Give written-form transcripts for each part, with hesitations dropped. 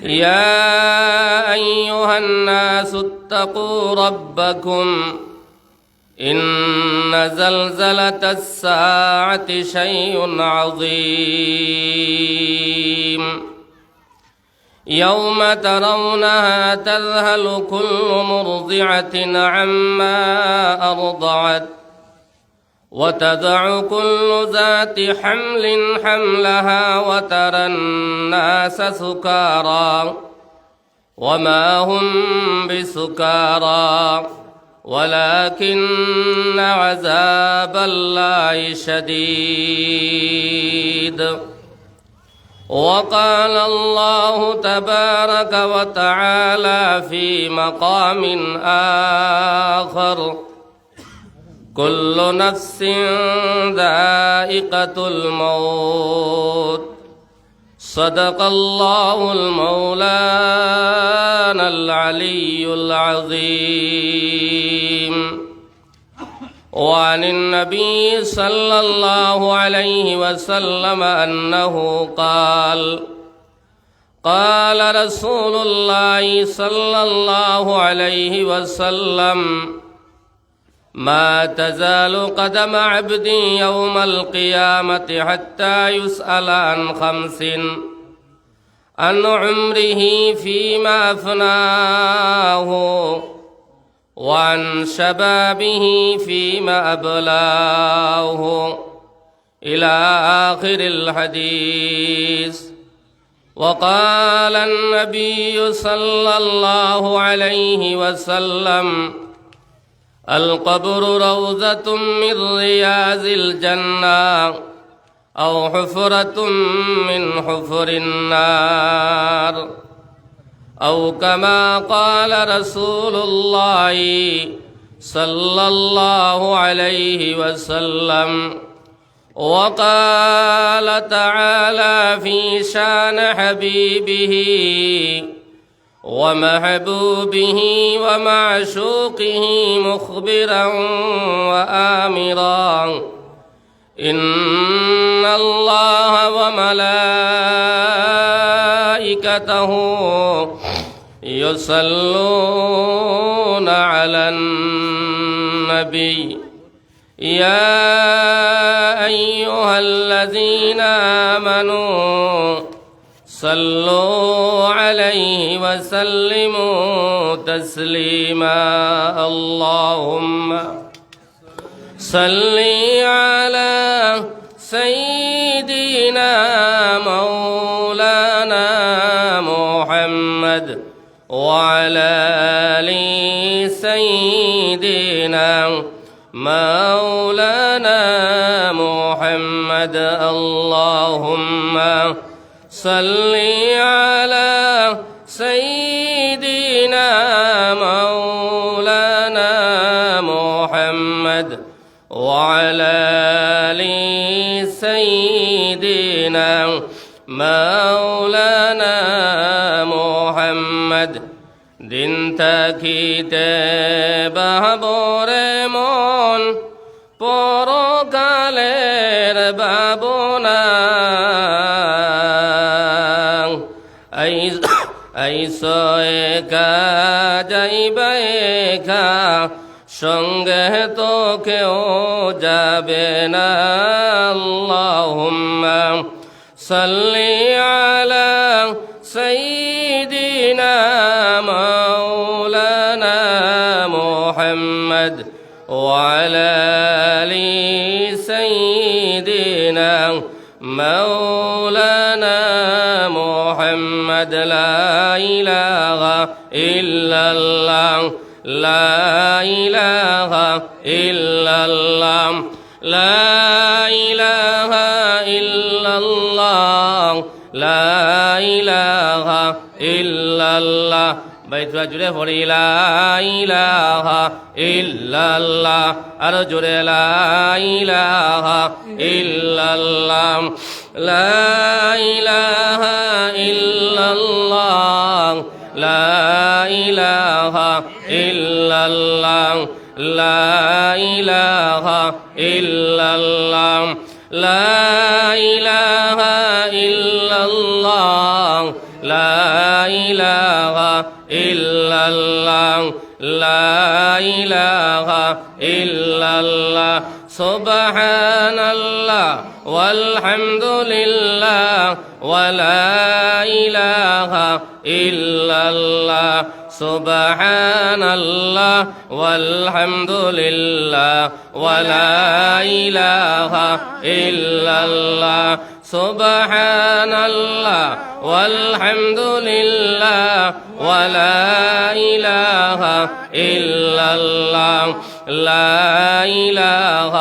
يا أيها الناس اتقوا ربكم إن زلزلة الساعة شيء عظيم يوم ترونها تذهل كل مرضعة عما أرضعت وتضع كل ذات حمل حملها وترى الناس سكارى وما هم بسكارى ولكن عذاب الله شديد. وقال الله تبارك وتعالى في مقام آخر كل نفس ذائقة الموت صدق الله المولانا العلي العظيم. وعن النبي صلى الله عليه وسلم أنه قال قال رسول الله صلى الله عليه وسلم ما تزال قدم عبد يوم القيامة حتى يسأل عن خمس عن عمره فيما أفناه وعن شبابه فيما أبلاه إلى آخر الحديث. وقال النبي صلى الله عليه وسلم القبر روضة من رياض الجنة أو حفرة من حفر النار أو كما قال رسول الله صلى الله عليه وسلم. وقال تعالى في شان حبيبه ومحبوبه ومعشوقه مخبرا وآمرا إن الله وملائكته يصلون على النبي يا أيها الذين آمنوا صلوا عليه وسلموا تسليما. اللهم صل على سيدنا مولانا محمد وعلى آل سيدنا مولانا محمد. اللهم صل على سيدنا مولانا محمد وعلى آل سيدنا مولانا محمد. দিন থাকিতে বাবরে মন পরকালের বাবনা আইসো একা যাইবে একা সঙ্গে তো কেউ যাবে না। আল্লাহুম্মা সাল্লি আলা সাইয়্যিদিনা মাওলানা মুহাম্মদ ওয়া আলা আলি সাইয়্যিদিনা মাওলানা মুহাম্মদ। লা ইলাহা ইল্লাল্লাহ লা ইলাহা ইল্লাল্লাহ লা ইলাহা ইল্লাল্লাহ লা ইলাহা ইল্লাল্লাহ। বাইতুল্লাহ জুড়ে পড়ি লা ইলাহা ইল্লাল্লাহ, আরো জুড়ে লা ইলাহা ইল্লাল্লাহ লা ইলাহা ইল্লাল্লাহ লা ইলাহা ইল্লাল্লাহ লা ইলাহা ইল্লাল্লাহ লা ইলাহা ইল্লাল্লাহ لا إله إلا الله لا إله إلا الله سبحان الله والحمد لله ولا إله إلا الله سبحان الله والحمد لله ولا إله إلا الله سبحان الله والحمد لله ولا إله إلا الله لا إله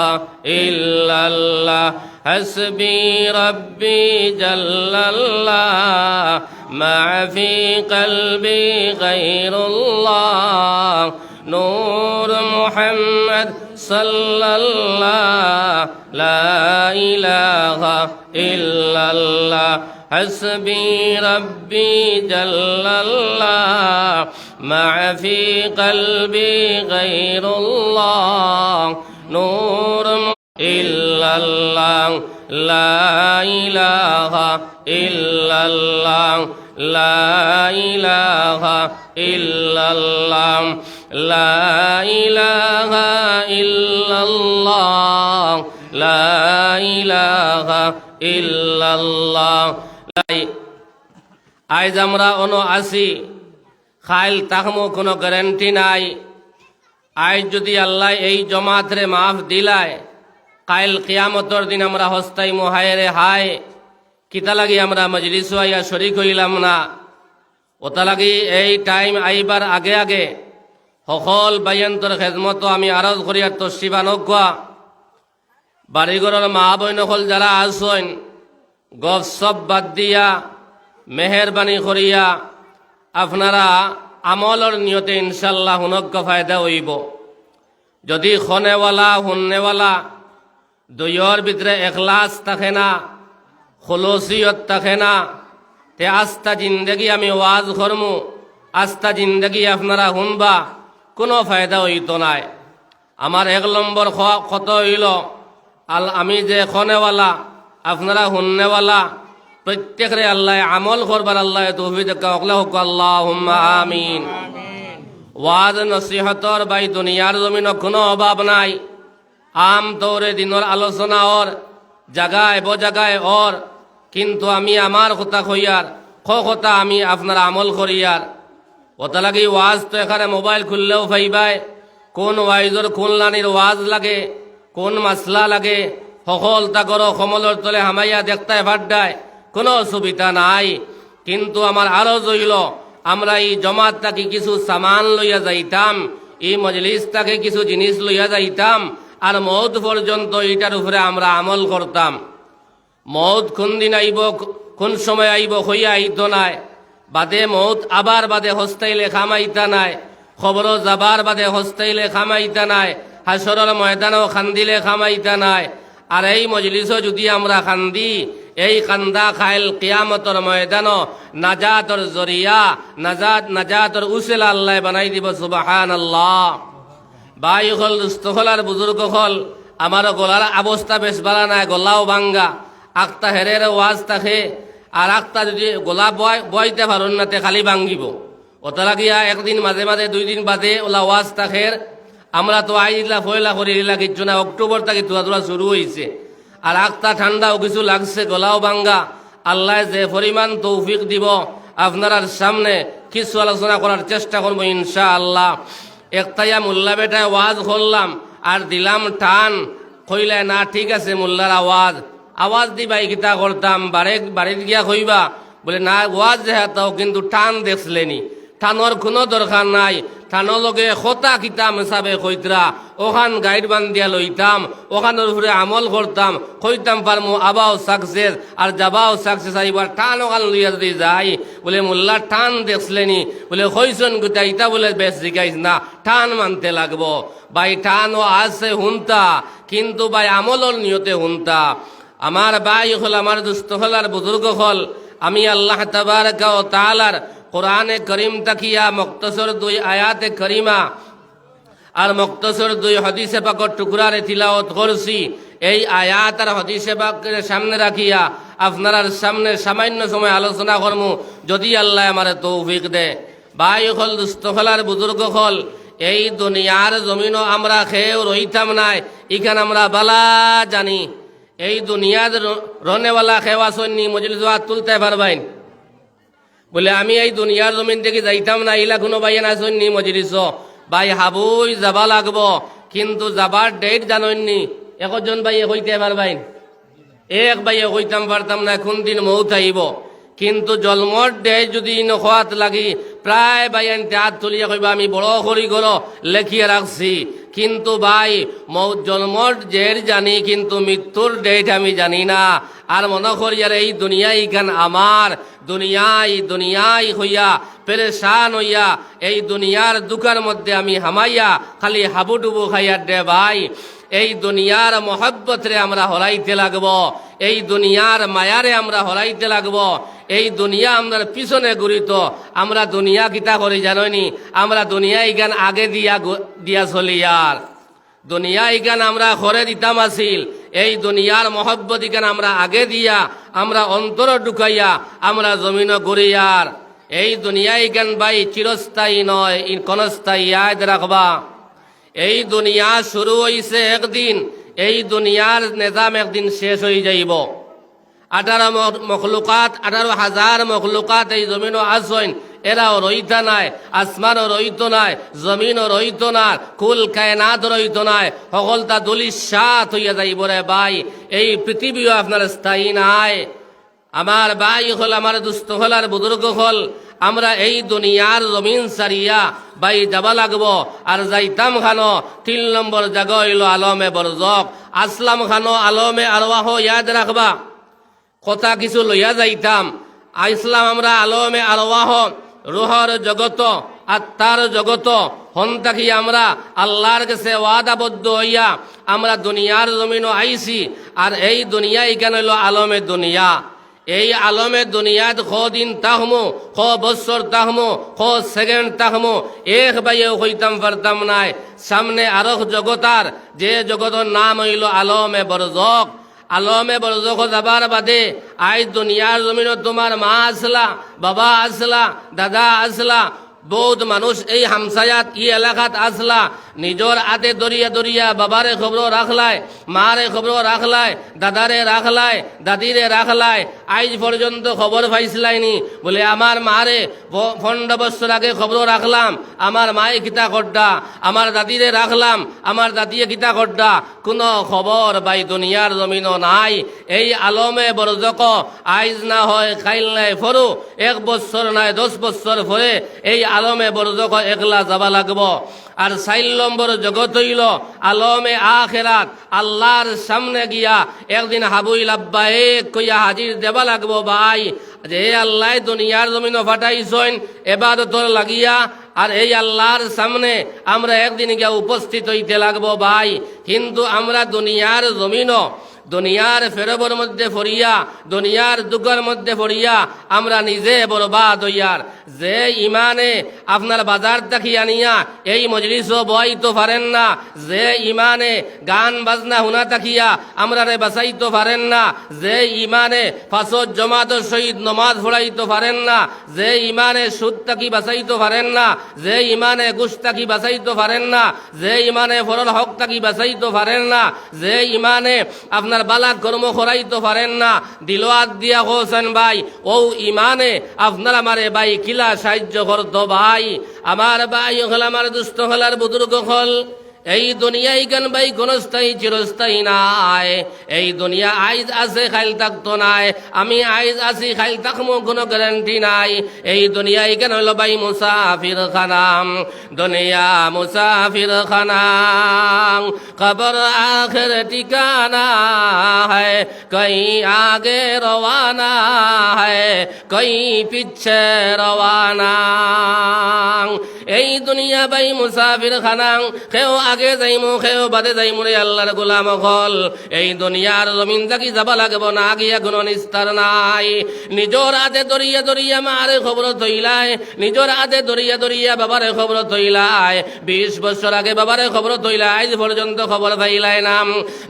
إلا الله حسبي ربي جل الله ما في قلبي غير الله نور محمد صلى الله لا إله إلا الله حسبي ربي جل الله ما في قلبي غير الله نور إلا الله لا إله إلا الله لا إله إلا الله لا إله إلا الله لا إله إلا الله আজ আমরা ৭৯ খাইল তাহমো কোনো গ্যারান্টি নাই আজ যদি আল্লাহ এই জমাতরে মাফ দিলায় কাইল কিয়ামতর দিন আমরা হস্তাই মোহায়েরে হায় কিতা লাগি আমরা মজলিস আইয়া শরিক হইলাম না ওতা লাগি এই টাইম আইবার আগে আগে সকল বাইয়ন্তর খেদমত আমি আরজ করিয়ার তসিবা নকুয়া বাড়িঘরের মা বইন সকল যারা আসেন গপ সব বাদ দিয়া মেহরবানি করিয়া আপনারা আমলর নিয়তে ইনশাল্লাহ হুনজ্ঞ ফায়দা হইব যদি খনেওয়ালা হুন্নেওয়ালা দুইয়ের ভিতরে এখলাস থাকে না খলসিয়ত থাকে না তে আস্থা জিন্দগি আমি ওয়াজ করমু আস্থা জিন্দগি আপনারা শুনবা কোনো ফায়দা হইতো নাই আমার ১ নম্বর কত হইল আমি যে খনেওয়ালা আপনারা হুন্নেওয়ালা প্রত্যেকরে আল্লাহ আমল করবার আল্লাহ তৌফিক আল্লাহুম্মা আমিন ওয়াজ নসিহতর বাই দুনিয়ার জমিন কোনো অভাব নাই আম তৌরে দিনের আলোচনা ওর জাগায় বজাগায় ওর কিন্তু আমি আমার কথা কইয়ার কথা আমি আপনার আমল করিয়ার ওটা লাগি ওয়াজ তো এখানে মোবাইল খুললেও পাইবাই কোন ওয়াইজর কোন লানির ওয়াজ লাগে কোন মাসলা লাগে সকল তা করো কমলর তলে হামাইয়া দেখতায় ভাড্ডায় কোনো অসুবিধা নাই কিন্তু আমার আরো জইল আমরা এই জমাতটাকে কিছু সামান লইয়া যাইতাম এই মজলিসটাকে কিছু জিনিস লইয়া যাইতাম আর মৌত পর্যন্ত এটার উপরে আমরা আমল করতাম মৌত কোন দিন আইব কোন সময় আইব হইয়া আইতো নাই বাদে মৌত আবার বাদে হস্তাইলে খামাইতা নাই খবর যাবার বাদে হস্তাইলে খামাইতা নাই হাসরের ময়দানও খান্দিলে খামাইতা নাই আর এই মজলিসও যদি আমরা খান্দি এই কান্দা খাইল কিয়ামতর ময়দান নাজাতর জরিয়া নাজাতর উসিলা আল্লাহ বানাই দিব সুবহানাল্লাহ ভাই হল দুস্থল আর বুজুর্গ হল আমার গলার অবস্থা বেশ ভালো নাই গলাও ভাঙ্গা আক্তা হেরের ওয়াজ থাকে আর আক্তা যদি গলা বইতে পারুন না তে খালি ভাঙ্গিব ওটা লাগিয়া একদিন মাঝে মাঝে 2 দিন বাদে ওলা ওয়াজ থাকের আমরা তো আইলা ফয়লা করি কিছু না অক্টোবর থেকে তোলা শুরু হয়েছে আর আক্তা ঠান্ডাও কিছু লাগছে গলাও ভাঙ্গা আল্লাহ যে পরিমাণ তৌফিক দিব আপনার সামনে কিছু আলোচনা করার চেষ্টা করবো ইনশাআল্লাহ একটাইয়া মোল্লা বেটায় ওয়াজ করলাম আর দিলাম টান কইলে না ঠিক আছে মোল্লার আওয়াজ দিবাই কিতা করতাম বাড়িতে গিয়া কইবা বলে না ওয়াজ যেহেতাও কিন্তু টান দেখলেনি টানোর কোনো দরকার নাই টানোর লগে খোতা কিতাম হিসাবে কইতরা ওখান গাইড বান্ধিয়া লইতাম ওখানের উপরে আমল করতাম কইতাম পারমু আবাও সাকসেস আর যাবাও সাকসেস আইবার টান ওখান লইয়া যদি যাই বলে মোল্লা টান দেখলেনি বলে কইসন গুতা ইটা বলে বেশ শিখাইস না টান মানতে লাগবো ভাই টান ও আছে হুনতা কিন্তু ভাই আমলর নিয়তে হুনতা আমার ভাই হল আমার দুস্থ হল আর বুজুর্গ হল আমি আল্লাহ তাবারকা ও তাআলার কোরআনে করিম তাকিয়া মুক্তসর 2 আয়াতে করিমা আর মুক্তসর 2 হাদিসে পাকের টুকরারে তিলাওয়াত করছি এই আয়াত আর হাদিসে পাকের সামনে রাখিয়া আপনার সামনে সামান্য সময় আলোচনা করমু, যদি আল্লাহ আমারে তৌফিক দে। ভাই হল, দুস্থ হলার বুজুর্গ হল, এই দুনিয়ার জমিনও আমরা খেয়েও রইতাম নাই, ইখান আমরা বালা জানি। এই দুনিয়ার রনেওয়ালা খেওয়া সন্নি মজলিস তুলতে পারবেন বলে আমি এই দুনিয়ার জমিন থেকে যাইতাম না, ইলা কোনো ভাই না সন্নি মজলিস ভাই হাবুই যাবা লাগবো, কিন্তু যাবার ডেট জানেননি? একজন ভাইয়ে কইতে পারবেন? এক ভাইয়ে কইতাম পারতাম না কোন দিন মৌত আইব, কিন্তু জন্মর ডেট যদি নখাত লাগি প্রায় ভাই আনতে হাত তুলিয়া কইবা আমি বড় করি করো লেখিয়া রাখছি, কিন্তু ভাই জন্মর ডেট জানি কিন্তু মৃত্যুর ডেট আমি জানি না। আর মনে করি আর এই দুনিয়াই গান আমার, দুনিয়াই হইয়া পেরেশান হইয়া এই দুনিয়ার দুকার মধ্যে আমি হামাইয়া খালি হাবুডুবু খাইয়া দে ভাই। এই দুনিয়ার মহব্বতরে আমরা হরাইতে লাগব, এই দুনিয়ার মায়ারে আমরা হরাইতে লাগব। এই দুনিয়া আমরা পিছনে ঘুরিত, আমরা দুনিয়া কিতা করি জাননি? আমরা দুনিয়া ইগান আগে দিয়া চলি, আর দুনিয়া ইগান আমরা ঘরে দিতাম আসিল, এই দুনিয়ার মহব্বত ইগান আমরা আগে দিয়া আমরা অন্তর ঢুকাইয়া আমরা জমিন ঘুরিয়ার। এই দুনিয়া ইগান ভাই চিরস্থায়ী নয়, ক্ষণস্থায়ী, ইয়াদ রাখবা। এই দুনিয়া শুরু হইছে একদিন, এই দুনিয়ার নিজাম একদিন শেষ হয়ে যাইব। 18,000 মখলুকাত এই জমিনও আসইন, এরাও রইতা নাই, আসমানও রইত নাই, জমিনও রইত না, কুল কায়নাত রইত নাই, সকলটা দলিশাত হইয়া যাইব রে ভাই। এই পৃথিবীও আপনার স্থায়ী নাই। আমার ভাই হল, আমার দুস্থ হল আর বুজুর্গ হল, আমরা এই দুনিয়ার জমিন সারিয়া বাই যাবা লাগব। আর যাইতাম খানো 3 নম্বর জায়গা হইল আলমে বরজক, আসলাম খানো আলমে আরওয়াহ, ইয়াদ রাখবা। কথা কিছু লইয়া যাইতাম, আইসলাম আমরা আলমে আরওয়াহ, রুহর জগত, আত্মার জগত হন থাকি আমরা আল্লাহর কাছে ওয়াদাবদ্ধ হইয়া আমরা দুনিয়ার জমিনও আইছি। আর এই দুনিয়া ইখান হইল আলমে দুনিয়া। এই আলমে দুনিয়াত দিন তাহমু, বৎসর তাহমু, সেকেন্ড তাহমু, এক বাইয়েও হইতাম পারতাম নাই। সামনে আরো জগতার, যে জগতের নাম হইল আলমে বরজক। আলমে বরজক যাবার বাদে আই দুনিয়ার জমিন তোমার মা আসলা, বাবা আসলা, দাদা আসলা, বহুত মানুষ এই হামসায়াত ই এলাকাত আসলা, নিজর হাতে দরিয়া দরিয়া বাবারে খবর রাখলায়, মারে খবর রাখলায়, দাদারে রাখলায়, দাদিরে রাখলায়, আজ পর্যন্ত খবর পাইছিলাইনি বলে আমার মারে 15 বছর আগে খবর রাখলাম, আমার মায়ে কিতা করডা, আমার দাদিরে রাখলাম, আমার দাদিয়ে কিতা করডা, কোনো খবর বাই দুনিয়ার জমিনও নাই। এই আলমে বরজক আইজ না হয় খাইল নাই ফরু, 1 বছর নাই 10 বছর পরে এই আলমে বরজক একলা যাবা লাগব। আর 4 নম্বর জগৎ হইল আলমে আখেরাত, আল্লাহর সামনে গিয়া একদিন হাবুই লাব্বাইক কইয়া হাজির দেবা লাগবো ভাই, যে আল্লাহ দুনিয়ার জমিন ফাটাইছেন এবাদতর লাগিয়া, আর এই আল্লাহর সামনে আমরা একদিন গিয়া উপস্থিত হইতে লাগবো ভাই। কিন্তু আমরা দুনিয়ার জমিন, দুনিয়ার ফেরবর মধ্যে ফরিয়া, দুনিয়ার দুঃখের মধ্যে ফরিয়া আমরা নিজে বরবাদ হইয়ার। যে ইমানে আপনার বাজার থাকি আনিয়া এই মজলিসও বইতে পারেন না, যে ইমানে গান বাজনা হুনা থাকিয়া আমরা রে বাঁচাইতে পারেন না, যে ইমানে ফাঁসত জমাত শহীদ নমাজ পড়াইতে পারেন না, যে ইমানে সুদ থাকি বাঁচাইতে পারেন না, যে ইমানে ঘুষ থাকি বাঁচাইতে পারেন না, যে ইমানে ফরল হক থাকি বাঁচাইতে পারেন না, যে ইমানে আপনার বালা কর্ম করাইতে পারেন না, দিলওয়াত দিয়া হোসেন ভাই ও ইমানে আপনার আমারে ভাই কিলা সাহায্য করতো ভাই। আমার ভাই হল, আমার দুস্থ হল আর বুজুর্গ হল, এই দুনিয়ায় গান ভাই ক্ষণস্থায়ী চিরস্থায়ী নাই। এই দুনিয়া আইজ আছে খাইল থাকতো নাই, আমি আইজ আছি খাইল থাকবো কোনো গ্যারান্টি নাই। এই দুনিয়ায় গান হলো ভাই মুসাফির খানাম, দুনিয়া মুসাফির খানাম, কবর আখের ঠিকানা है, कहीं आगे रवाना है, कहीं पीछे रवाना। এই দুনিয়া ভাই মুসাফির খানাং, কেউ আগে যাইমু খেয়েও বাদে যাইমু রে আল্লাহর গোলাম হল। এই দুনিয়ার জমিন থাকি যাবা লাগব না গিয়া কোনো নিস্তার নাই। নিজর হাতে দরিয়া দরিয়া মারে খবর তৈলায়, নিজর হাতে দরিয়া দরিয়া বাবারে খবর তৈলায়। 20 বছর আগে বাবারে খবর তৈলায়, আজ পর্যন্ত খবর পাইলাই নাম।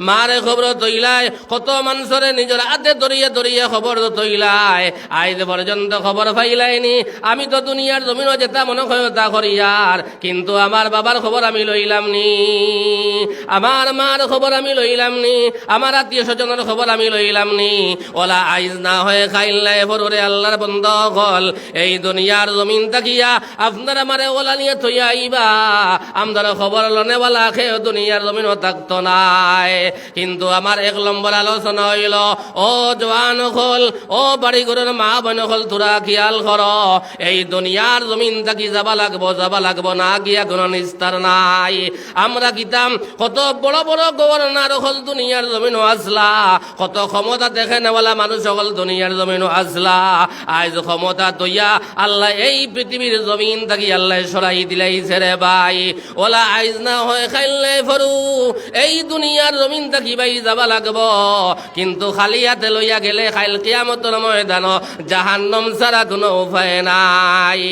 মারে খবর তৈলায়, কত মানুষরে নিজের হাতে দরিয়া দরিয়া খবর তৈলায়, আজ পর্যন্ত খবর পাইলাইনি। আমি তো দুনিয়ার জমিনও যেটা মনে হয় তা করিয়ার, কিন্তু আমার বাবার খবর আমি লইলাম নি, আমার মার খবর আমি লইলাম নি, আমার আত্মীয় স্বজনের খবর আমি লইলাম নি। ওলা আইজ না হয়ে খাইল্লাই ফররে আল্লাহর বন্ধ হল। এই দুনিয়ার জমিন তাকিয়া আপনারা আমারে ওলা নিয়ে থইয়া আইবা, আমদার খবর লনেওয়ালা খেয়ে দুনিয়ার জমিনও থাকতো নাই। কিন্তু আমার 1 নম্বর আলোচনা হইল, ও জওয়ান হল, ও বাড়ি ঘরের মা বোন হল, তোরা খেয়াল কর, এই দুনিয়ার জমিন থাকি যাবা লাগবো না গিয়া কোনো নিস্তার নাই। আমরা গীতাম কত বড় বড় গভর্নর হল দুনিয়ার জমিনও আসলা, কত ক্ষমতা দেখে নেওয়ালা মানুষ হল দুনিয়ার জমিনও আসলা। আজ ক্ষমতা তৈয়া আল্লাহ এই পৃথিবীর জমিন থাকি আল্লাহ সরাই দিলাইছে রে ভাই। ওলা আইজ না হয় খাইলে ফরু, এই দুনিয়ার জমিন থাকি ভাই যাবা লাগবো, কিন্তু খালি হাতে লইয়া গেলে খাইল কিয়ামতের ময়দান জাহান্নাম ছাড়া কোনো উপায় নাই।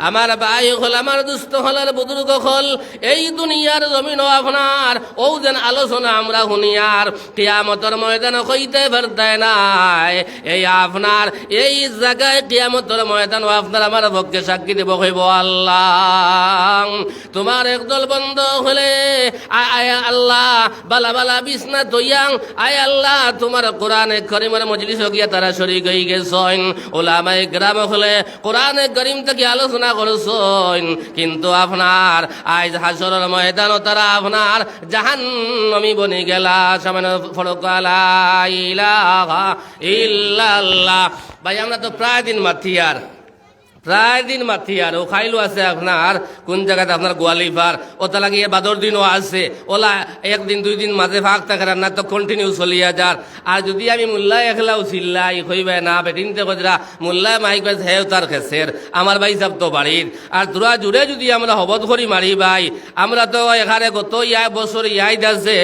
আমার ভাই হল, আমার দুস্থ হল, আর বুজুর্গ হল, এই দুনিয়ার জমিন আপনার ও যেন আলোচনা আমরা শুনিয়ার কিয়ামতের ময়দান কইতে পারতে নাই। এই আপনার এই জায়গায় কিয়ামতের ময়দান আপনার আমার পক্ষে সাক্ষী দেব হইব আল্লাহ তোমার একদল বন্ধ হলে, আয় আল্লাহ বালা বালা বিছনা তৈয়াং, আয় আল্লাহ তোমার কোরআনে করিমের মজলিস গিয়া তারা শরীক হয়ে গেছেন, ওলামায়ে গ্রাম হলে কোরআনে করিম থেকে আলোচনা করছেন, কিন্তু আপনার আজ হাসরের ময়দান তারা আপনার জাহান্নামী বনে গেলা। সামনে ফরক লা ইলাহা ইল্লাল্লাহ। ভাই আমরা তো প্রায় দিন মাথি আর ও খাইলো আছে আপনার কোন জায়গাতে আপনার গোয়ালিপার, ওটা লাগিয়ে বাদর দিনও আছে, ওলা 1 দিন 2 দিন মাঝে ভাগ থাকে না তো কন্টিনিউ চলিয়া যার। আর যদি আমি মোল্লায় একলাও চিল্লাই কইবে না বেটিনতে কজরা মোল্লায় মাইক বাজ হেও তার খেসের, আমার ভাই সাহেব তো বাড়ির, আর তোরা জুড়ে যদি আমরা হবদ করি মারি ভাই, আমরা তো এখানে গত বছর ইয়াইদ আছে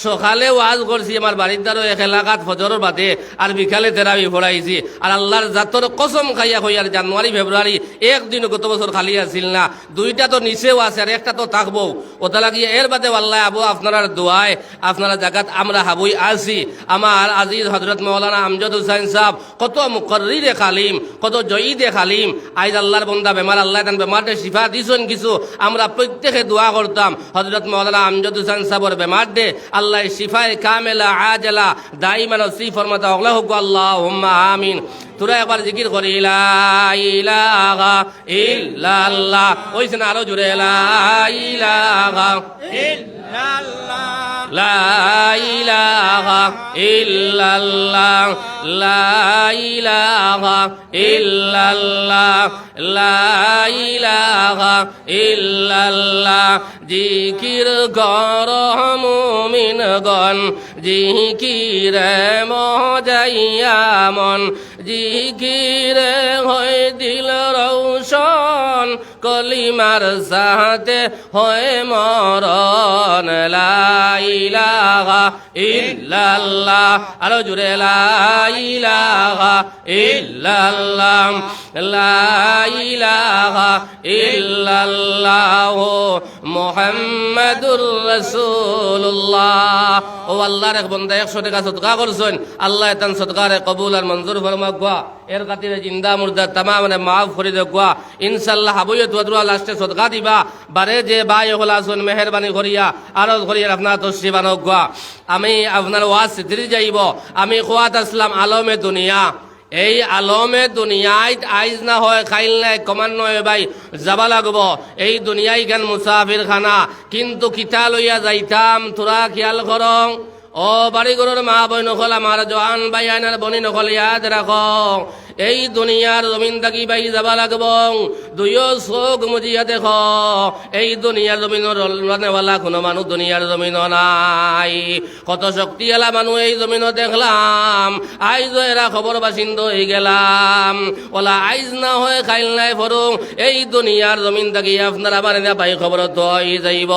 সকালে ওয়াজ করছি আমার বাড়ির দ্বারও 1 এলাকাত ফজরের বাদে, আর বিকালে তেরাবি পড়াইছি। আর আল্লাহর জাতর কসম খাইয়া কই আর জানুয়ারি ফেব্রুয়ারি 1 দিন গত বছর খালি আসিল না, 2টা তো নিচেও আছে আর 1টা তো থাকবো। ওটা লাগিয়ে এর বাদে আল্লাহ আবু আপনার দোয়ায় আপনারা জায়গাত আমরা হাবুই আসি। আমার আজিজ হজরত মৌলানা আমজদ হুসাইন সাহেব কত মুকর্রিরে খালিম, কত জয়ীদে খালিম, আইজ আল্লাহর বন্দা বেমার, আল্লাহ তান বেমারটা শিফা দিছেন কিছু, আমরা প্রত্যেকে দোয়া করতাম হজরত মৌলানা আমজদ হুসাইন সাহেবের বেমার দে আল্লাহ শিফায়ে কামেলা আজলা দাইমান নসিব ফরমাতা আল্লাহুম্মা আমিন। তোরা একবার জিকির করি লা ইলাহা ইল্লাল্লাহ, ওইছে না আরো জোরে লা ইলাহা ইল্লাল্লাহ, লা ইলাহা ইল্লাল্লাহ, লা ইলাহা ইল্লাল্লাহ, লা ইলাহা ইল্লাল্লাহ। জিকির কর মুমিনগণ, জিকিরে মজাইয়া মন, জিকিরে হয় দিল রৌশন, কলিমার সাথে হয় মরণ। লা ইলাহা ইল্লাল্লাহ, আরো জুড়ে লা ইলাহা ইল্লাল্লাহ, লা ইলাহা ইল্লাল্লাহ মুহাম্মাদুর রাসূলুল্লাহ। ও আল্লাহর এক বান্দা 100 টাকা সদকা করছেন, আল্লাহ তান সদকারে কবুল আর মঞ্জুর ফরমাক গা, এর খাতিরে জিন্দা মুর্দা তামাম মাফ করে দেখ গা। ইনশাআল্লাহ হাবুয়ে তুদরা লাস্টে সদকা দিবা, বারে যে ভাই হল আসুন মেহেরবানি করিয়া আরজ করিয়া আপনার তশরিফ আনক গা। আমি আপনার ওয়াজ সিদ্রি যাইব, আমি খোয়াত আসলাম আলমে দুনিয়া। এই আলমে দুনিয়ায় আইজ না হয় খাইল নাই কমান নয় ভাই যাবা লাগবো। এই দুনিয়ায় গান মুসাফির খানা, কিন্তু কিতা লইয়া যাইতাম তোরা খেয়াল করং। ও বাড়ি ঘরের মা বই নকল, আমার জোয়ান ভাই আইনার বনি নকল, ইয়াদ রাখ এই দুনিয়ার জমিন থাকি ভাই যাবা লাগব। দুইও চোখ মুজিয়া দেখ, এই দুনিয়ার জমিনের রানেওয়ালা কোনো মানুষ দুনিয়ার জমিন নাই। কত শক্তিওয়ালা মানুষ এই জমিন দেখলাম, আইজ এরা খবর বাসিন্দ হয়ে গেলাম। ওলা আইজ না হয় খাইল নাই ফরুং, এই দুনিয়ার জমিন থাকি আপনারা মানে না পাই খবর তো হয়ে যাইব।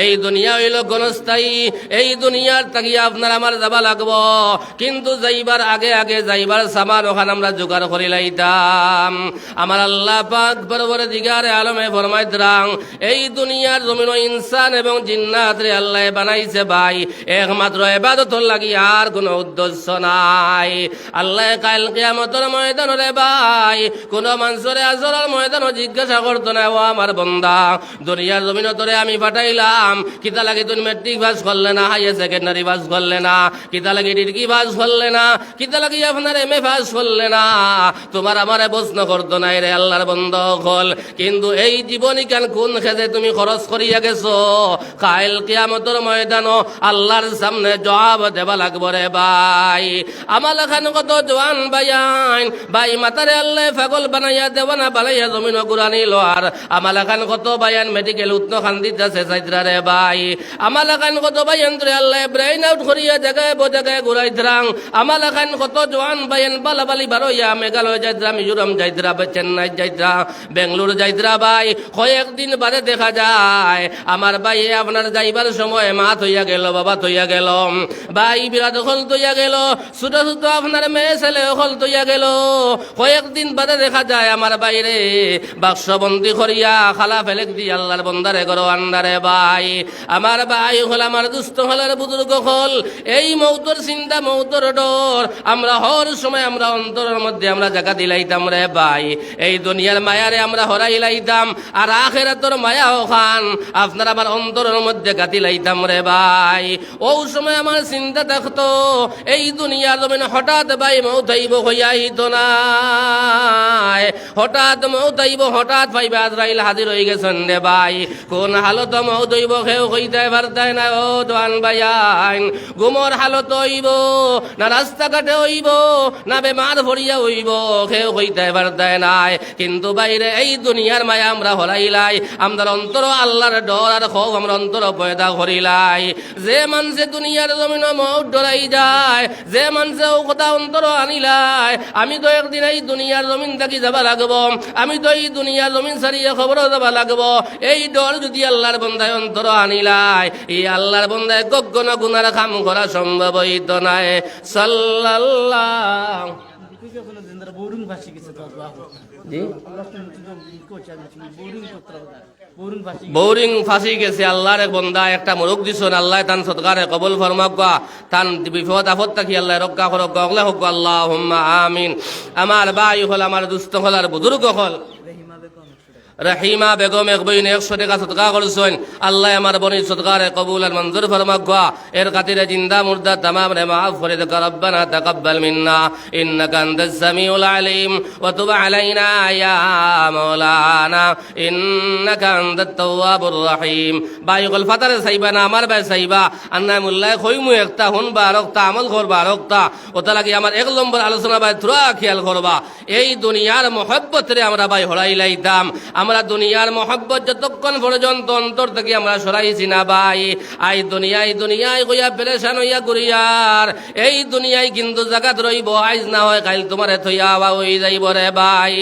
এই দুনিয়া হইল গণস্থায়ী, এই দুনিয়ার থাকি আপনার আমার যাবা লাগব, কিন্তু যাইবার আগে আগে যাইবার সামান ওখানে আমরা জোগাড় করি লাইতাম। আমার আল্লাহ পাক বরবর দিগারে আলমে ফরমাইতরাং, এই দুনিয়ার জমিন ইনসান এবং জিন্নাত রে আল্লাহ বানাইছে ভাই একমাত্র ইবাদতর লাগি, আর কোনো উদ্দেশ্য নাই। আল্লাহ কাল কিয়ামতের ময়দান রে ভাই কোন মানুষের আজরের ময়দান জিজ্ঞাসা করতো না, ও আমার বান্দা দুনিয়ার জমিন তোরে আমি পাঠাইলাম, কিতা লাগে তুমি মেট্রিক পাস করলে না, হাইয়ার সেকেন্ডারি পাস করলে না, কিতা লাগে ডিগ্রি পাস করলে না, কিতা লাগে আপনার এমএ পাস করলে না, তোমার আমারে প্রশ্ন করতো না রে আল্লাহর বান্দা হল। কিন্তু এই জীবনী কেন কোন খেজে তুমি খরচ করিয়া গেছো, কাল কিয়ামতের ময়দান আল্লাহর সামনে জবাব দেবা লাগবো রে ভাই। আমার এখানে কত জওয়ান ভাইয়ান ভাই মাতারে আল্লাহ পাগল বানাইয়া দেওয়ানা বানাইয়া জমিন গুরানি লোয়ার। আমার এখানে কত ভাইয়ান মেডিকেল উত্ন খান দিতেছে চাইত্রা রে ভাই। আমার এখানে কত ভাইয়ান তোরে আল্লাহ ব্রেইন আউট করিয়া জায়গায় জায়গায় ঘুরাই দ্রাং। আমার এখানে কত জওয়ান ভাইয়ান বালাবালি বারোইয়া মেঘালয় যাইত্রা, মিজোরাম যাইত্রা, চেন্নাই যাইত্রা, বেঙ্গলোর যাইত্রা ভাই। কয়েকদিন বাদে দেখা যায় আমার ভাই আপনার যাইবার সময় মা থইয়া গেল, বাবা থইয়া গেল, ভাই বিরাট হল তৈয়া গেল, ছোট ছোট আপনার মেয়ে ছেলে হল তৈয়া গেল। কয়েকদিন বাদে দেখা যায় আমার বাইরে বাক্সবন্দি করিয়া খালা ফেলেক দি আল্লাহর বন্দারে করো আন্দারে ভাই। আমার ভাই হল আমার দুস্থ হলের বুজুর্গ হল, এই মৌতর চিন্তা মৌতর ডর আমরা হর সময় আমরা অন্তরের মধ্যে আমরা জায়গা দিলাইতাম রে ভাই। এই দুনিয়ার মায়ারে আমরা হরাইলাইতাম, আর আখিরাতের মায়া ওখান আপনার আমার অন্তরের মধ্যে গাতি লাইতাম রে ভাই। ও সময় আমার চিন্তা থাকতো এই দুনিয়ার জমিন হঠাৎ ভাই মৌত আইব হইয়াইতো না, হঠাৎ মৌত আইব, হঠাৎ পাইবা আজরাইল হাজির হয়ে গেছেন রে ভাই। কোন হালত মৌত হইব কেউ কইতে পারতাই না ও দোয়ান ভাইয়ান। গুমর হালত হইব না রাস্তাঘাটে হইব না বেমার ভরিয়া হইব কেউ কইতে পারতাই নাই। কিন্তু বাইরে এই দুনিয়ার মায়া আমরা হরাইলাই, আমরা অন্তর আল্লাহর ডর আর খৌফ আমরা অন্তর পয়দা করিলাই। যে মানুষে দুনিয়ার জমিন মৌত ডরাই যায়, যে মানুষে ও কথা অন্তর আনিলাই, আমি তো একদিন এই দুনিয়ার জমিন থাকি যাবা লাগবো, আমি তো এই দুনিয়ার জমিন ছাড়িয়ে খবর যাবা লাগবো, এই ডর যদি আল্লাহর বন্দায় অন্তর আনিলাই, এই আল্লাহর বন্দায় গগন গুনার কাম করা সম্ভব হইত নাই। সাল্লাল্লাহ বোরিং ফাঁসি গেছে আল্লাহর বন্দা একটা মুরুখ দিছন, আল্লাহ তান সৎকারে কবুল ফরমাক, তান বিপদ আপদ থাকি আল্লাহ রক্ষা করক, অগলে হোক আল্লাহুম্মা আমিন। আমার ভাই হল আমার দুস্থ হল আর বুজুর্গ হল রহিমা বেগম এক বইন 100 টাকা সদকা করছেন, আল্লাহ আমার বনির সদকারে কবুল আর মঞ্জুর ফরমাক। এর খাতিরে জিন্দা মুর্দা তামাম রে মাফ করে দেক রব্বানা তাকাব্বাল মিন্না ইন্নাকা আনতাস সামিউল আলিম ওয়া তুব আলাইনা ইয়া মাওলানা ইন্নাকা আনতাত তাওয়াবুর রহিম। বাইগুল ফাতারে সাইবা না আমার ভাই সাইবা আন্না মুল্লাহ কইমু একটা হুন বারকতা আমল করবা রক্তা ওটা লাগি আমার 1 নম্বর আলোচনা ভাই থুরা খেয়াল করবা। এই দুনিয়ার মহব্বত রে আমরা ভাই হরাই লাইতাম, আমরা দুনিয়ার মহব্বত যতক্ষণ পর্যন্ত অন্তর থেকে আমরা সরাইছি না ভাই, আই দুনিয়ায় দুনিয়ায় কইয়া পেরেশান হইয়া ঘুরিয়ার এই দুনিয়ায় কিন্তু জাগাত রইব, আইজ না হয় কাল তোমার থইয়া আওয়া হই যাইব রে ভাই।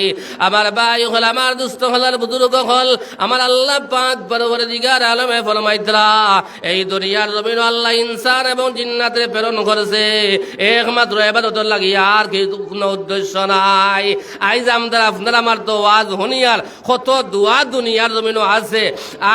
আমার ভাই হল আমার দুস্থ হলার বুজুর্গ হল আমার আল্লাহ পাক পরওয়ারদিগার আলমে ফরমাইতরা, এই দুনিয়ার জমিন আল্লাহ ইনসান এবং জিন্নাতে প্রেরণ করেছে একমাত্র ইবাদতের লাগি, আর কি কোনো উদ্দেশ্য নাই। আইজ আমরা আপনারা আমার তো ওয়াজ হনিয়ার কত দোয়া দুনিয়ার জমিনও আছে,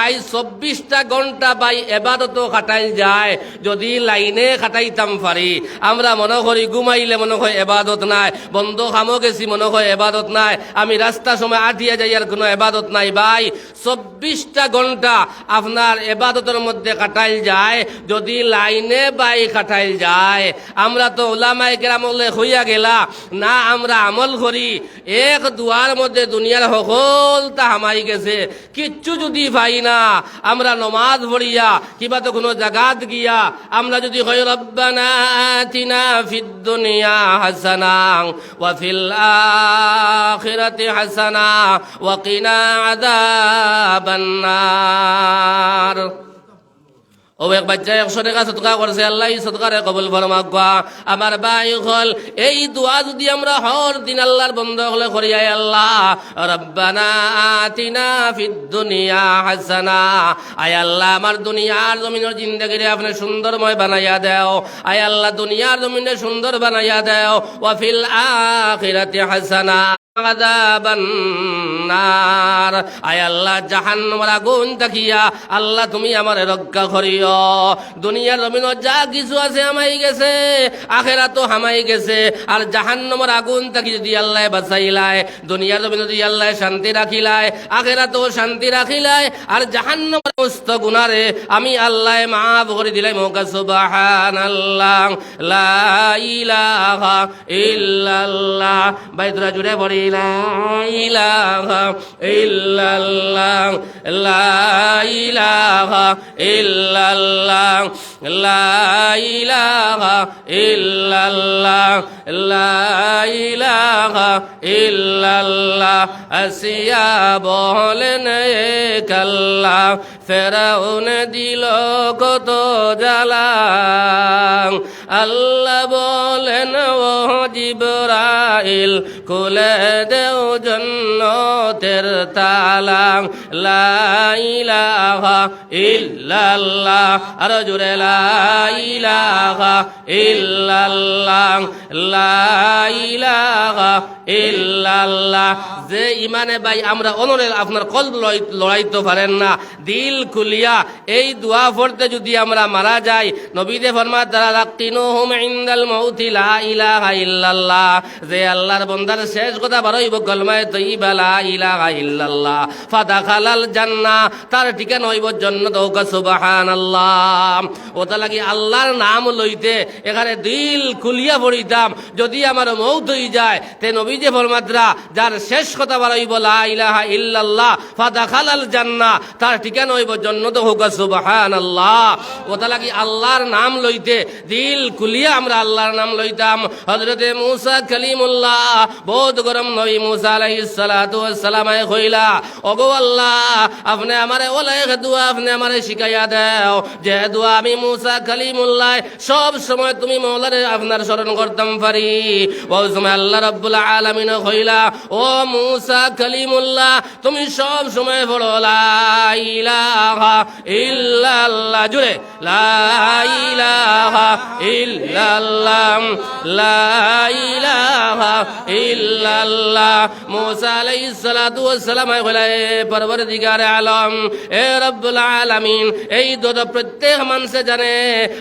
আই 24টা ঘন্টা বাই এবাদত খাটাই যায়, যদি লাইনে খাটাইতাম পারি আমরা মনে করি ঘুমাইলে মনে হয় এবাদত নাই, বন্ধ খামো গেছি মনে হয় এবাদত নাই, আমি রাস্তা সময় আটিয়া যাই আর কোনো এবাদত নাই ভাই। 24টা ঘন্টা আপনার এবাদতের মধ্যে কাটাইল যায়, যদি লাইনে বাই কাটাইল যায়। আমরা তো ওলামায়ে কেরামলে হইয়া গেলা না, আমরা আমল করি এক দুয়ার মধ্যে দুনিয়ার সকল হামাই গেছে, কিচ্ছু যদি পাই না আমরা নমাজ পড়িয়া কিবা তো কোনো জাগাত গিয়া আমরা যদি হয় রব্বানা আতিনা ফিদ দুনিয়া হাসানা ওয়া ফিল আখিরাতি হাসানা ওয়া কিনা আযাবান নার। ও এক বাচ্চা 100 টাকা সদকা করছে, আল্লাহ সদকারে কবুল ফরমাক। আমার ভাই হল এই দোয়া যদি আমরা হর দিন আল্লাহর বন্ধ হলে করি, আয় আল্লাহ রব্বানা আতিনা ফিদ দুনিয়া হাসানা, আয় আল্লাহ আমার দুনিয়ার জমিনের জিন্দেগিরে আপনি সুন্দরময় বানাইয়া দেও, আয় আল্লাহ দুনিয়ার জমিনে সুন্দর বানাইয়া দেও, ওয়া ফিল আখিরাতি হাসানা আযাবান নার, আয় আল্লাহ জাহান্নামের আগুন তাকিয়া আল্লাহ তুমি আমারে রক্ষা করিও। দুনিয়ার জমিনে যা কিছু আছে হামাই গেছে, আখিরাতও হামাই গেছে, আর জাহান্নামের আগুন তাকি যদি আল্লাহ বাঁচাইলায়, দুনিয়ার জমিনে যদি আল্লাহ শান্তি রাখিলায়, আখিরাতও শান্তি রাখিলায়, আর জাহান্নামের সমস্ত গুনারে আমি আল্লাহ মাফ করে দিলাই। মৌকা সুবহানাল্লাহ লা ইলাহা ইল্লাল্লাহ। বাইতুরা জুড়ে পড়ি লা ইলাহা ইল্লাল্লাহ লা ইলাহা ইল্লাল্লাহ লা ইলাহা ইল্লাল্লাহ লা ইলাহা ইল্লাল্লাহ। আসিয়া বলেন কাল্লা, ফেরাউন দিল কত জ্বালা, আল্লাহ বলেন ও জিবরাইল খুলে দেও জান্নাতের তালা, লা ইলাহা ইল্লাল্লাহ, আর জোরে লা ইলাহা ইল্লাল্লাহ লা ইলাহা ইল্লাল্লাহ। যে ইমানে ভাই আমরা অনরের আপনার কলব লড়াইতে পারেন না, দিল খুলিয়া এই দোয়া পড়তে যদি আমরা মারা যাই, নবীদে ফরমায় তারা লাকিনুহুম ইনদাল মাউতি লা ইলাহা ইল্লাল্লাহ, যে আল্লাহর বান্দার শেষ কথা বারইব কলমায়ে তাইয়্যিবা লা ইলাহা ইল্লাল্লাহ, ফাদাখালাল জান্নাহ, তার ঠিকানা হইব জান্নাত। ওয়া সুবহানাল্লাহ। ওটা লাগি আল্লাহর নাম লইতে এখানে দিল খুলিয়া পড়িতাম, যদি আমার মৌত হই যায় তে নবী যে ফরমাদ্রা যার শেষ কথা বারইব লা ইলাহা ইল্লাল্লাহ ফাদাখালাল জান্নাহ, তার ঠিকানা হইব জান্নাত। ওয়া সুবহানাল্লাহ। ওটা লাগি আল্লাহর নাম লইতে দিল খুলিয়া আমরা আল্লাহর নাম লইতাম। হযরতে মূসা কালিমুল্লাহ বহুত গরম নবী মূসা আলাইহিস সালাতু ওয়াস সালাম কইলা, ওগো আল্লাহ আপনি আমারে ওলাই দোয়া আপনি আমারে শিখাইয়া দাও, যে দোয়া আমি মূসা কালিমুল্লাহ সব সময় তুমি মওলারে আপনার স্মরণ করতাম পারি। ওই সময় আল্লাহ রাব্বুল আলামিন কইলা, ও মূসা কালিমুল্লাহ তুমি সব সময় পড়ো লা ইলাহা ইল্লাল্লাহ, জুড়ে লা ইলাহা ইল্লাল্লাহ লা ইলাহা ইল্লাল্লাহ। মূসা আলাইহিস সালাতু ওয়াস সালাম কইলা, এ পরবর্তীকার আলম, এ রব্বুল আলামিন, এই দোয়া প্রত্যেক মানুষে জানে,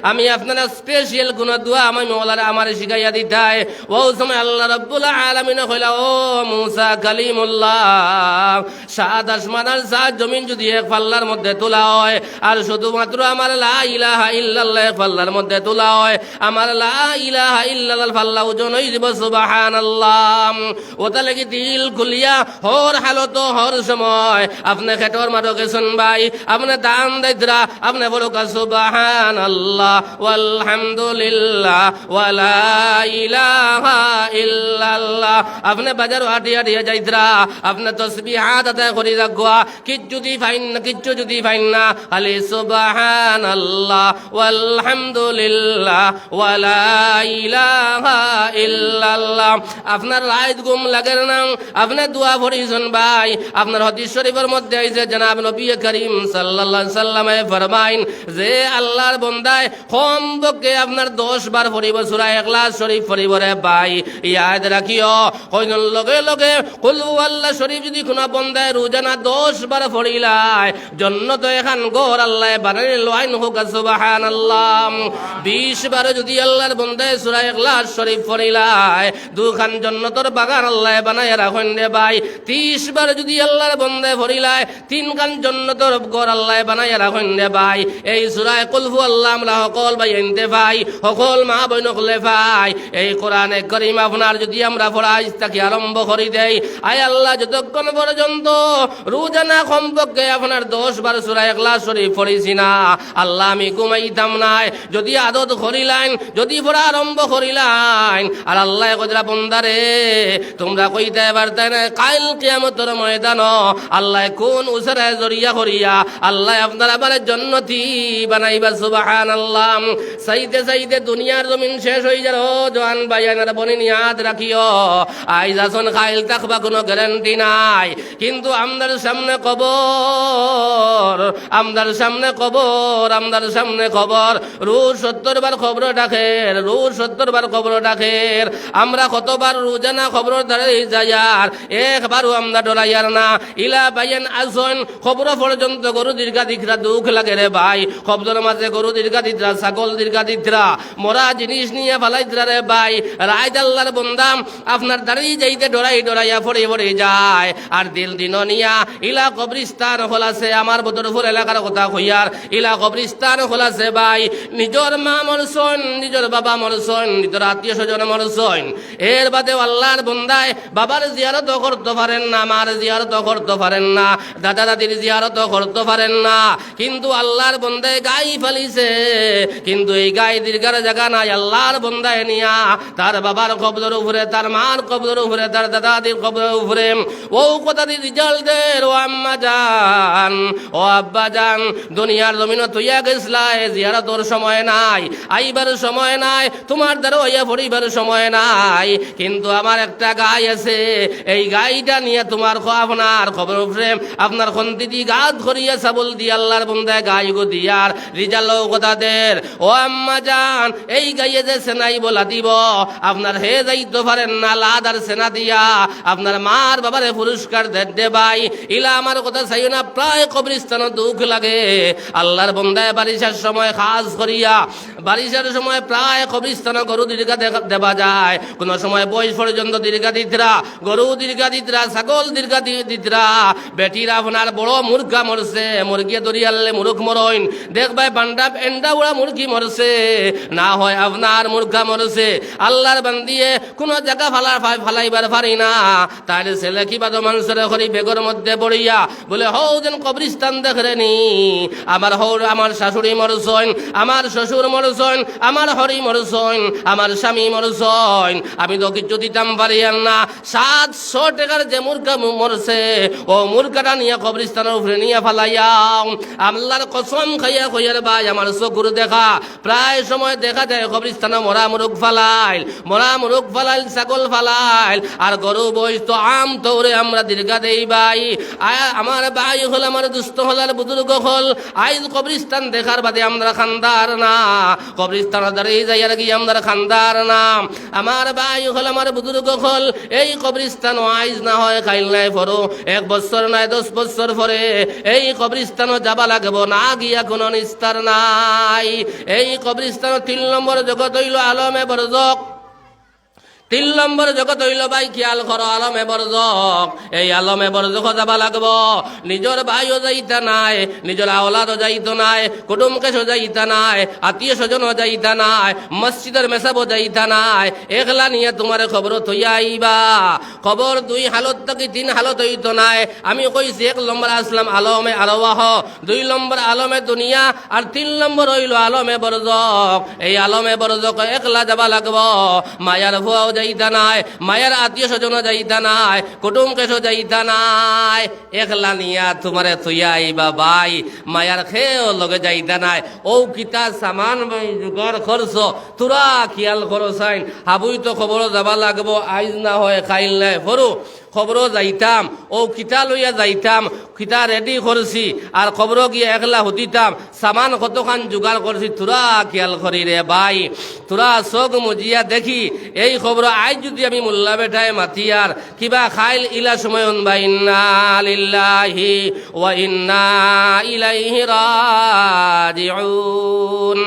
আমি আপনার স্পেশাল কোন দোয়া আমি মওলানা আমারে শিখাইয়া দিতাই। ওই সময় আল্লাহ রাব্বুল আলামিন কইলা, ও মূসা কালিমুল্লাহ, সাত আসমান আর সাত জমিন যদি এক পাল্লার মধ্যে তোলা হয়, আর শুধুমাত্র আমার লা ইলাহা ইল্লাল্লাহ এক পাল্লার মধ্যে তোলা হয়, আমার লা ইলাহা ইল্লাল্লাহ পাল্লা ওজন হই দিব সুবহানাল্লাহ। ওটা লাগি দিল খুলিয়া হর হালত হর সময় আপনি খেটর মারো গেছেন ভাই, আপনি দান দাইদ্রা আপনি বলো সুবহানাল্লাহ ওয়ালহামদুলিল্লাহ ওয়ালা ইলাহা ইল্লাল্লাহ। আপনি বাজার হাটিয়া হাটিয়া যাইদ্রা আপনি তাসবিহাত আদায় করি রাখবা, কিচ্ছু যদি ফাইন না খালি সুবহানাল্লাহ ওয়ালহামদুলিল্লাহ ওয়ালা ইলাহা ইল্লাল্লাহ। আপনার রাত ঘুম লাগে না, আপনি দোয়া পড়িছেন ভাই, আপনার হাদিস শরীফের মধ্যে আইছে জনাব নবী করিম সাল্লাল্লাহু আলাইহি সাল্লামে ফরমাইন, যে আল্লাহর বান্দায় কমপক্ষে আপনার 10 বার পড়িব সূরা ইখলাস শরীফ পড়িব রে ভাই, ইয়াদ রাখিও। কইন লগে লগে কুল হুয়াল্লাহ শরীফ যদি কোন বান্দায় রোজানা 10 বার পড়িলায়, জান্নাত এখান ঘর আল্লাহ বানাই লইন হোক সুবহানাল্লাহ। 20 বার যদি আল্লাহর বান্দায় সূরা ইখলাস শরীফ পড়িলায়, দুখান জান্নাতের বাগান আল্লাহ বানায় রাখেন রে ভাই। 20 বার যদি আল্লাহর বন্দায় ভরিলায় 3 খান জান্নাতের ঘর আল্লাহ বানাইয়া রাখেন রে ভাই। এই সূরা কুল হু আল্লাহ আমরা সকল ভাই এনতে ভাই, সকল মা বোন হলে ভাই, এই কোরআনে কারীম আপনার যদি আমরা পড়াই তাকে আরম্ভ করি দেই, আয় আল্লাহ যতক্ষণ পর্যন্ত রোজানা কমপক্ষে আপনার 10 বার সূরা ইখলাস শরীফ পড়িছি না, আল্লাহ আমি ঘুমাইতাম নাই। যদি আদত করিলাইন, যদি পড়া আরম্ভ করিলাইন, আর আল্লাহ কইরা বন্দারে তোমরা কইতে পারতে না কাল কিয়ামতের ময়দান আল্লাহ কোন উসরে জরিয়া করিয়া আল্লাহ আপনার আবার জান্নাতি বানাইবা। সুবহানাল্লাহ। সাইতে সাইতে দুনিয়ার জমিন শেষ হয়ে যাবে। জওয়ান ভাইয়ানারা বনিনি ইয়াদ রাখিও, আইজ আসন খাইল থাকবা কোনো গ্যারান্টি নাই, কিন্তু আমদার সামনে কবর, আমদার সামনে কবর, আমদার সামনে খবর। রোজ 70 বার খবর ডাকের, রোজ 70 বার খবর ডাকের। আমরা কতবার রোজানা খবর দাঁড়িয়ে যাই আর একবারও আমরা ডরাইয়ার না। ইলা বাইয়ান আসন খবর পর্যন্ত গরু দীর্ঘা দিকরা দুঃখ লাগে রে ভাই। খবরের মাঝে গরু দীর্ঘা দিতরা, ছাগল দীর্ঘা দিতরা, মরা জিনিস নিয়ে ফালাইতরা রে ভাই। রায় আল্লাহর বন্দাম আপনার দাঁড়িয়ে যাইতে ডরাইয়া পড়ে পড়ে যায়। আর দিল দিন নিয়া ইলা কবরিস্তান হলাছে, আমার বদরপুর এলাকার কথা কইয়ার, ইলা কবরিস্তান হলাছে ভাই। নিজের মা মরছন, নিজের বাবা মরছন, নিজের আত্মীয় স্বজন মরছন, এর বাদে আল্লাহর বন্দায় বাবার জিয়ারত করতে পারেন না, মার জিয়ারত করতে পারেন না, দাদা দাদির জিয়ারত করতে পারেন না, কিন্তু আল্লাহর বন্দায় গাই ফালিছে। কিন্তু এই গাই দীর্ঘার জায়গা নাই, আল্লাহর বন্দায় নিয়া তার বাবার কবরের উপরে, তার মার কবরের উপরে, তার দাদা দাদির কবরের উপরে ও কথা দিয়ে রিজাল্টের ও আম্মা জান, ও আব্বা জান, দুনিয়ার জমিন তুইয়া গেছলাই, জিয়ারতর সময় নাই, আইবার সময় নাই, তোমার দ্বারা হইয়া পড়িবার সময় নাই, কিন্তু আমার একটা গাই আছে, এই গাইটা নিয়ে তোমার আপনার খবর উপরে আপনার খন্তি দি গাত করিয়া সাবল দিয়ে আল্লাহর বন্দায় গাই গো দিয়ার রিজাল কথাদের ও আম্মা জান, এই গাইয়ে যে সেনাই বলা দিব আপনার হে যাইতে পারেন না, লাদার সেনা দিয়া আপনার মার বাবারে পুরস্কার দে ভাই। ইলা আমার কথা চাই না, প্রায় কবরিস্তান দুঃখ লাগে। আল্লাহর বন্দায় বারিশার সময় খাস করিয়া, বারিশার সময় প্রায় কবরিস্তান গরু দীর্ঘা দেওয়া যায়, কোন সময় বয়স পর্যন্ত দীর্ঘা দিতরা, গরু দীর্ঘা দিতরা, ছাগল দীর্ঘা দিতরা। বেটিরা আপনার বড় মুরগা মরছে, মুরগি দরিয়ালে মুরুখ মরইন দেখবাই বান্ডা এন্ডা উড়া মুরগি মরছে, না হয় আপনার মুরগা মরছে। আল্লাহর বান্দিয়ে কোন জায়গা ফালাইবার পারি না, তাহলে ছেলে কি বাদ মানুষের করি বেগর মধ্যে পড়িয়া বলে হৌ যেন কবরিস্তান দেখেনি, আমার হৌর আমার শাশুড়ি মরছইন, আমার শ্বশুর মরছইন, আমার হরি মরছইন, আমার স্বামী মরছইন, আমি তো কিছু দিতাম পারি না। 700 টাকার যে মুরগা মরছে, ও মুরগাটা নিয়ে কবরিস্তানের উপরে নিয়ে ফালাইয়াও। আল্লাহর কসম খাইয়া কইয়ার ভাই, আমার চকুর দেখা প্রায় সময় দেখা যায় কবরিস্তানে মরা মুরগ ফালাইল, মরা মুরগ ফালাইল, ছাগল ফালাইল, আর গরু বইস তো আম তৌরে আমরা দীর্ঘা দেই ভাই। আমার ভাই হল, আমার দুস্থ হল, আর বুজুর্গ হল, আইজ কবরিস্তান দেখার বাদে আমরা খানদার না, কবরিস্তান দাঁড়িয়ে যাই আর কি আমরা খানদার না। আমার ভাই হল, আমার বুজুর্গ হল, এই কবরিস্তান আইজ না হয় খাইল নাই পরো 1 বছর নাই 10 বছর পরে এই কবরিস্তানও যাবা লাগবো, না গিয়া কোনো নিস্তার নাই। এই কবরিস্তান 3 নম্বর জগৎ হইল আলমে বরজক, 3 নম্বর জগৎ হইল ভাই খেয়াল করো আলমে বরজক। এই আলমে বরজক যাবা লাগব, নিজের ভাইও যাইতা নাই, নিজের আওলাদও যাইতো নাই, কুটুম কেশও যাইতা নাই, আত্মীয় স্বজনও যাইতা নাই, মসজিদের মেসাবও যাইতা নাই, একলা নিয়ে তোমার খবর থইয়া আইবা। খবর 2 হালত থেকে 3 হালত হইতো নাই। আমি কইছি 1 নম্বর আসলাম আলমে আরওয়াহ, 2 নম্বর আলমে দুনিয়া, আর 3 নম্বর হইল আলমে বরজক। এই আলমে বরজক একলা যাবা লাগব, মায়ার ভুয়াও যাইতা নাই, মায়ের আত্মীয় স্বজন যাইতা নাই, কুটুম কেশো যাইতা নাই, একলা নিয়া তোমারে থইয়া আইবা ভাই। মায়ার খেয়েও লগে যাইতা নাই, ও কিতা সামান জোগাড় খরচ তোরা খেয়াল করছাইন। হাবুই তো খবর যাবা লাগবো, আইজ না হয় খাইল নাই ফরু খবরও যাইতাম, ও কিতা লইয়া যাইতাম, কিতা রেডি করছি, আর খবর গিয়ে একলা হতিতাম, সামান কতখান জোগাড় করছি তোরা খেয়াল করি রে ভাই। তোরা চোখ মজিয়া দেখি এই খবর আজ যদি আমি মোল্লা বেটায় মাতিয়ার কিবা খাইল ইলা সময় বা ইন্না লিল্লাহি ওয়া ইন্না ইলাইহি রাজিউন,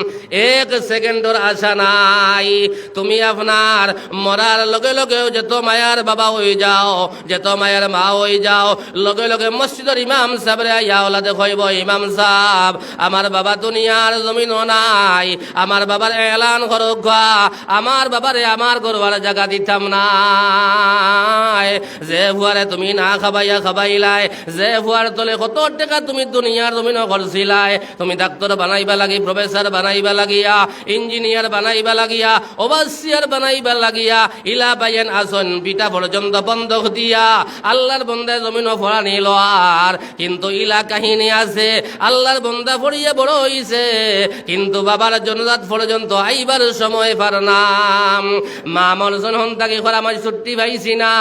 1 সেকেন্ডর আশা নাই। তুমি আপনার মরার লগে লগেও যত মায়ার বাবা হয়ে যাও, যে তো মায়ের মা হয়ে যাও লগে লগে মসজিদের ইমাম সাহেবরে আইয়া ওলাদে কইব ইমাম সাহেব আমার বাবা দুনিয়ার জমিনও নাই আমার বাবার এলান করুক আমার বাবারে আমার গরবার জায়গা দিতাম না যে ফুয়ারে তুমি না খাবাইয়া খাবাইলাই যে ফুয়ার তলে কত টাকা তুমি দুনিয়ার জমিনও করছিলাই তুমি ডাক্তার বানাইবা লাগি প্রফেসর বানাইবা লাগিয়া ইঞ্জিনিয়ার বানাইবা লাগিয়া ওভারসিয়ার বানাইবা লাগিয়া ইলা পাইয়েন আসন পিতা পর্যন্ত বন্ধক দিয়া আল্লাহর বন্দা জমিনও ফোড়া নিল আর কিন্তু ইলা কাহিনী আছে আল্লাহর বন্দা ফড়িয়ে বড় হইছে কিন্তু বাবার জনজাত পর্যন্ত আইবার সময় পার নাম মা আমার জনহন তাকে খরা আমি ছুটি পাইছি না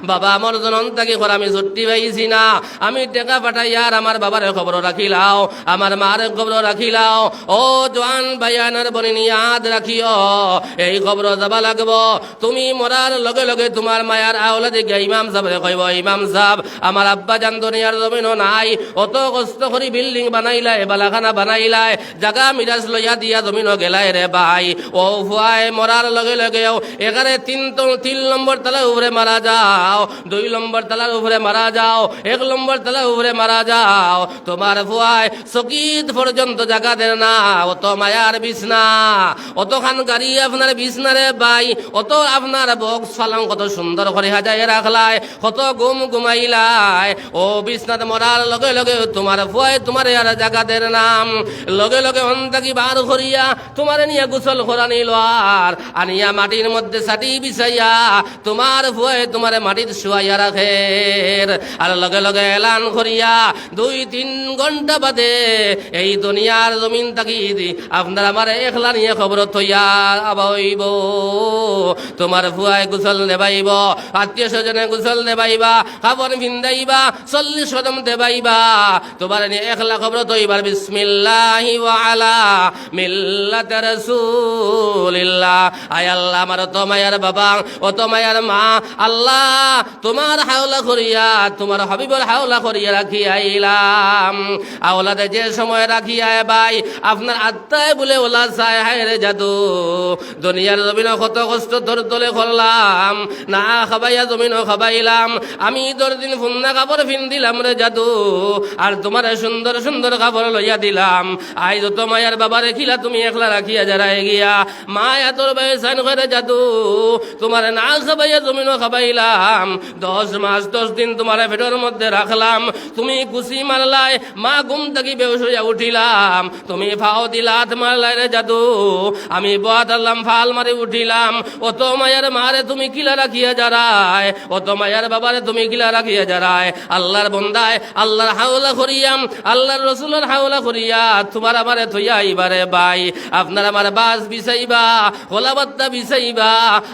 বাবা আমার জনহন তাকে খরা আমি ছুটি পাইছি না আমি টাকা পাঠাই আর আমার বাবার খবর রাখিলাও আমার মার খবর রাখিলাও ও জওয়ান ভাইয়ানার বনিনি ইয়াদ রাখিও এই খবর যাবা লাগব তুমি মরার লগে লগে তোমার মায়ার আওলাদে গিয়া ইমাম সাহেবরে কইব ইমাম সাহেব আমার আব্বা জান দুনিয়ার জমিনও নাই অত কষ্ট করে বিল্ডিং বানাইলাই বালাখানা বানাইলাই জাগা মিরাজ লইয়া দিয়া জমিনও গেলাই রে ভাই ও ফুয়াই মরার লগে লগেও এখানে তিন নম্বর তলার উপরে মারা যাও 2 নম্বর তলার উপরে মারা যাও 1 নম্বর তলার উপরে মারা যাও তোমার ফুয়াই সকিত পর্যন্ত জায়গা দেন না অত মায়ার বিছনা অত খান গাড়ি আপনার বিছনারে ভাই অত আপনার বক্স ফালাং কত সুন্দর করে হাজায় রাখলাই কত ঘুমাইলাই ও বিছনাত মরার লগে লগে তোমার ফুয়াই তোমার আর জায়গা দেন নাম লগে লগে অন্তাকি বার করিয়া তোমার নিয়ে গোসল করা নিল আর আনিয়া মাটির মধ্যে সাটি বিছাইয়া তোমার ভুয়ে তোমার মাটির শুয়াইয়া রাখে আর লগে লগে এলান করিয়া 2-3 ঘন্টা বাদে এই দুনিয়ার জমিন থাকি আপনার আমার একলা নিয়ে খবর থইয়া আবাইব তোমার ভুয়ায় গোসল দেবাইব আত্মীয় স্বজনে গোসল দেবাইবা খাবার ভিন্দাইবা 40 কদম দেবাইবা তোমার নিয়ে একলা খবর থইবার বিসমিল্লাহি ওয়া আলা মিল্লাতি রাসূলিল্লাহ আয় আল্লাহ আমার তো মায়ার বাবা ও তো মায়ার মা আল্লাহ তোমার হাওলা করিয়া তোমার হাবিবর হাওলা করিয়া রাখি আইলাম আওলাদে যে সময় রাখি আয় ভাই আপনার আত্মায় বলে ওলা চায় হায় রে জাদু দুনিয়ার জমিন কত কষ্ট তোর তোলে করলাম না খাবাইয়া জমিনও খাবাইলাম আমি তোর দিন ফুন্না কাপড় ফিন দিলাম রে জাদু আর তোমার সুন্দর সুন্দর কাপড় লইয়া দিলাম আই তো মায়ার বাবা রেখিলা তুমি একলা রাখিয়া যারাই গিয়া মায়া তোর বেসান করে জাদু তোমার না খাবাইয়া জমিনও খাবাইলাম 10 মাস 10 দিন তোমার পেটের মধ্যে রাখলাম তুমি কুচি মারলাই মা ঘুম থাকি বেহুশ হইয়া উঠিলাম তুমি ফাও দিলা হাত মারলাই রে জাদু আমি বয়া ধরলাম ফাল মারি উঠিলাম অত মায়ার মারে তুমি কিলা রাখিয়া যারায় অত মায়ার বাবারে তুমি কিলা রাখিয়া যারায় আল্লাহর বন্দায় আল্লাহর হাওলা করিয়াম আল্লাহর রসুলের হাওলা করিয়া তোমার আমারে থইয়া আইবারে ভাই আপনার আমার বাস বিছাইবা গোলাবাত্তা বিছাইবা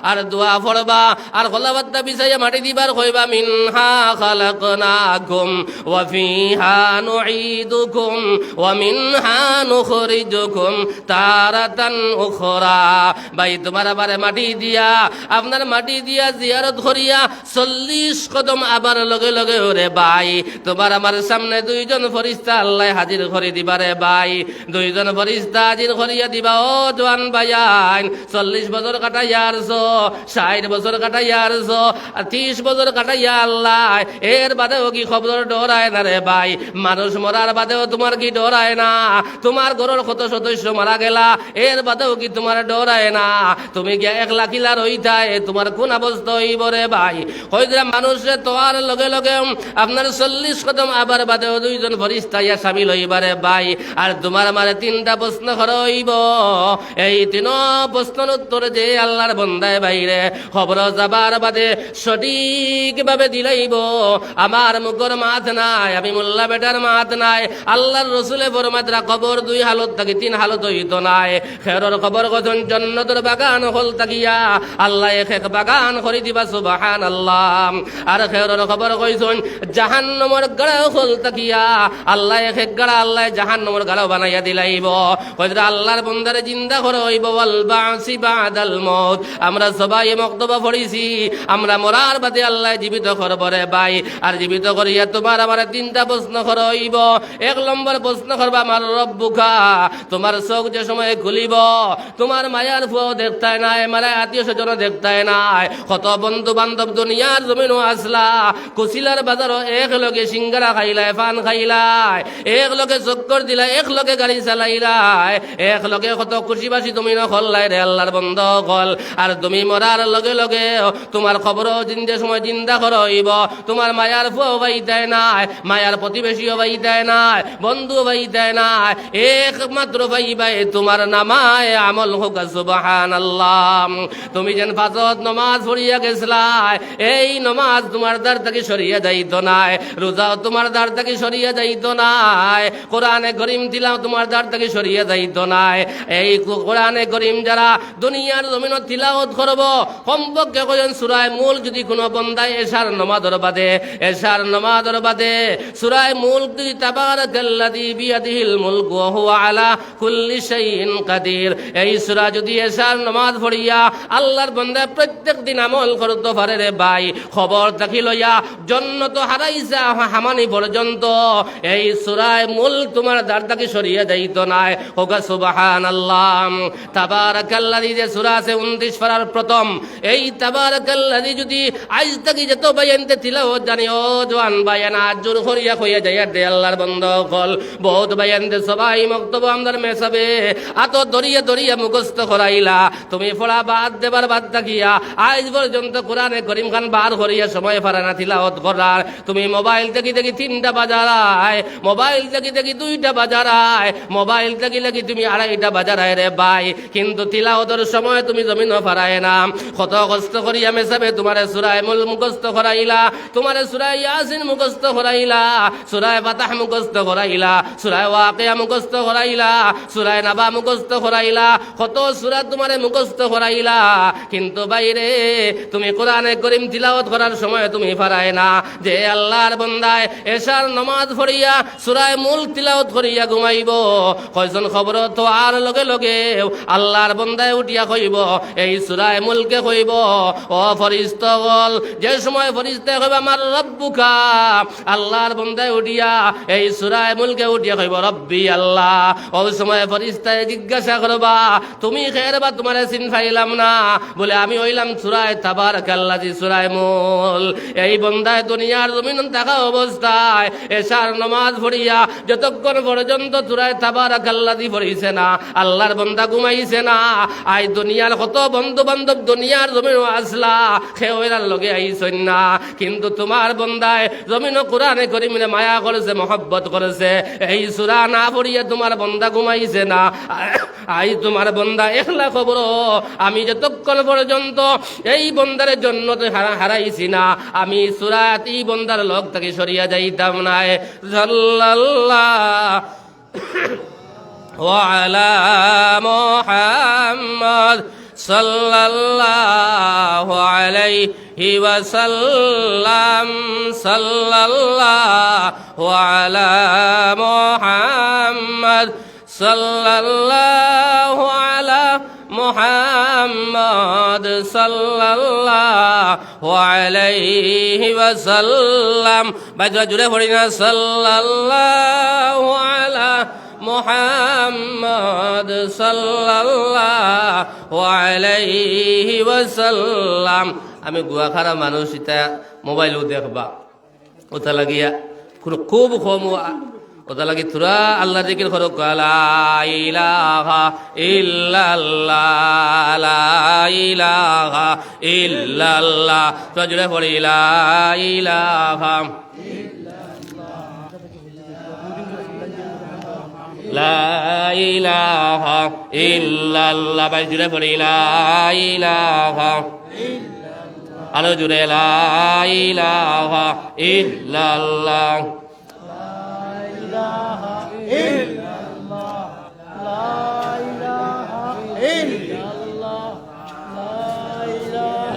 আর দোয়া পড়বা আর গোলাবাত্তা বিছাইয়া মাটি দিবার কইবা মিনহা খালাকনাকুম ওয়া ফিহা নুঈদুকুম ওয়া মিনহা নুখরিজুকুম তারাতান উখরা ভাই তোমার আবার মাটি দিয়া আপনার মাটি দিয়া জিয়ারত করিয়া 40 কদম আবার লগে লগে ওরে ভাই তোমার আমার সামনে 2 জন ফেরেশতা আল্লাহ হাজির করে দিবারে ভাই 2 জন ফেরেশতা হাজির করিয়া দিবা ও জওয়ান ভাইয়ান 40 বছর কাটাইয়া আরছো 60 বছর কাটাইয়া আরছো 30 বছর কাটাইয়া আল্লাহ এর বাদেও কি খবর ডরায় না রে ভাই মানুষ মরার বাদেও তোমার কি ডরায় না তোমার ঘরের কত সদস্য মারা গেলা এর বাদেও কি তোমার ডরায় না তুমি গিয়া একলা কিলা রইতায় তোমার কোন অবস্থা হইব রে ভাই হইরা মানুষে তোয়ার লগে লগে আপনার 40 কদম আবার বাদেও 2 জন ফেরেশতা ইয়া শামিল হইবারে ভাই আর তোমার আমারে 3টা প্রশ্ন হইব এই 3 প্রশ্নের উত্তর যে আল্লাহর বান্দায় বাইরে খবর যাবার বাদে সঠিকভাবে দিলাইব আমার মুখর মাত নাই আমি মোল্লা বেটার মাত নাই আল্লাহর রসুলে ফরমাতরা খবর 2 হালত থাকি 3 হালত হইতো নাই খেরর খবর কখন জান্নাতের বাগান হল তাকিয়া আল্লাহ এক বাগান করে দিবা সুবহানাল্লাহ আর খেরর খবর কইছন জাহান্নামের গড়া হল তাকিয়া আল্লাহ এক গড়া আল্লাহ জাহান্নামের গড়া বানাইয়া দিলাইব কইরা আল্লাহর বান্দারে জিন্দা করে হইব ওয়াল বাসি বাদাল মউত আমরা সবাই মক্তবা পড়িছি আমরা মরার বাদে আল্লাহ জীবিত করব রে ভাই আর জীবিত করিয়া তোমার আমার 3টা প্রশ্ন হইব 1 নম্বর প্রশ্ন করবা আমার রব্বুকা তোমার চোখ যে সময় খুলিব তোমার মায়ার ফুয়াও দেখতাই নাই মারা আত্মীয় স্বজন দেখতাই নাই কত বন্ধু বান্ধব দুনিয়ার দুনিয়ার জমিনও আসলা কুচিলার বাজারও এক লগে সিঙ্গারা খাইলাই পান খাইলাই এক লগে চক্কর দিলাই এক লগে গাড়ি চালাইলাই এক লগে কত খুশিবাসী তুমি নখল্লাই রে আল্লাহর বন্ধ কল আর তুমি মরার লগে লগে তোমার খবর জিন্দে সময় চিন্তা করইব তোমার মায়ার ফুয়াও বাইতায় নাই মায়ার প্রতিবেশীও বাইতায় নাই বন্ধু বাইতায় নাই একমাত্র ভাইবাই তোমার নামায় আমল হোক সুবহানাল্লাহ। তুমি যেন ফাজত নমাজ পড়িয়া গেছলাই এই নমাজ তোমার দ্বার থেকে সরিয়ে যাইতো নাই রোজাও তোমার দ্বার থেকে সরিয়ে যাইতো নাই কোরআনে করিম তিলাও তোমার দ্বার থেকে সরিয়ে যাইতো নাই এই কোরআনে করিম যারা দুনিয়ার জমিন তিলাওয়াত করব কমপক্ষে কয়েন সূরা মূল যদি কোনো বন্দায় এশার নামাজের বাদে সূরা মূল যদি তাবারাকাল্লাযী বিয়াদিহিল মুলকু ওয়া হুয়া আলা কুল্লি শাইইন কাদির এই সূরা যদি এশার নামাজ পড়িয়া আল্লাহর বান্দা প্রত্যেক দিন আমল করতে পারে রে ভাই খবর রাখি লইয়া জান্নাত হারাইছা হামানি পর্যন্ত এই সূরা মূল তোমার দ্বার থেকে সরিয়ে যাইতো না হোক সুবহানাল্লাহ। তাবারাকাল্লাযী যে সূরা আছে 29 পারার প্রথম এই তাবারাকাল্লাযী যদি আজ থেকে যত বায়ানতে তিলাওয়াত জানি ও জওয়ান বায়ান আজ জোর করিয়া কইয়া যাইয়া দে আল্লাহর বন্ধ কল বহুত বায়ান দে সবাই মক্তব আমদার মেসাবে আত দরিয়া মুখস্থ করাইলা তুমি পড়া বাদ দেবার বাদ থাকিয়া আজ পর্যন্ত কোরআনে করিম খান বার করিয়া সময় পারে না তিলাওয়াত করার তুমি মোবাইল দেখি 3টা বাজারায় মোবাইল দেখি 2টা বাজারায় মোবাইল দেখি তুমি 2:30টা বাজারায় রে ভাই কিন্তু তিলাওয়াতের সময় তুমি জমিন পারায় না কত কষ্ট করিয়া মেসাবে তোমারে সূরা মুল মুখস্থ করাইলা তোমারে সূরা ইয়াসিন মুখস্থ করাইলা সূরা ফাতাহ মুখস্থ করাইলা সূরা ওয়াকিয়া মুখস্থ করাইলা সূরা নাবা মুখস্থ করাইলা কত সূরা তোমারে মুখস্থ করাইলা কিন্তু বাইরে তুমি কোরআনে করিম তিলাওয়াত করার সময় তুমি পারায় না যে আল্লাহর বান্দায় এশার নামাজ পড়িয়া সূরা মূল তিলাওয়াত করিয়া ঘুমাইব কয়জন খবর তো আর লগে লগে আল্লাহর বান্দায় উঠিয়া কইব এই সূরা মূলকে কইব ও ফেরেশতাগণ যে সময় ফেরেশতা কইব আমার রব্বুকা আল্লাহর বান্দায় উঠিয়া এই সূরা মূলকে উঠিয়া কইব রব্বি আল্লাহ ওই সময় ফেরেশতায় জিজ্ঞাসা করবা তুমি খের বা তোমারে চিন পাইলাম না বলে আমি হইলাম সূরা তাবারাকাল্লাযী সূরা মূল এই বান্দায় দুনিয়ার জমিন থাকা অবস্থায় এশার নামাজ পড়িয়া যতক্ষণ পর্যন্ত সূরা তাবারাকাল্লাযী পড়িছে না আল্লাহর বান্দা ঘুমাইছে না আই দুনিয়ার কত বন্ধু বান্ধব দুনিয়ার জমিন আসলা খেওয়ার লগে আইছেন না কিন্তু তোমার বান্দায় জমিন কোরআনে করিমে মায়া করেছে মহব্বত করেছে এই সূরা না পড়িয়া তোমার বান্দা ঘুমাইছে না আই তোমার বান্দা একলা খবর আমি যতক্ষণ পর্যন্ত এই বান্দার জন্য হারাইছি না আমি সূরা এই বান্দার লোক থেকে সরিয়া যাইতাম না সাল্লাল্লাহু আলা মুহাম্মদ সাল্লাল্লাহু আলাইহি ওয়াসাল্লাম সাল্লাল্লাহু আলা মুহাম্মদ সাল্লাল্লাহু আলা মুহাম্মদ সাল্লাল্লাহু আলাইহি ওয়াসাল্লাম বাজা জুড়ে পড়ি না সাল্লাল্লাহু আলা মুহাম্মদ সাল্লাল্লাহু আলাইহি ওয়াসাল্লাম। আমি গুয়াখারা মানুষ এটা মোবাইলও দেখবা ওটা লাগিয়া খুব কম ওটা লাগি তোরা আল্লাহ জিকির করো লা ইলাহা ইল্লাল্লাহ লা ইলাহা ইল্লাল্লাহ তো জুড়ে পড়ি লা ইলাহা লা ইলাহা ইল্লাল্লাহ ভাই জুড়ে পড়ি লা ইলাহা আলো জুড়ে লা ইলাহা ইল্লাল্লাহ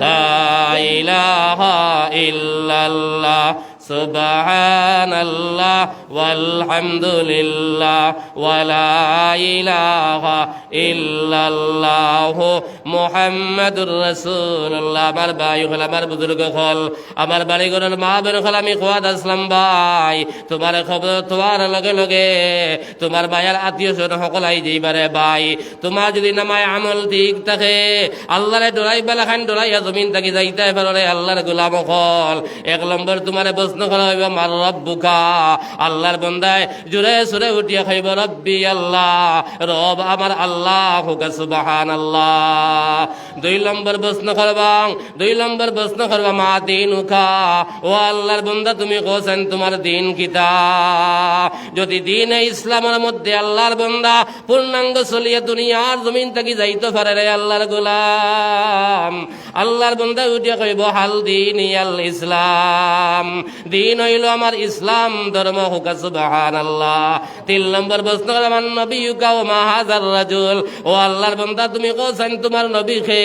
লা ইলাহা ইল্লাল্লাহ সুবহানাল্লাহ ওয়ালহামদুলিল্লাহ ওয়ালা ইলাহা ইল্লাল্লাহ মুহাম্মাদুর রাসূলুল্লাহ। আমার ভাই হল, আমার বুজুর্গ হল, আমার বাড়ি ঘরের মা বোন হল, আমি খোয়াদ আসলাম ভাই, তোমার খবর তোমার লগে লগে তোমার ভাইয়ার আত্মীয় স্বজন সকলাই যেইবারে ভাই, তোমার যদি নামায় আমল ঠিক থাকে আল্লাহরে ডরাই বেলা খান ডরাইয়া জমিন থাকি যাইতে পারে আল্লাহর গোলাম হল। এক নম্বর তোমার প্রশ্ন করা হইব মার রব্বুকা, আল্লাহর বন্দায় জোরে সুরে উঠিয়া খাইব রব্বি আল্লাহ, রব আমার আল্লাহ হুকা সুবহানাল্লাহ। দুই নম্বর প্রশ্ন করবাং, দুই নম্বর প্রশ্ন করবা মা দিনুকা, ও আল্লাহর বন্দা তুমি কোসেন তোমার দিন কিতা। যদি দিন ইসলামের মধ্যে আল্লাহর বন্দা পূর্ণাঙ্গ চলিয়ে দুনিয়ার জমিন থাকি যাইতে পারে রে আল্লাহর গোলাম, আল্লাহর বন্দা উঠিয়া কইব হাল দিন ইয়াল ইসলাম, দিন হইল আমার ইসলাম ধর্ম হুকা সুবহানাল্লাহ। তিন নম্বর প্রশ্ন আমার নবিয়ুকা ও মা হাযার রাজুল, ও আল্লাহর বন্দা তুমি কোসেন তোমার নবী খে।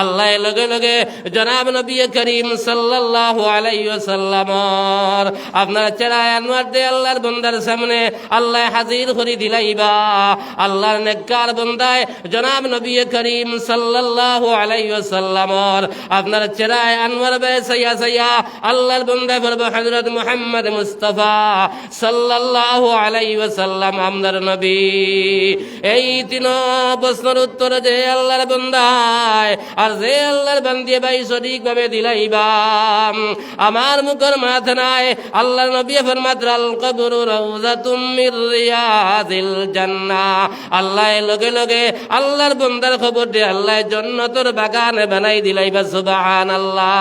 আল্লাহ লগে লগে জনাব নবী করিম সাল্লাল্লাহু আলাইহি ওয়াসাল্লাম আপনার চেহারা আনোয়ার দে আল্লাহর বন্দার সামনে আল্লাহ হাজির করে দিলাইবা। আল্লাহর নেককার বন্দায় জনাব নবী করিম সাল্লাল্লাহু আলাইহি ওয়াসাল্লাম আপনার চেহারা আনোয়ার বে সাইয়া সাইয়া আল্লাহর বন্দা বলবো হযরত মুহাম্মদ মুস্তাফা সাল্লাল্লাহু আলাইহি ওয়াসাল্লাম আপনার নবী। এই তিন প্রশ্নের উত্তর যে আল্লাহর বন্দায় আর যে আল্লাহর বান্দিয়ে ভাই সঠিকভাবে দিলাইবা আমার মুখের মাথা নাই আল্লাহর নবী ফরমাত আল কবরু রাউযাতুম মির রিয়াজিল জান্নাহ। আল্লাহ লগে লগে আল্লাহর বন্দার খবর দিয়ে আল্লাহ জান্নাতের বাগান বানাই দিলাইবা সুবহানাল্লাহ।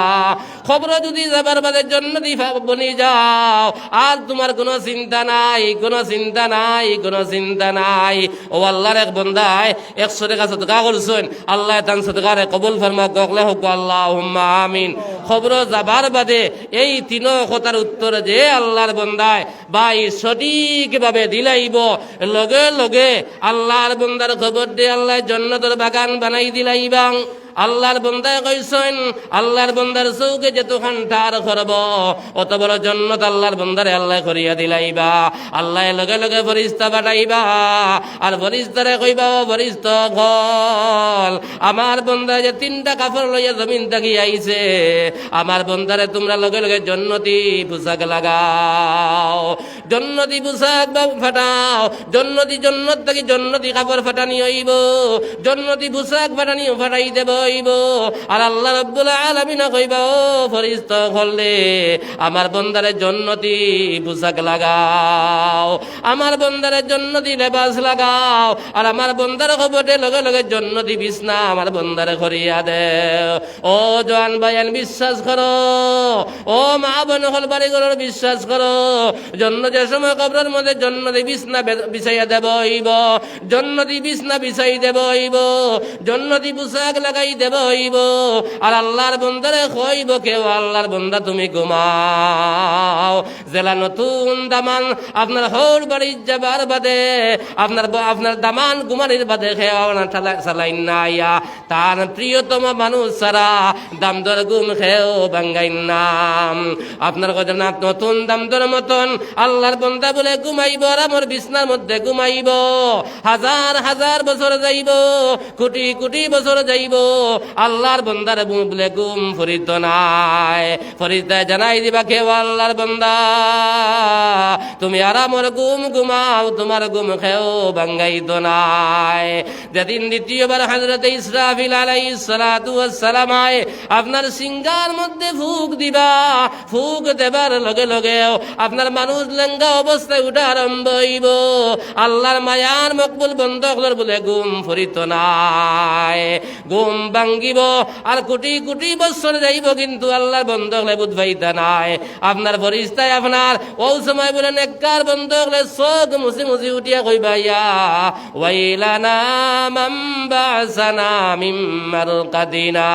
খবর যদি যাবার বাদে জান্নাতি বনি যাও আর তোমার কোনো চিন্তা নাই, কোনো চিন্তা নাই, কোনো চিন্তা নাই। ও আল্লাহর এক বন্দায় 100 টাকা সদকা করছেন, আল্লাহ তান সদকারে কবুল ফরমা গকলে হোক আল্লাহুম্মা আমিন। খবর যাবার বাদে এই তিন কথার উত্তর যে আল্লাহর বন্দায় ভাই সঠিকভাবে দিলাইব লগে লগে আল্লাহর বন্দার খবর দিয়ে আল্লাহ জান্নাতের বাগান বানাই দিলাইবা। আল্লাহর বন্দায় কইছেন আল্লাহর বন্দার চৌকে যেতখান ঠার করব অত বড় জান্নাত আল্লাহর বন্দারে আল্লাহ করিয়া দিলাইবা। আল্লাহ লগে লগে ফেরেশতা পাঠাইবা আর ফেরেশতারে কইবা ফেরেশতা গল আমার বন্দা যে 3টা কাপড় লইয়া জমিন থাকি আইছে আমার বন্দারে তোমরা লগে লগে জান্নাতি পোশাক লাগাও, জান্নাতি পোশাক ফাটাও, জান্নাতি জান্নাত থাকি জান্নাতি কাপড় ফাটানি হইব, জান্নাতি পোশাক ফাটানি ফাটাই দেব হইব। আর আল্লাহ রাব্বুল আলামিন কইবা ও ফেরেশতা হলে আমার বন্দারে জান্নাতি পোশাক লাগাও, আমার বন্দারে জান্নাতি লেবাস লাগাও, আর আমার বন্দার খবরে লগে লগে জান্নাতি বিছনা আমার বন্দারে করিয়া দেও। ও জওয়ান ভাইয়ান বিশ্বাস করো, ও মা বোন হল বাড়ি ঘরের বিশ্বাস করো, জান্নাতের সময় কবরের মধ্যে জান্নাতি বিছনা বিছাইয়া দেব হইব, জান্নাতি বিছনা বিছাই দেব হইব, জান্নাতি পোশাক লাগাই দেব হইব। আর আল্লাহর বন্দারে কইব কেউ আল্লাহর বন্দা তুমি ঘুমাও, জেলা নতুন দামান আপনার হোর বাড়ি যাবার বাদে আপনার দামান ঘুমানির বাদে খেয়াওনা চালাইন নাইয়া তার প্রিয়তম মানুষ সারা দাম দর গুম খেয়েও বাঙ্গাইন নাম। আপনার কথা না নতুন দাম দর মতন আল্লাহর বন্দা বলে ঘুমাইব আর আমার বিছনার মধ্যে ঘুমাইব, হাজার হাজার বছর যাইব, কোটি কোটি বছর যাইব, আল্লাহর বন্দার বলে গুম ফরিত নাই। ফরিস্তায় জানাই দিবা কেউ আল্লাহর বন্দা তুমি আরামর গুম ঘুমাও, তোমার গুম খেও বাঙ্গাইত নাই। যেদিন দ্বিতীয়বার হযরত ইসরাফিল আলাইহিস সালাতু ওয়াস সালাম আপনার সিংহার মধ্যে ফুক দিবা, ফুক দেবার লগে লগে আপনার মানুষ লেঙ্গা অবস্থায় উঠা আরম্ভ হইব। আল্লাহর মায়ার মকবুল বন্ধকলর বলে গুম ফরিত নাই, গুম ভাঙ্গিব আর কোটি কোটি বছর যাইব কিন্তু আল্লাহর বন্ধকলে বুঝবাইতা নাই। আপনার ফরিস্তায় আপনার ও সময় বলে নেককার বন্ধকলে চোখ মুছি মুছি উঠিয়া কইবা ইয়া ওয়াইলানা মান বাসানা মিন মারকাদিনা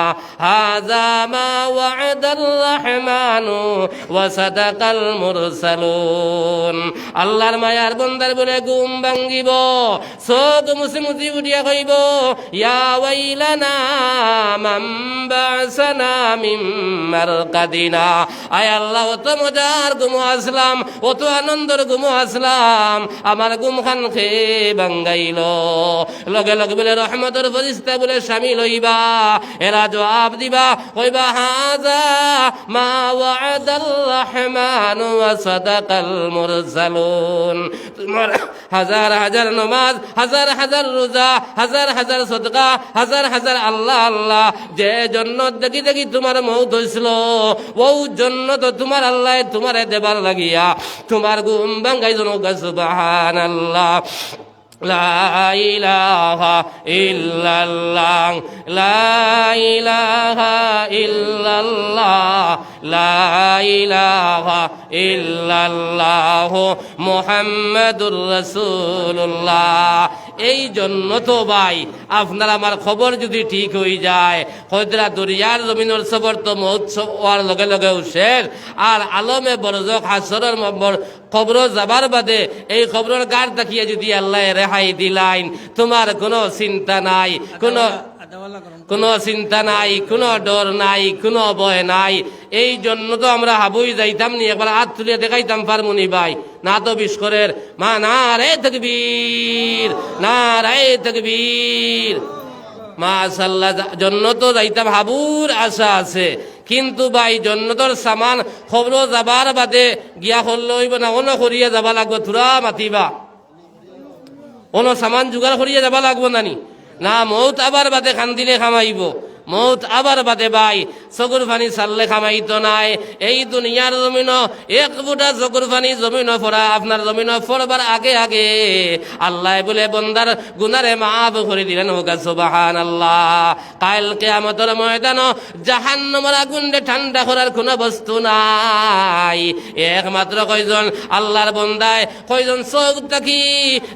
হাযা মা ওয়া'দার রাহমানু ওয়া সাদাকাল মুরসালুন। আল্লাহর মায়ার বন্দার বলে ঘুম ভাঙ্গিব, চোখ মুছি মুছি উঠিয়া কইব, ইয়া ওয়াইলানা মান বা'সানা মিন মারকাদিনা। আয় আল্লাহ, অত মজার ঘুমো আসলাম, অত আনন্দর ঘুমো আসলাম, আমার ঘুম খান খেয়ে ভাঙ্গাইল। লগে লগে বলে রহমতের ফেরেশতা বলে শামিল হইবা, এরা জবাব দিবা, কইবা হাযা মা ওয়া'দার রহমান ওয়া সাদাকাল মুরসালুন। তোমার হাজার হাজার নামাজ, হাজার হাজার রোজা, হাজার হাজার সদকা, হাজার হাজার আল্লাহ আল্লাহ, যে জন্নত দেখি দেখি তোমার মৌত হইছিল, ও জন্নত তোমার আল্লাহ তোমারে দেবার লাগিয়া তোমার ঘুম ভাঙ্গাই জনকা সুবহানাল্লাহ। লা ইলাহা ইল্লাল্লাহ, লা ইলাহা ইল্লাল্লাহ, লা ইলাহা ইল্লাল্লাহ মুহাম্মাদুর রাসূলুল্লাহ। এই জন্য তো ভাই আপনার আমার খবর যদি ঠিক হয়ে যায়, হয়তরা দরিয়ার জমিনের সবর তো মহোৎসব হওয়ার লগে লগেও শেষ, আর আলমে বরজক হাসরের খবর যাবার বাদে এই খবরের গাড় দেখিয়ে যদি আল্লাহ রেহাই দিলাইন, তোমার কোনো চিন্তা নাই, কোনো চিন্তা নাই, কোনো ডর নাই, কোনো ভয় নাই। এই জন্য তো আমরা হাবুই যাইতাম নি, একবার হাত তুলিয়ে দেখাইতাম পারমুনি ভাই, না তো বিস্করের মা নারে তাকবীর, নারে তাকবীর, মাশাআল্লাহ। জন্য তো যাইতাম হাবুর আশা আছে, কিন্তু ভাই জন্নতর সামান খবর যাবার বাদে গিয়া করলে হইব না, অন্য করিয়া যাবা লাগবো, থুরা মাতিবা অন্য সামান জোগাড় করিয়া যাবা লাগবো নানি, না মৌত আবার বাদে খান্দিলে খামাইব, মৌত আবার বাদে ভাই চকুর পানি চাললে খামাইতো নাই। এই দুনিয়ার জমিন এক ফুটা চকুর পানি জমিন ফোরা, আপনার জমিন ফোরবার আগে আগে আল্লাহ বলে বন্দার গুনারে মাফ করে দিলেন, হোক সুবহানাল্লাহ। কাল কিয়ামতের ময়দান জাহান্নামের আগুনে ঠান্ডা করার কোনো বস্তু নাই, একমাত্র কয়জন আল্লাহর বন্দায়, কয়জন চোখ থাকি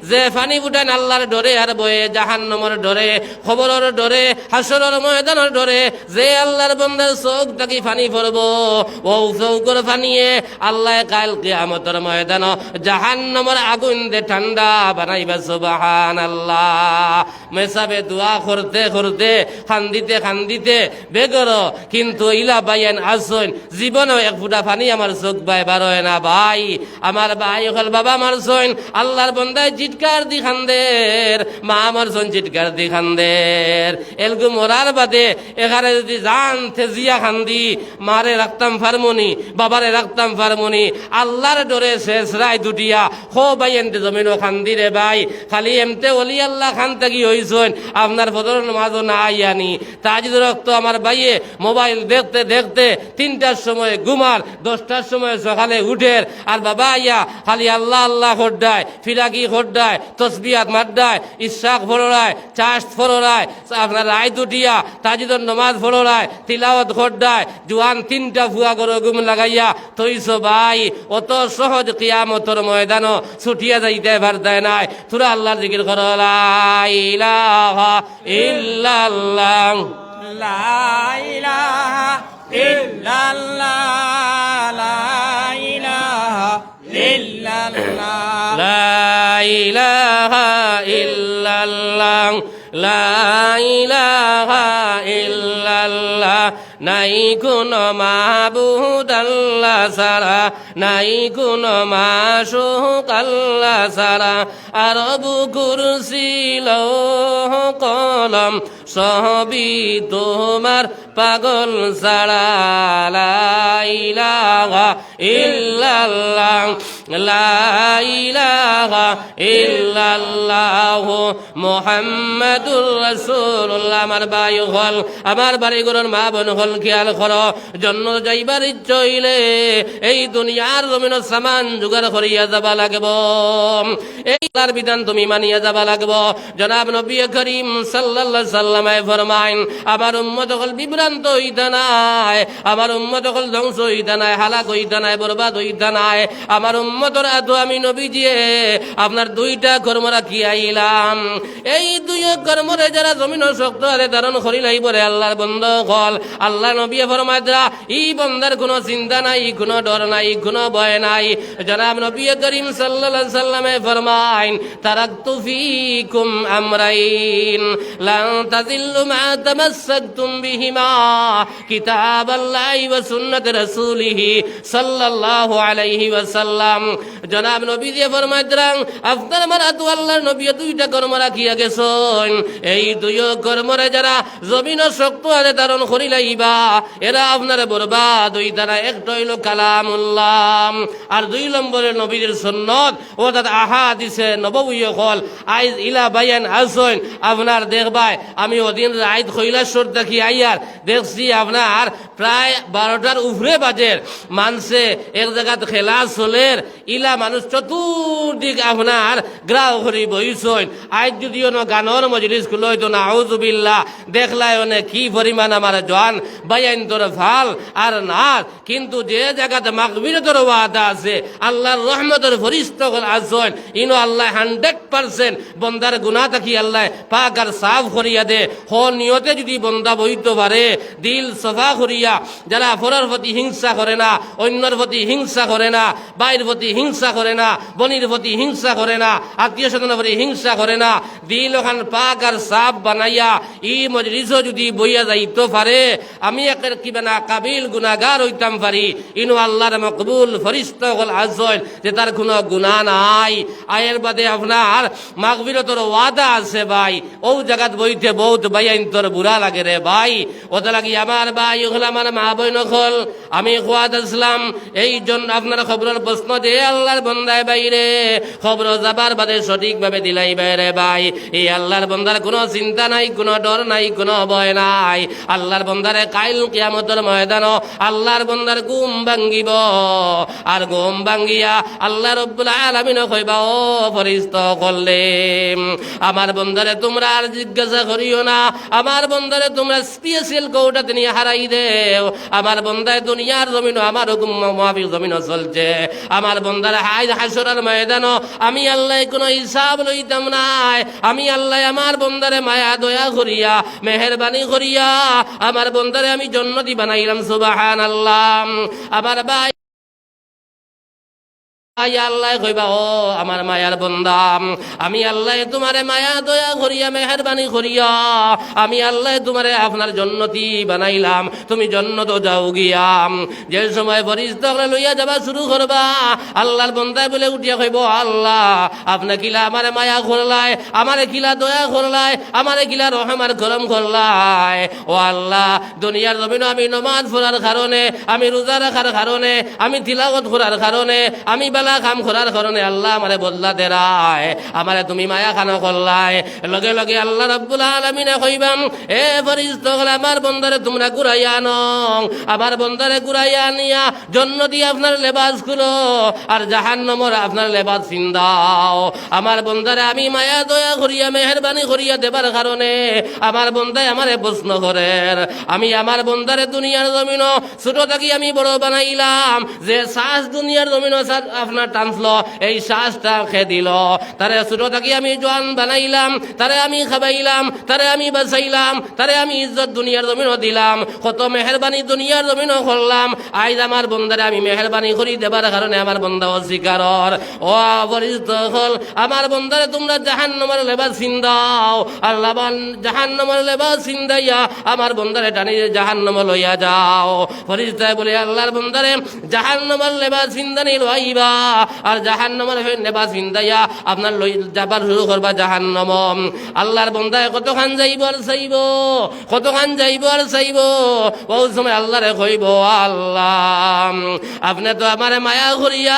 যে পানি ফুটান আল্লাহর ডরে আর বয়ে জাহান্নামের ডরে, খবরের ডরে, হাসরের ময়দান ডরে, যে আল্লাহর বন্দার চোখ থাকি পানি পড়ব, ও চৌকর পানিয়ে আল্লাহ কাল কিয়ামতের ময়দান জাহান্নামের আগুন দে ঠান্ডা বানাইবা সুবহানাল্লাহ। মেসাবে দোয়া করতে করতে খান্দিতে খান্দিতে বেগর, কিন্তু ইলা বাইয়ান আসন জীবনে এক ফুটা পানি আমার চোখ বাই বার হয় না ভাই। আমার ভাই হল বাবা আমার সইন আল্লাহর বন্দায় চিৎকার দি খান্দের, মা আমার সইন চিৎকার দি খান্দের। এলগু মরার বাদে এখানে যদি জান তেজিয়া খান্দি, মারে রাখতাম ফারমনি, বাবারে রাখতাম ফারমনি, আল্লাহর ডরে শেষ রায় দুটিয়া হো ভাই এনতে জমিনও খান্দি রে ভাই। খালি এমতে অলি আল্লাহ খান থাকি হইছেন, আপনার ফজর নামাজও না আইয়ানি। তাজিদ রক্ত আমার ভাইয়ে মোবাইল দেখতে দেখতে 3টার সময় ঘুমার, 10টার সময় সকালে উঠের, আর বাবা আইয়া খালি আল্লাহ আল্লাহ খোড্ডায়, ফিরাকি খোড্ডায়, তসবিহাত মাড্ডায়, ইশাক ফোড়ায়, চাষ ফোড়ায়, আপনার রায় দুটিয়া তাজিদর নমাজ ফোড়ায়, তিলাওয়াত খোড্ডায়, জোয়ান 3টা ফুয়া করে ঘুম লাগাইয়া তৈছো ভাই। অত সহজ কিয়ামতের ময়দান ছুটিয়া যাইতে পারতায় নাই। তোরা আল্লাহর জিকির করো, লা ইলাহা ইল্লাল্লাহ, লা ইলাহা ইল্লাল্লাহ, লা ইলাহা ইল্লাল্লাহ, লা ইলাহা ইল্লাল্লাহ, লা ইলাহা ইল্লাল্লাহ। নাই কোনো মাবুদ আল্লাহ ছাড়া, নাই কোনো মাশুক আল্লাহ ছাড়া, আরবু কুরসি লৌহ কলম সবই তোমার পাগল ছাড়া। লা ইলাহা ইল্লাল্লাহ, লা ইলাহা ইল্লাল্লাহ মুহাম্মাদুর রাসূলুল্লাহ। আমার ভাই হল, আমার বাড়ি ঘরের মা বোন হল, খেয়াল করো, জন্য যাইবার ইচ্ছা হইলে এই দুনিয়ার জমিন সামান জোগাড় করিয়া যাবা লাগব, এই বিধান তুমি মানিয়া যাবা লাগব। জনাব নবী করিম সাল্লাল্লাহু আলাইহি সাল্লাম সাল্লামে ফরমাইন আমার উম্মত হল বিভ্রান্ত হইতা নাই, আমার উম্মত হল ধ্বংস হইতা নাই, হালাক হইতা নাই, বরবাদ হইতা নাই। আমার উম্মতর এত আমি নবীজিয়ে আপনার দুইটা কর্ম রাখি আইলাম। এই দুই কর্মরে যারা জমিন শক্ত হারে ধারণ করি নাই বলে আল্লাহর বন্ধ হল। আল্লাহ নবী ফরমায় দেয়া এই বন্দার কোনো চিন্তা নাই, কোনো ডর নাই, কোনো ভয় নাই। জনাব নবী করিম সাল্লাল্লাহু আলাইহি সাল্লামে ফরমাইন তারাকতু ফীকুম আমরাইন লান তাযিল্লু মা তামাসসাকতুম বিহিমা কিতাবাল্লাহি ওয়া সুন্নাত রাসূলিহি সাল্লাল্লাহু আলাইহি ওয়াসাল্লাম। জনাব নবী যে ফরমায় দেন আপনার মারা তো আল্লাহর নবী দুইটা কর্ম রাখিয়া গেছেন। এই দুই কর্মরে যারা জমিন শক্ত হারে ধারণ করি লাইবা এরা আপনার বরবাদ হইতা না। একটা হইল কালামুল্লাহ আর দুই নম্বরের নবীর সুন্নত ও তার আহাদিসে নববী হল। আইজ ইলা বায়ান আসন আপনার দেখবাই আমি ওদিন রাইত কৈলাসর দেখি আইয়ার দেখছি আপনার প্রায় 12টার উপরে বাজের মানছে এক জায়গাত খেলা চলের ইলা মানুষ চতুর্দিক আপনার গ্রাহ করি বইছন। আজ যদিও গানের মজলিস খুলো হইতো না আউযুবিল্লাহ দেখলাই অনেক কি পরিমাণ আমার জোয়ান বায়ান তোর ভাল আর না, কিন্তু যে জায়গাতে মাগফিরাতের ওয়াদা আছে আল্লাহর রহমতের ফরিস্তা আসন ইনো আল্লাহ 100% বন্দার গুনাহ থাকি আল্লাহ পাক আর সাফ করিয়া দে। হ নিয়তে যদি বন্দা বইতে পারে দিল সফা করিয়া, যারা পরের প্রতি হিংসা করে না, অন্যর প্রতি হিংসা করে না, বাইর প্রতি হিংসা করে না, বনির প্রতি হিংসা করে না, আত্মীয় স্বজনের প্রতি হিংসা করে না, দিল ওখান পাক আর সাফ বানাইয়া ই মজলিসও যদি বইয়া যাইতে পারে আমি একের কিবা না কাবিল গুনাহগার হইতাম পারি। ইনো আল্লাহর মকবুল ফরিস্তা হল আসন যে তার কোনো গুনাহ নাই। আয়ের বাদে আপনার মাগফিরাতের ওয়াদা আছে ভাই, ও জায়গাত বইতে বহুত বাইন তোর বুড়া লাগে রে ভাই। ওটা লাগি আমার ভাই হল আমার মা বই নকল আমি খোয়াদ আসলাম এই জন্য আপনার খবরের প্রশ্ন যে আল্লাহর বন্দায় বাইরে খবর যাবার বাদে সঠিকভাবে দিলাই বাইরে ভাই। এই আল্লাহর বন্দার কোনো চিন্তা নাই, কোনো ডর নাই, কোনো ভয় নাই। আল্লাহর বন্দারে কাইল কিয়ামতের ময়দান আল্লাহর বন্দার ঘুম ভাঙ্গিব আর ঘুম ভাঙ্গিয়া আল্লাহ রব্বুল আলামিন কইবা ও ফরিস্তা করলে আমার বন্দারে তোমরা আর জিজ্ঞাসা করিও না, আমার বন্দারে তোমরা স্পেশাল কৌটাতে নিয়ে হারাই দেও। আমার বন্দায় দুনিয়ার জমিন আমার হুকুম মাফিক জমিন চলছে। আমার বন্দারে হাসরের ময়দান আমি আল্লাহ কোনো হিসাব লইতাম নাই। আমি আল্লাহ আমার বন্দারে মায়া দয়া করিয়া মেহেরবানি করিয়া আমার বন্দারে আমি জান্নাতি বানাইলাম। সুবহানাল্লাহ। আমার ভাই আল্লাহ কইবা ও আমার মায়ার বন্দা আমি আল্লাহ তোমারে মায়া দয়া করিয়া মেহেরবানি করিয়া আমি আল্লাহ তোমারে আপনার জন্নতি বানাইলাম, তুমি জন্নত যাও গিয়া। যে সময় ফরিস্তা লইয়া যাবা শুরু করবা আল্লাহর বন্দায় বলে উঠিয়া কইব আল্লাহ আপনি কিলা আমারে মায়া করলাই, আমারে কিলা দয়া করলাই, আমারে কিলা রহমার করম করলাই। ও আল্লাহ দুনিয়ার জমিন আমি নমাজ পড়ার কারণে, আমি রোজা রাখার কারণে, আমি তিলাওয়াত করার কারণে, আমি বেলা কাম করার কারণে আল্লাহ আমারে বদলা দেরায়, আমারে তুমি মায়া খানো করলাই। লগে লগে আল্লাহ রাব্বুল আলামিনে কইবাম এ ফেরেশতাগণ আমার বন্দারে তোমরা ঘুরাইয়া আনো, আমার বন্দারে ঘুরাইয়া আনিয়া জান্নাতি আপনার লেবাস খুলো আর জাহান্নামের আপনার লেবাস চিন্দাও। আমার বন্দারে আমি মায়া দয়া করিয়া মেহেরবানি করিয়া দেবার কারণে আমার বন্দায় আমারে প্রশ্ন করেন। আমি আমার বন্দারে দুনিয়ার জমিন ছোট থাকি আমি বড় বানাইলাম, যে শ্বাস দুনিয়ার জমিন আপনার টানলো এই শ্বাসটা খেয়ে দিল, তারে ছোট থাকি আমি জোয়ান বানাইলাম, তারে আমি খাবাইলাম, তারে আমি বাঁচাইলাম, তারে আমি ইজ্জত দুনিয়ার জমিনও দিলাম, কত মেহেরবানি দুনিয়ার জমিনও করলাম। আজ আমার বন্দারে আমি মেহেরবানি করি দেবার কারণে আমার বন্দা অস্বীকার। ও পরিচিত হল আমার বন্দারে তোমরা জাহান্নামের লেবাস চিন্দাও, আল্লাহ জাহান্নামের লেবাস চিন্দাইয়া আমার বন্দারে টানি জাহান্নামে লইয়া যাও। ফরিস্তায় বলে আল্লাহর বন্দারে জাহান্নামের লেবাস চিন্দানি লইবা আর জাহান্নামের লেবাস চিন্দাইয়া আপনার লই যাবার শুরু করবা জাহান্নাম। আল্লাহর বন্দায় কতখান যাইব আর চাইব, কতখান যাইব আর চাইব। বহু সময় আল্লাহরে কইব আল্লাহ আপনি তো আমারে মায়া করিয়া,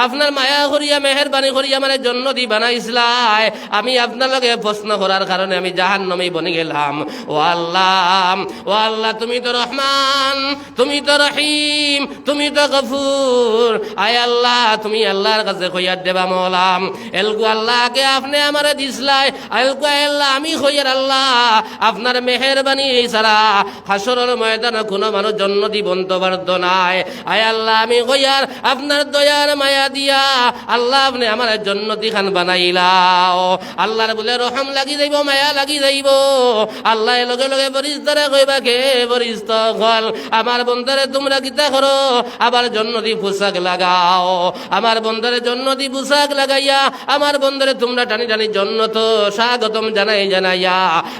আপনার মায়া করিয়া মেহেরবানি করিয়া আমার জান্নাতি বানাইছিলাই, আমি আপনার লগে প্রশ্ন করার কারণে আমি জাহান্নামে বনে গেলাম। ও আল্লাহ, ও আল্লাহ তুমি তো রহমান, তুমি তো রহিম, তুমি তো গফুর। আয় আল্লাহ তুমি আল্লাহর কাছে কইয়ার দেবা মওলাম এলকু আল্লাহকে আপনি আমারে দিসলাই এলকু আল্লাহ আমি কইয়ার আল্লাহ আপনার মেহেরবানি ছাড়া হাসরের ময়দানে কোনো মানুষ জন্য দিবন্ত বার্ধ নাই আয় আল্লাহ আমি কইয়ার আপনার দয়ার মায়া দিয়া আল্লাহ আপনি আমার জন্নতি খান বানাইলাও আল্লাহর বলে রহম লাগি যাইব মায়া লাগি যাইব আল্লাহ লগে লগে ফেরেশতারে কইবা কে ফেরেশতা হল আমার বন্দারে তোমরা কিতা করো আবার জন্নতি পোশাক লাগাও আমার বন্দারে জন্নতি পোশাক লাগাইয়া আমার বন্দারে তোমরা টানি টানি জন্নত স্বাগতম জানাই জানাইয়া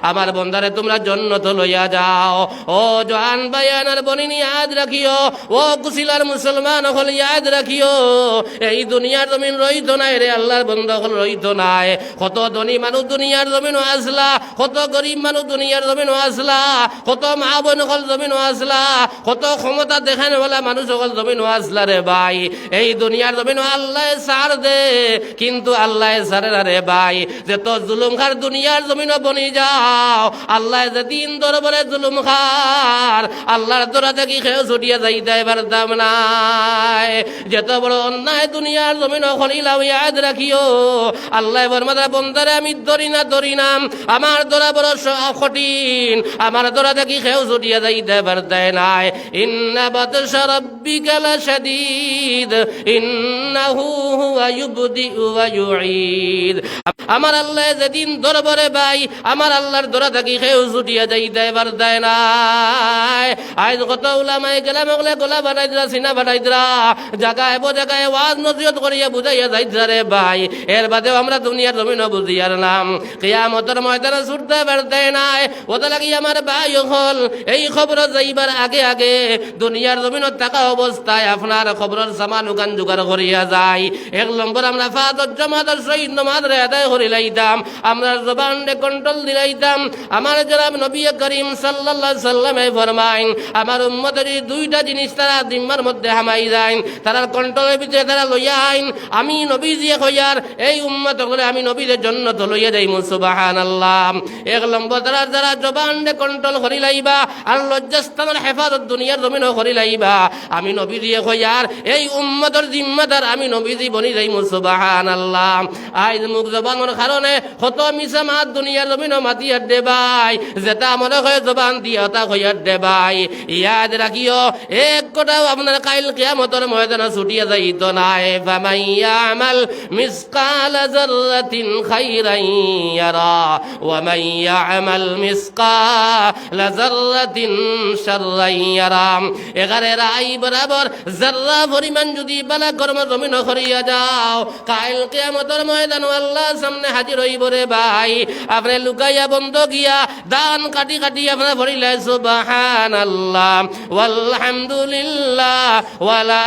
আমার বন্দারে তোমরা জন্নত লইয়া যাও ও জওয়ান বায়ানার বনিনি ইয়াদ রাখিও ও কুশিলার মুসলমান হল ইয়াদ রাখিও এই দুনিয়ার জমিন রইতো নাই রে আল্লাহর বন্ধ হল রইতো নাই কত ধনী মানুষ দুনিয়ার জমিনও আসলা কত গরিব মানুষ দুনিয়ার জমিনও আসলা কত মা বোন হল জমিনও আসলা কত ক্ষমতা দেখানো বলা মানুষ হল জমিনও আসলা রে ভাই এই দুনিয়ার জমিনও আল্লাহ সার দে কিন্তু আল্লাহ সারে না রে ভাই যে তো জুলুম খার দুনিয়ার জমিনও বনি যাও আল্লাহ যেদিন দরবারে জুলুম খার আল্লাহর দরা থেকে খেয়ে ছুটিয়ে যাইতে পারতাম নাই যত বড় অন্যায় দুনিয়ার জমিনও খলিলাও ইয়াদ রাখিও আল্লাহ বরমাদা বন্দারে আমি ধরি না আমার দরা বড় কঠিন আমার দরা থেকে খেয়ে ছুটিয়ে যাইতে পারতে নাই ইন্না বাতশা রাব্বিকা লাশাদীদ ইন্নাহু হুয়া ইউবদিউ ওয়া ইউঈদ আমার আল্লাহ যেদিন দরবারে ভাই আমার আল্লাহর দরা থাকি খেয়েও ছুটিয়া যাইতে পারতে নাই আজ কত উলামায়ে কেরাম ওগুলা গোলা বানাইদরা সিনা বানাইদরা জায়গায় জায়গায় ওয়াজ নসিহত করিয়া বুঝাইয়া যাইতে রে ভাই এর বাদেও আমরা দুনিয়ার জমিন বুঝিয়ার নাম কিয়ামতের ময়দানে ছুটতে পারতে নাই ওটা লাগি আমার ভাই হল এই খবর যাইবার আগে আগে দুনিয়ার জমিনত থাকা অবস্থায় আপনার খবরের সামান উগান জোগাড় করিয়া যায় এক নম্বর আমরা ফাদর জামাতের সহিত নামাজ রে আদায় করে লাইতাম আমরা জবানকে কন্ট্রোল দিলাইতাম আমার জনাব নবী করিম সাল্লাল্লাহু আলাইহি সাল্লামে ফরমাইন আমার উম্মতের দুইটা জিনিস তারা জিম্মার মধ্যে হামাই যায় তারা কন্ট্রোলের ভিতরে তারা লইয়া আইন আমি নবীজি কইয়ার এই উম্মত করে আমি নবীদের জন্য তো লইয়া যাই সুবহানাল্লাহ এক নম্বর তারা যারা জবানকে কন্ট্রোল করি লাইবা আর লজ্জাস্থানের হেফাজত দুনিয়ার জমিনও করি লাইবা আমি নবীজি কইয়ার এই উম্মতের জিম্মাদার আমি নবীজি বনি যাই সুবহানাল্লাহ আইজ মুখ জবানের কারণে কত মিছা মাত দুনিয়ার জমিনও মাতিয়ার দে ভাই যেটা মনে হয় জবান দিয়া তা কইয়ার দে ভাই ইয়াদ রাখিও এক কথাও আপনার কাইল কিয়ামতের ময়দানে ছুটিয়া যাইত নাই ফামান ইয়ামাল মিসকালা যাররাতিন খাইরান ইয়ারা ওয়া মান ইয়ামাল মিসকালা যাররাতিন শাররান ইয়ারা এগারে রাই বরাবর যাররা পরিমাণ যদি বালা কর্ম জমিন করিয়া যাও কাইল কিয়ামতের ময়দানে আল্লাহর সামনে হাজির হইব রে ভাই আপনি লুকাইয়া বন্ধ গিয়া দান কাটি কাটি আপনার ভরিলে সুবহানাল্লাহ ওয়ালহামদুলিল্লাহ ওয়ালা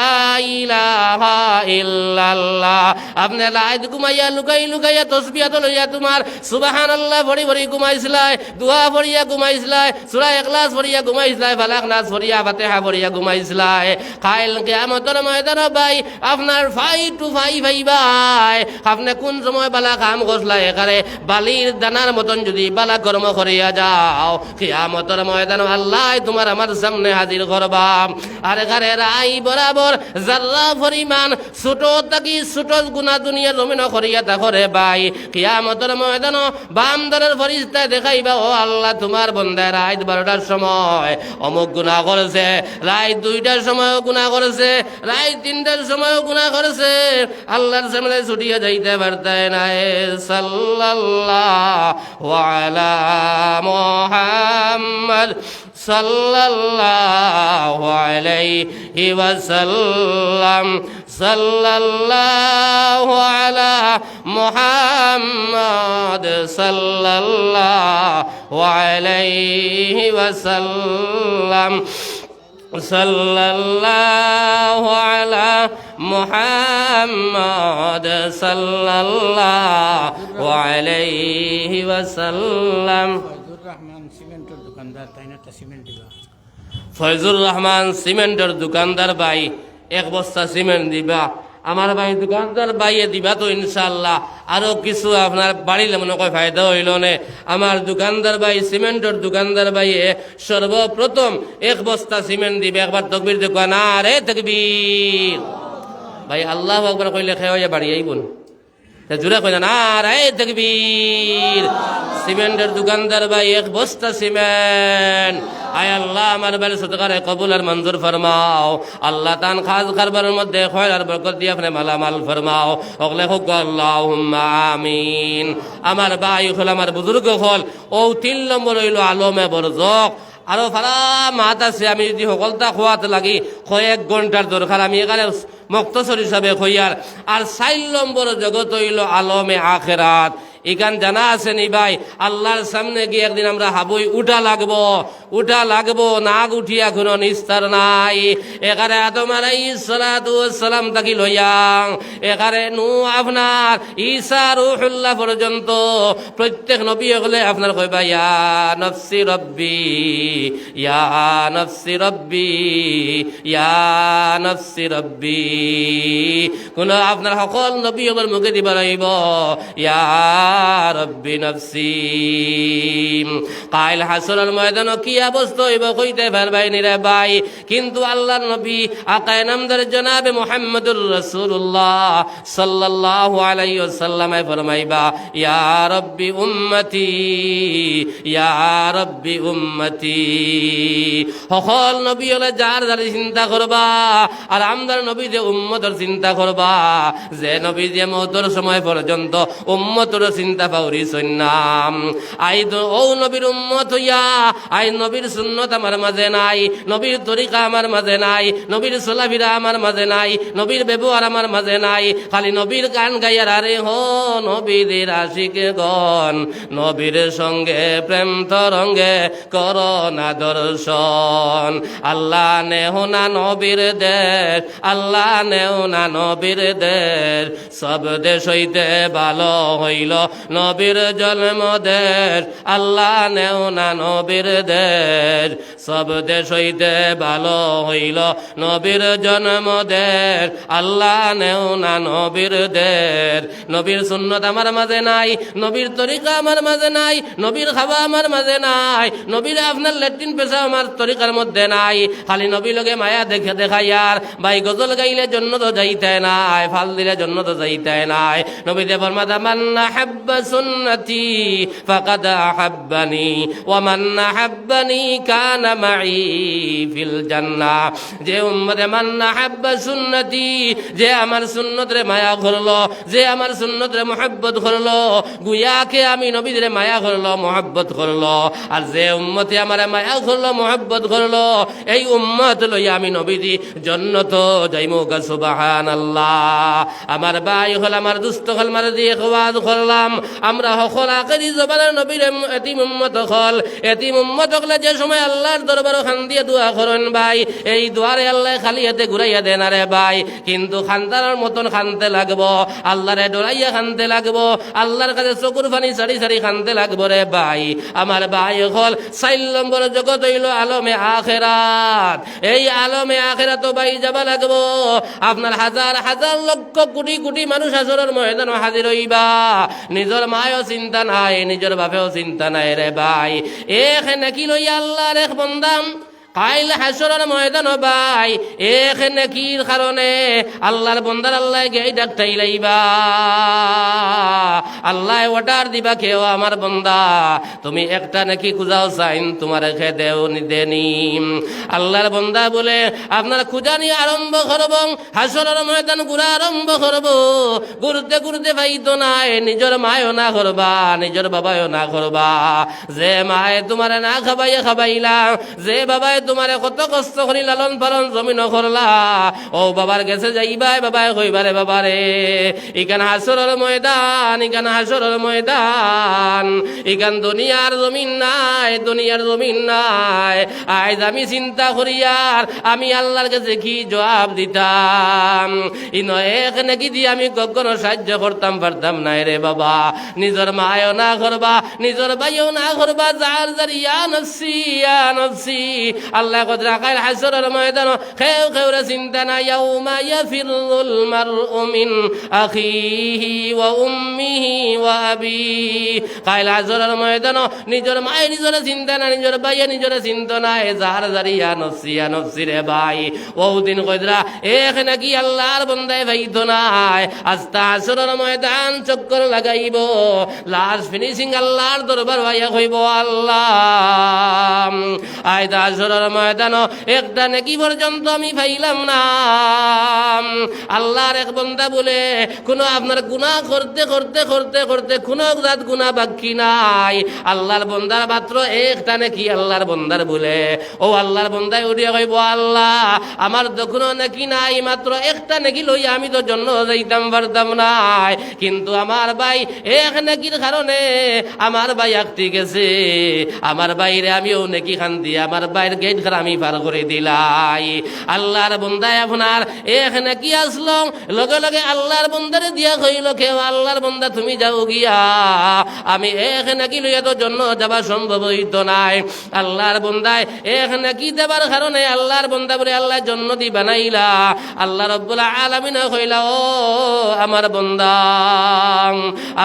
ইলাহা ইল্লাল্লাহ আপনি লাইদ ঘুমাইয়া লুকাইয়া তসবিহ তো লইয়া তোমার সুবহানাল্লাহ ভরি ভরি ঘুমাইছিলাই দোয়া ভরিয়া ঘুমাইছিলাই সূরা ইখলাস ভরিয়া ঘুমাইছিলাই ফালাক নাস ভরিয়া ফাতিহা ভরিয়া ঘুমাইছিলাই কাইল কিয়ামতের ময়দানে ভাই আপনার ফাই টু ফাই ভাই ভাই আপনি কোন সময় বালা কাম করলাই একারে বালির দানার মতন যদি বালা কর্ম করিয়া যাও কিয়ামতের ময়দানে আল্লাহ তোমার আমার সামনে হাজির করবা আর একারে রাই বরাবর যারা পরিমাণ ছোট থাকি ছোট গুনাহ দুনিয়া জমিন করিয়া তা করে ভাই কিয়ামতের ময়দানে বামদারের ফেরেশতা দেখাইবা ও আল্লাহ তোমার বান্দা রাত 12টার সময় অমুক গুনাহ করেছে রাত 2টার সময় গুনাহ করেছে রাত 3টার সময় গুনাহ করেছে আল্লাহর সামনে ছুটিয়া যাইতে পারতে নাই সাল্লাল্লাহু আলা মুহাম্মদ সাল্লাল্লাহু আলাইহি ওয়াসাল্লাম সাল্লাল্লাহু আলা মুহাম্মদ সাল্লাল্লাহু আলাইহি ওয়াসাল্লাম সাল্লাল্লাহু আলা মুহাম্মদ সাল্লাল্লাহু আলাইহি ওয়াসাল্লাম ফয়জুর রহমান সিমেন্টের দোকানদার ভাই এক বস্তা সিমেন্ট দিবা আমার ভাই দোকানদার বাইয়ে দিবা তো ইনশাআল্লাহ আরো কিছু আপনার বাড়িলে মনে হয় ফায়দা হইল না আমার দোকানদার ভাই সিমেন্টের দোকানদার ভাইয়ে সর্বপ্রথম এক বস্তা সিমেন্ট দিবে একবার তাকবীর দেখো না রে তাকবীর ভাই আল্লাহু আকবার কইলে খেয়ে বাড়ি আইবুন জুড়ে কই না রে তাকবীর। সিমেন্টের দোকানদার ভাই এক বস্তা সিমেন্ট, আয় আল্লাহ আমার বাড়ি সদকারে কবুল আর মঞ্জুর ফরমাও। আল্লাহ তান খাজ কারবারের মধ্যে খয়র আর বরকত দিয়ে আপনি মালামাল ফরমাও। ওগলে হোক আল্লাহুম্মা আমিন। আমার ভাই হল, আমার বুজুর্গ হল, ও 3 নম্বর হইল আলমে বরজক। আরো ফারা মাত আছে, আমি যদি সকলটা খোয়াতে লাগি কয়েক ঘন্টার দরকার, আমি এখানে মুক্তসর হিসাবে খইয়ার। আর 4 নম্বর জগৎ হইল আলমে আখেরাত। এখান জানা আছে নি ভাই, আল্লাহর সামনে গিয়ে একদিন আমরা হাবই উঠা লাগবো, নাগ উঠিয়া কোনো নিস্তার নাই। এখানে আদম আলাইহিস সালাতু ওয়াস সালাম তাকি লইয়াং, এখানে নূ আপনার ঈসা রূহুল্লাহ পর্যন্ত প্রত্যেক নবী হলে আপনার কইবা ইয়া নফসি রব্বি, ইয়া নফসি রব্বি, ইয়া নফসি রব্বি। কোন আপনার সকল নবী হলের মুখে দিবা রইব ইয়া রব্বি নফসি। কাইল হাসরের ময়দানে কি অবস্থা হইব কইতে পারবাই নি রে ভাই। কিন্তু আল্লাহর নবী আকায়ে নামদার জনাবে মুহাম্মদুর রাসূলুল্লাহ সাল্লাল্লাহু আলাইহি ওয়াসাল্লাম ফরমাইবা ইয়া রব্বি উম্মতি, ইয়া রব্বি উম্মতি। সকল নবী হলে যার যার চিন্তা করবা, আর আমদার নবী যে উম্মতের চিন্তা করবা, যে নবী যে মওতের সময় পর্যন্ত উম্মতের চিন্তা পাউরি সন্নাম। আই ও নবীর উম্মত হইয়া আই নবীর সুন্নত আমার মাঝে নাই, নবীর তরিকা আমার মাঝে নাই, নবীর চলাফেরা আমার মাঝে নাই, নবীর ব্যবহার আমার মাঝে নাই। খালি নবীর গান গাইয়ার আরে হো নবীর আশিক গণ, নবীর সঙ্গে প্রেম তরঙ্গে করোনা দর্শন। আল্লাহ নেহ না নবীর দেশ, আল্লাহ নেহ না নবীর দেশ, সব দেশ হইতে ভালো হইল নবীর জন্ম দেশ। আল্লাহ নেও না নবীর দেশ, সব দেশ হইতে ভালো হইল নবীর জন্ম দেশ। আল্লাহ নেও না নবীর দেশ। নবীর সুন্নত আমার মাঝে নাই, নবীর তরিকা আমার মাঝে নাই, নবীর খাওয়া আমার মাঝে নাই, নবীর আপনার ল্যাট্রিন পেশা আমার তরিকার মধ্যে নাই। খালি নবী লগে মায়া দেখে দেখাই আর ভাই গজল গাইলে জন্য তো যাইতে নাই, ফাল দিলে জন্য তো যাইতে নাই। নবী দেবর মাদা মান্না হাব্বা সুন্নতি ফাকাদ আহাব্বানি ওয়া মান আহাব্বানি কানা মাই ফিল জান্নাহ। যে উম্মতে মান্না হাব্বা সুন্নতি, যে আমার সুন্নতরে মায়া করলো, যে আমার সুন্নতরে মুহাব্বত করলো, গুয়াকে আমি নবীদের মায়া করলো, মুহাব্বত করলো। আর যে উম্মতে আমার মায়া করলো, মুহাব্বত করলো, এই উম্মত লইয়া আমি নবীজি জান্নাত যাইমু গা। সুবহানাল্লাহ। আমার ভাই হল, আমার দুস্থ হল, মারা দিয়ে ওয়াজ করলাম। আমরা সকল আখেরি জবানের নবীর এতিম উম্মত হল। এতিম উম্মত হলে যে সময় আল্লাহর দরবার খান দিয়ে দোয়া করেন ভাই, এই দোয়ারে আল্লাহ খালি হাতে ঘুরাইয়া দেন রে ভাই। কিন্তু খানদানোর মতন খানতে লাগবো, আল্লাহরে ডরাইয়া খানতে লাগবো, আল্লাহর কাছে চকুর পানি সারি সারি খানতে লাগবো রে ভাই। আমার ভাই হল 4 নম্বর জগৎ হইল আলমে আখেরাত। এই আলমে আখেরাত ভাই যাবা লাগবো। আপনার হাজার হাজার লক্ষ কোটি কোটি মানুষ হাসরের ময়দানে হাজির হইবা, নিজের মায়ও চিন্তা নাই, নিজের বাপেও চিন্তা নাই রে ভাই। এখানে কি লইয়া আল্লাহর এক বন্দাম কাইল হাসরের ময়দান ভাই, এক নেকির কারণে আল্লাহর বন্দার আল্লাহ গেই ডাকটাই লাইবা। আল্লাহ অর্ডার দিবা, কেউ আমার বন্দা তুমি একটা নাকি খুঁজাও চাইন তোমার খে দেও দেনি। আল্লাহর বন্দা বলে আপনার খুঁজানি আরম্ভ করব, হাসরের ময়দান ঘুরা আরম্ভ করব। ঘুরতে ঘুরতে পাইতো নাই, নিজের মায়ও না করবা, নিজের বাবাও না করবা। যে মায়ে তোমার না খাবাইয়া খাবাইলা, যে বাবাই তোমারে কত কষ্ট করি লালন পালন জমিন করলা, ও বাবার কাছে যাইবাই, বাবাই কইবারে বাবারে ইকান হাসরের ময়দান, ইকান হাসরের ময়দান, ইকান দুনিয়ার জমিন নাই, দুনিয়ার জমিন নাই। আজ আমি চিন্তা করি আর আমি আল্লাহর কাছে কি জবাব দিতাম। ই নয় এক নাকি দিয়ে আমি কখনো সাহায্য করতাম পারতাম নাই রে বাবা। নিজের মায়ও না করবা, নিজের ভাইও না করবা, যার যার ইয়া নফসি ইয়া নফসি। আল্লাহ কদরা কাল হাসরের ময়দান খেউ খেউরে চিন্তা না ইয়াউমা ইয়াফিরুল মারউ মিন আখিহি ওয়া উম্মিহি ওয়া আবিহি কাল হাসরের ময়দান নিজের মায়ে নিজের চিন্তা না নিজের ভাইয়ে নিজের চিন্তা না যার জারিয়া নফসি রে ভাই ও দিন কদরা এক নাকি আল্লাহর বান্দায় ভাইতো নাই আস্তা হাসরের ময়দান চক্কর লাগাইব লাস্ট ফিনিশিং আল্লাহর দরবার ভাইয়া হইব আল্লাহ আয়দা হাসরের ময়দান একটা নাকি পর্যন্ত আমি পাইলাম না আল্লাহর এক বান্দা বলে কোনো আপনার গুনাহ করতে করতে করতে করতে কোনো জাত গুনাহ বাকি নাই আল্লাহর বান্দার মাত্র একটা নাকি আল্লাহর বান্দার বলে ও আল্লাহর বান্দায় উড়িয়া কইব আল্লাহ আমার তো কোনো নাকি নাই মাত্র একটা নাকি লই আমি তো জন্য যাইতাম পারতাম নাই কিন্তু আমার ভাই এক নাকির কারণে আমার ভাই একটি গেছে আমার বাইরে আমিও নাকি খান দিয়ে আমার বাইরের গেট ঘর আমি পার করে দিলাই আল্লাহর বন্দায় আপনার এক নাকি আসলো লগে লগে আল্লাহর বন্দারে দিয়া কইল কেউ আল্লাহর বন্দা তুমি যাও গিয়া আমি এক নাকি লইয়া তো জন্য যাবা সম্ভব হইত নাই আল্লাহর বন্দায় এক নাকি দেবার কারণে আল্লাহর বন্দা বলে আল্লাহ জন্নতি বানাইলা আল্লাহ রব্বুল আলামিন কইলা ও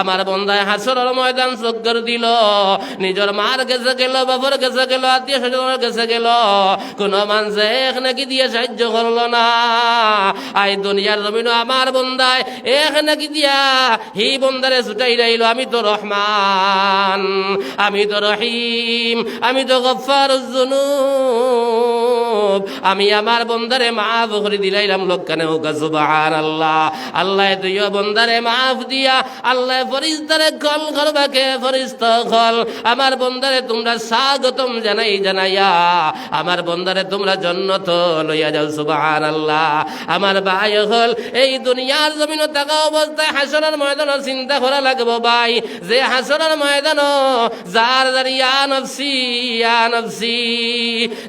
আমার বন্দায় হাসরের ময়দান চক্কর দিল নিজের মার কাছে গেল বাবার কাছে গেল আত্মীয় স্বজনের কাছে গেল কোন মানুষ এক নাকি দিয়ে সাহায্য করলো না আই দুনিয়ার জমিন আমার বন্দায় এক নাকি দিয়া হি বন্দারে ছুটাই রাইল আমি তো রহমান আমি তো রহিম আমি তো গফফারুজ যুনুব আমি আমার বন্দারে মাফ করে দিলাইলাম লোকখানে হোক সুবহানাল্লাহ আল্লাহ তুইও বন্দারে মাফ দিয়া আল্লাহ ফরিস্তারে কল করবাকে ফরিস্তা কল আমার বন্দারে তোমরা স্বাগতম জানাইয়া আমার বন্দারে তোমরা জান্নাত লইয়া যাও সুবহানাল্লাহ আমার ভাই হল এই দুনিয়ার জমিন থাকা অবস্থায় হাসরের ময়দান চিন্তা করা লাগবে ভাই যে হাসরের ময়দান যার ইয়া নফসি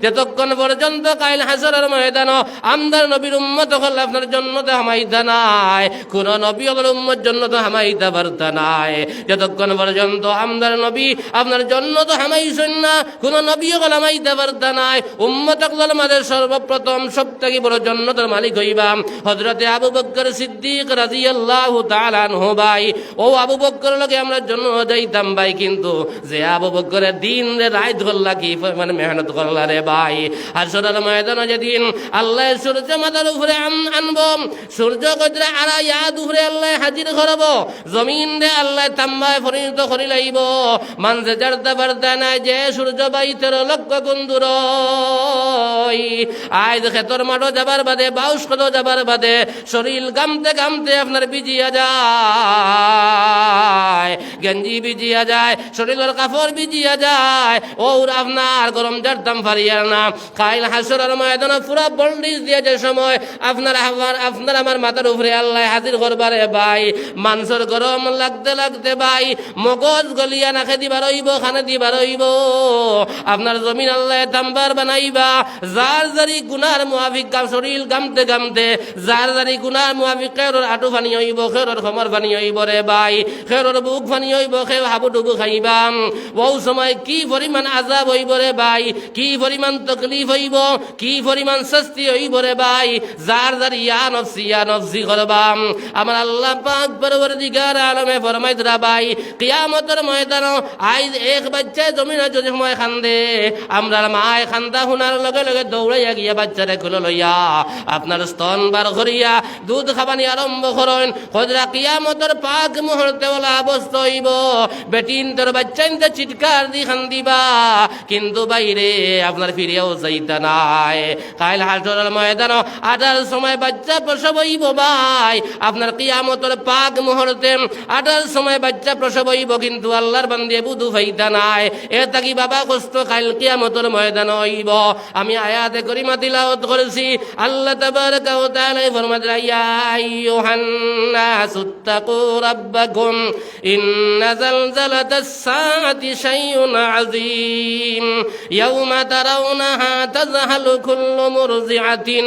যতক্ষণ পর্যন্ত কাইল হাসরের ময়দান আমদার নবীর উম্মত হল আপনার জন্নতে হামাইতা নাই কোন নবী হল উম্মত জন্নত হামাইতা পারতা নাই যতক্ষণ পর্যন্ত আমদার নবী আপনার জন্নত হামাইছেন না কোন নবী হল হামাইতা পারতা নাই উম্মত হল আমাদের সর্বপ্রথম সবথেকে বড় জন্নতের মালিক হইবা হযরতে আবু বকর সিদ্দিক রাদিয়াল্লাহু তাআলা আনহু ভাই ও আবু বকর লগে আমরা জন্য যাইতাম ভাই কিন্তু যে আবু বকরের দিন রে রাত করলা কি মানে মেহনত করলা রে ভাই হাসরের ময়দানে যেদিন আল্লাহ সূর্য মাথার উপরে আনব সূর্য কদরে আড়া ইয়াদ উপরে আল্লাহ হাজির করব জমিন রে আল্লাহ তাম্বায় পরিণত করি লাইব মানুষে জানতে পারতে না যে সূর্য 22 লক্ষ গুণ দূর আজ খেতর মাঠও যাবার বাদে বাউস কত যাবার বাদে শরীর গামতে গামতে আপনার ভিজিয়া যায় গেঞ্জি ভিজিয়া যায় শরীরের কাপড় ভিজিয়া যায় ওর আপনার গরম জারতাম পারিয়া না কাইল হাসরের ময়দানে পুরা বন্ডিজ দিয়ে যে সময় আপনার আমার মাথার উপরে আল্লাহ হাজির করবারে ভাই মানুষের গরম লাগতে লাগতে ভাই মগজ গলিয়া নাখে দিবার হইব খানে দিবার হইব আপনার জমিন আল্লাহ তাম্বার বানাইবা যার জারি গুনার মুআফিক শরীর গামতে গামতে যার জারি গুনার মুআফিক খেরর আটু ফানি হইব খেরর খমর ফানি হইব রে ভাই খেরর বুক ফানি হইব খেও হাবুডুবু খাইবাম বহু সময় কি পরিমাণ আযাব হইব রে ভাই কি পরিমাণ তকলিফ হইব কি পরিমাণ শাস্তি হইব রে ভাই যার জারি ইয়া নফসি করবাম আমার আল্লাহ পাক পরওয়ারদিগার আলমে ফরমাইতরা ভাই কিয়ামতের ময়দানে আইজ এক বাচ্চা জমিনে যদি সময় খান্দে আমরা মায় খান্দা হুনার লগে লগে দৌড়াইয়া গিয়া বাচ্চারে খুলে লইয়া আপনার স্তন বার করিয়া দুধ খাবানি আরম্ভ করেন হযরা কিয়ামতের পাক মুহূর্তে ওলা অবস্থা হইব বেটিন তোর বাচ্চাইনতে চিৎকার দি খান্দিবা কিন্তু বাইরে আপনার ফিরেও যাইতা নাই কাইল হাসরের ময়দানে আটার সময় বাচ্চা প্রসব হইব ভাই আপনার কিয়ামতের পাক মুহূর্তে আটার সময় বাচ্চা প্রসব হইব কিন্তু আল্লাহর বান্দে বুধু ফাইতা নাই এ তাকি বাবা কষ্ট কাইল কিয়ামতের ময়দানে হইব আমি আয়াতে করিমা তিলাওয়াত করেছি আল্লাহ তাবারাকা ওয়া তাআলা ফরমাতে ইয়া আইয়ুহান নাসুত্তাকু রাব্বাকুম ইন্না যালজালাতাস সাআতি শাইউন আযীম ইয়াওমা তারাউনাহা তাযহালু কুল্লু মুরজিআতিন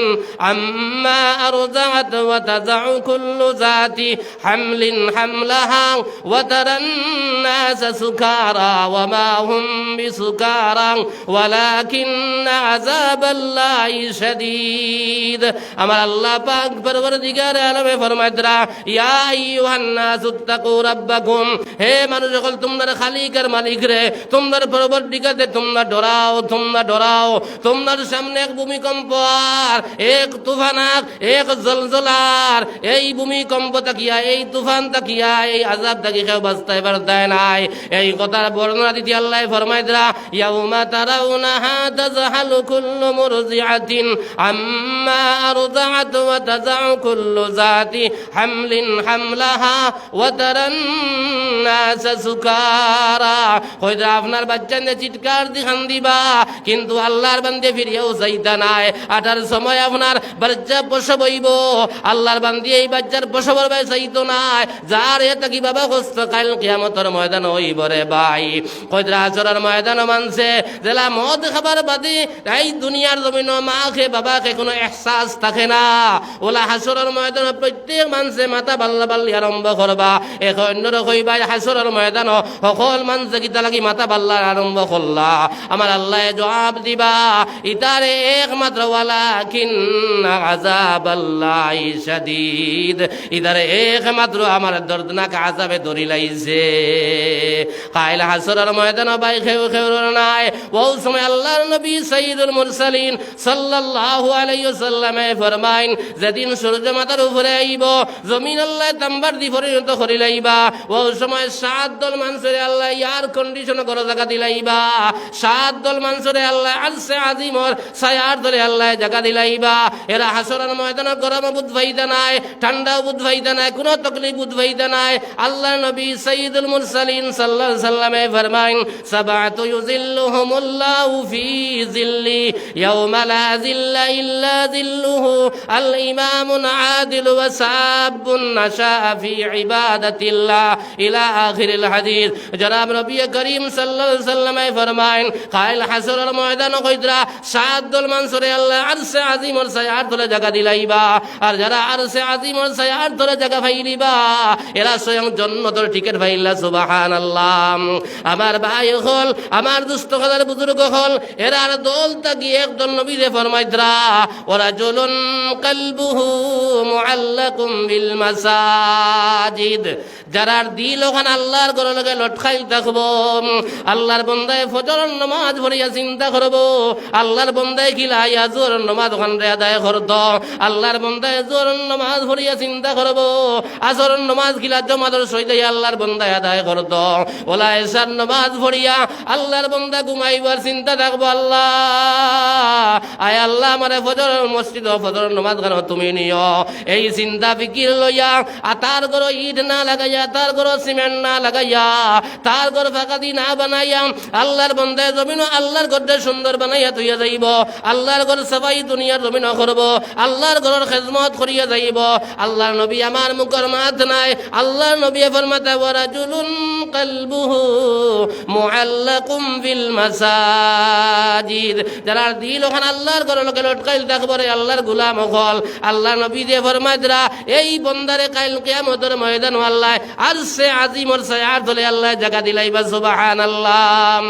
আম্মা আরযাআত ওয়া তাযাউ কুল্লু যাতি হামলিন হামলাহা ওয়া তারান নাস সুকারা ওয়া মা হুম বিসুকারা ওয়ালাকিন্না আযাবাল্লাহি শাদীদ। আমার আল্লাহ পাক পরবর্তীকার আলমে ফরমায়তরা ইয়া আইয়ুহান নাস ইত্তাকু রাব্বাকুম, হে মানুষ সকল তোমরা খালিকের মালিক রে, তোমরা পরবর্তীকারে তোমরা ডরাও, তোমরা ডরাও। তোমার সামনে এক ভূমিকম্প আর এক তুফান আর এক জলজলার, এই ভূমিকম্প তাকিয়া, এই তুফান তাকিয়া, এই আযাব তাকিয়া কেউ বাঁচতে পারতে নাই। এই কথার বর্ণনা দিতে আল্লাহ ফরমায়তরা ইয়াউমা তারাউনাহা তাযহালু কুল্লু মুরজিআতিন আম্মা আরযাআত ওয়া তাযাউ কুল্লু যাতি হামলিন হামলাহা ওয়া তারান নাস সুকারা। হয়তো আপনার বাচ্চা নিয়ে চিৎকার দিখান দিবা, কিন্তু আল্লাহর বান্দে ফিরিয়েও যাইতা নাই। আটার সময় আপনার বাচ্চা প্রসব হইব, আল্লাহর বান্দি এই বাচ্চার প্রসবের ভাই চাইতো নাই। যার এটা কি বাবা কষ্ট কাল কিয়ামতের ময়দান হইব রে ভাই। হয়তো আসরের ময়দান মানছে জেলা মদ খাবার বাদে এই দুনিয়ার জমিন মাকে বাবাকে কোনো এহসাস থাকে না। ওলা হাসরের ময়দান প্রত্যেক মানুষে মাথা বাল্লা বাল্লি আরম্ভ করবা। এখন অন্যরকম ভাই হাসরের ময়দান সকল মানুষ গীতা লাগি মাথা বাল্লা আরম্ভ করলা। আমার আল্লাহ জবাব দিবা ইতারে একমাত্র ওয়ালাকিন্না আযাবাল্লাহি শাদীদ, ইতারে একমাত্র আমার দর্দনাক আযাবে ধরি লাইছে। কাইল হাসরের ময়দান ভাই খেউ খেউ নাই। ওই সময় আল্লাহর নবী সাইয়্যিদুল মুরসালিন সাল্লাল্লাহু আলাইহি ওয়াসাল্লামে ফরমাইন যেদিন সূর্য মাথার উপরে আইব, জমিন আল্লাহ তাম্বার দি পরিণত করি লাইবা। ওই সময় 7 দল মানুষের আল্লাহ এয়ার কন্ডিশন করে জায়গা দিলাইবা। 7 দল মানুষের আল্লাহ আরশে আজিমর ছায়ার ধরে আল্লাহ জায়গা দিলাইবা। এরা হাসরের ময়দানে গরম বুঝবাইতা নাই, ঠান্ডা বুঝবাইতা নাই, কোনো তকলিফ বুঝবাইতা নাই। আল্লাহ নবী সাইয়্যিদুল মুরসালিন সাল্লাল্লাহু আলাইহি ওয়াসাল্লামে ফরমাইন সাবাতু ইউযিল্লুহুমুল্লাহু ফি যিল্লি ইয়াওমা লা যিল্লা ইল্লা যিল্লুহু আল ইমামুন আদিল ওয়া সাবুন নাশা ফি ইবাদাতিল্লাহ ইলা আখিরিল হাদিস। জনাব নবী করিম সাল্লাল্লাহু আলাইহি ওয়াসাল্লামে ফরমাইন কাইল হাসরের ময়দান কইরা 7 দল মানুষের আল্লাহ আরশে আজিমর ছায়ার তলে জায়গা দিলাইবা। আর যারা আরশে আজিমর ছায়ার তলে জায়গা পাইলিবা এরা স্বয়ং জান্নাতের টিকিট পাইলা। সুবহানাল্লাহ। আমার ভাই হল, আমার দুস্থ হলার বুজুর্গ হল, এরা দল তাকি একদল নবীরে ফরমাইতরা ওরা জলুন কলবুহু মুআল্লাকুম বিল মাসাজিদ, যারার দিল ওখান আল্লাহর ঘরের লগে লটকাই থাকবো। আল্লাহর বন্দায় ফজরের নামাজ পড়িয়া চিন্তা করবো, আল্লাহর বন্দায় খিলা ইয়াজুর নামাজ ওখান রে আদায় করত। আল্লাহর বন্দায় জোর নামাজ পড়িয়া চিন্তা করবো, আসর নামাজ খিলা জমাদর সইতে আল্লাহর বন্দায় আদায় করত। ওলা এসার নামাজ পড়িয়া আল্লাহর বন্দা ঘুমাইবার চিন্তা থাকবো। আল্লাহ আয় আল্লাহ আমারে ফজর মসজিদ ফজর নামাজ গান তুমি নিও, এই চিন্তা ফিকির লইয়া তার ঘর ইট না লাগাইয়া, তার ঘর সিমেন্ট না লাগাইয়া, তার ঘর ফাঁকাদি না বানাইয়া আল্লাহর বন্দায় জমিন আল্লাহর ঘরটা সুন্দর বানাইয়া তুইয়া যাইব। আল্লাহর ঘর সবাই দুনিয়ার জমিন করব, আল্লাহর ঘরের খেদমত করিয়া যাইব। আল্লাহর নবী আমার মুখের মাত নাই, আল্লাহর নবী ফরমাতা ওয়া রাজুলুন কলবুহু মুআল্লাকুম বিল মাসাজিদ, যারা দিল ওখানে আল্লাহর ঘরের লোকে লটকাইল থাকবো রে আল্লাহর গোলাম হল। আল্লাহ নবী দিয়ে ফরমাইতরা এই বন্দারে কাইল কিয়ামতের ময়দান আল্লাহ আরশে আজিমর ছায়ার তলে আল্লাহ জায়গা দিলাইবা। সুবহানাল্লাহ।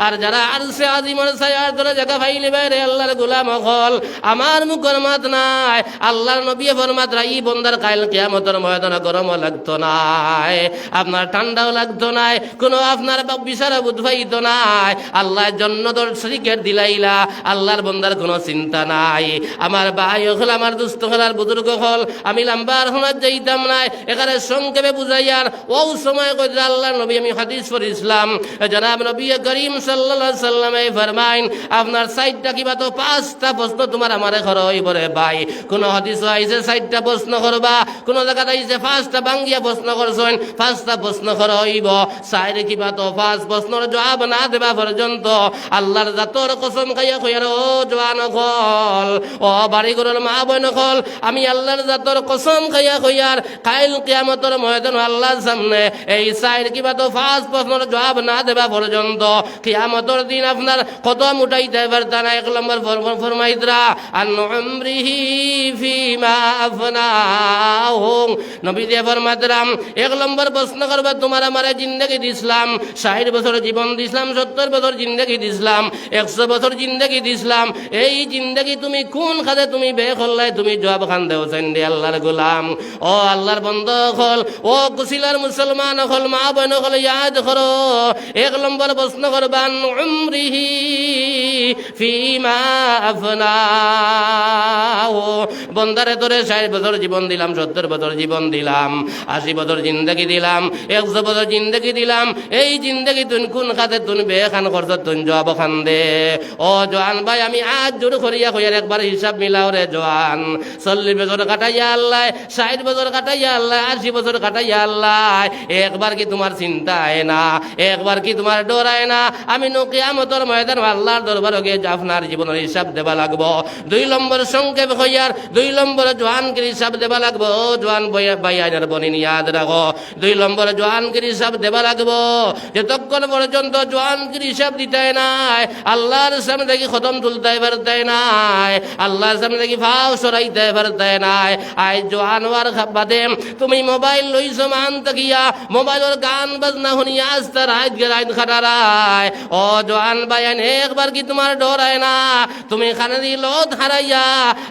আর যারা আরশে আজিমর ছায়ার তলে জায়গা পাইলিবা রে আল্লাহর গোলাম হল, আমার মুখের মাত নাই। আল্লাহর নবী ফরমাইতরা এই বন্দার কাইল কিয়ামতের ময়দানে গরম লাগতো নাই, আপনার ঠান্ডাও লাগতো নাই, কোনো আপনার বিচারা বুঝবাইতো নাই। আল্লাহর জন্য তোর শরীকের দিলাইলা, আল্লাহর বন্দার কোনো চিন্তা নাই। আমার ভাই হল, আমার দুস্থ হল, আর বুজুর্গ হল, আমি লাম্বার হনার যাইতাম নাই, এখানে সংক্ষেপে বুঝাইয়ার ও সময় কই আল্লাহর নবী আমি হাদিস পড়িছিলাম। জনাব নবী করিম সাল্লাল্লাহু আলাইহি ওয়াসাল্লামে ফরমাইন আপনার 60টা কিবা তো 5টা প্রশ্ন তোমার আমারে ঘরে হইব রে ভাই। কোন হাদিস আইছে 60টা প্রশ্ন করবা, কোন জায়গাতে আইছে 5টা বাঙ্গিয়া প্রশ্ন করছেন, 5টা প্রশ্ন করা হইব। 4 কিবা তো 5 প্রশ্নের জবাব না দেবা পর্যন্ত আল্লাহর জাতর কসম খাইয়া কইয়ার ও জওয়ান হল, ও বাড়ি ঘরের মা বোন হল, আমি আল্লাহর জাতর কসম খাইয়া কইয়ার কাইল কিয়ামতের ময়দান আল্লাহর সামনে এই 4 কিবা তো 5 প্রশ্নের জবাব না দেবা পর্যন্ত কিয়ামতের দিন আপনার কদম উঠাইতে পারতা মৌলানা 1 নম্বর ফরমাইদরা আন উমরিহি ফিমা আফনাহু নবী দিয়ে ফরমাইদরাম 1 নম্বর প্রশ্ন করবে তোমার আমারে জিন্দেগি দিছিলাম 60 বছর জীবন দিছিলাম 70 বছর জিন্দেগি দিছিলাম 100 বছর জিন্দেগি দিছিলাম এই জিন্দেগি তুমি কোন খাতে তুমি বে করলাই তুমি জবাব খান দেও দে আল্লাহর গোলাম ও আল্লাহর বন্ধু হল ও কুশিলার মুসলমান হল মা বোন হল ইয়াদ করো 1 নম্বর প্রশ্ন করবান উমরিহি ফিমা আফনাহু বন্দারে তোরে 60 বছর জীবন দিলাম 70 বছর জীবন দিলাম 80 বছর জিন্দেগি দিলাম 100 বছর জিন্দেগি দিলাম এই জিন্দেগি তুই কোন খাতে তুই বে খান করছ তুই জবাব খান দে ও জওয়ান ভাই আমি আজ জোর করিয়া কইয়ার একবার হিসাব মিলাও রে জওয়ান 40 বছর কাটাইয়া আল্লাহ 60 বছর কাটাইয়া আল্লাহ 80 বছর কাটাইয়া আল্লাহ একবার কি তোমার চিন্তা হয় না একবার কি তোমার ডর হয় না আমি কিয়ামতের ময়দান আল্লাহর দরবারে গিয়ে আপনার জীবনের হিসাব দেবা লাগবো 2 নম্বর সংক্ষেপ হইয়ার 2 নম্বর জওয়ানকে হিসাব দেবা লাগবো জওয়ান ভাইয়ার বনিন ইয়াদ রাখো 2 নম্বর জওয়ানকে হিসাব দেবা লাগবো যতক্ষণ পর্যন্ত জওয়ানকে হিসাব দিতে নাই আল্লাহর সামনে দেখি খতম তুলতে পারতে নাই আল্লাহর সামনে দেখি ভাও সরাইতে পারতে নাই আই জওয়ান ওয়ার বাদে তুমি মোবাইল লইছো মান তাকিয়া মোবাইলের গান বাজনা শুনিয়া আস্তা রাত খাটারায় ও জওয়ান ভাইয়ান একবার কি তোমার ডর হয় না তুমি খানা দিল হারাইয়া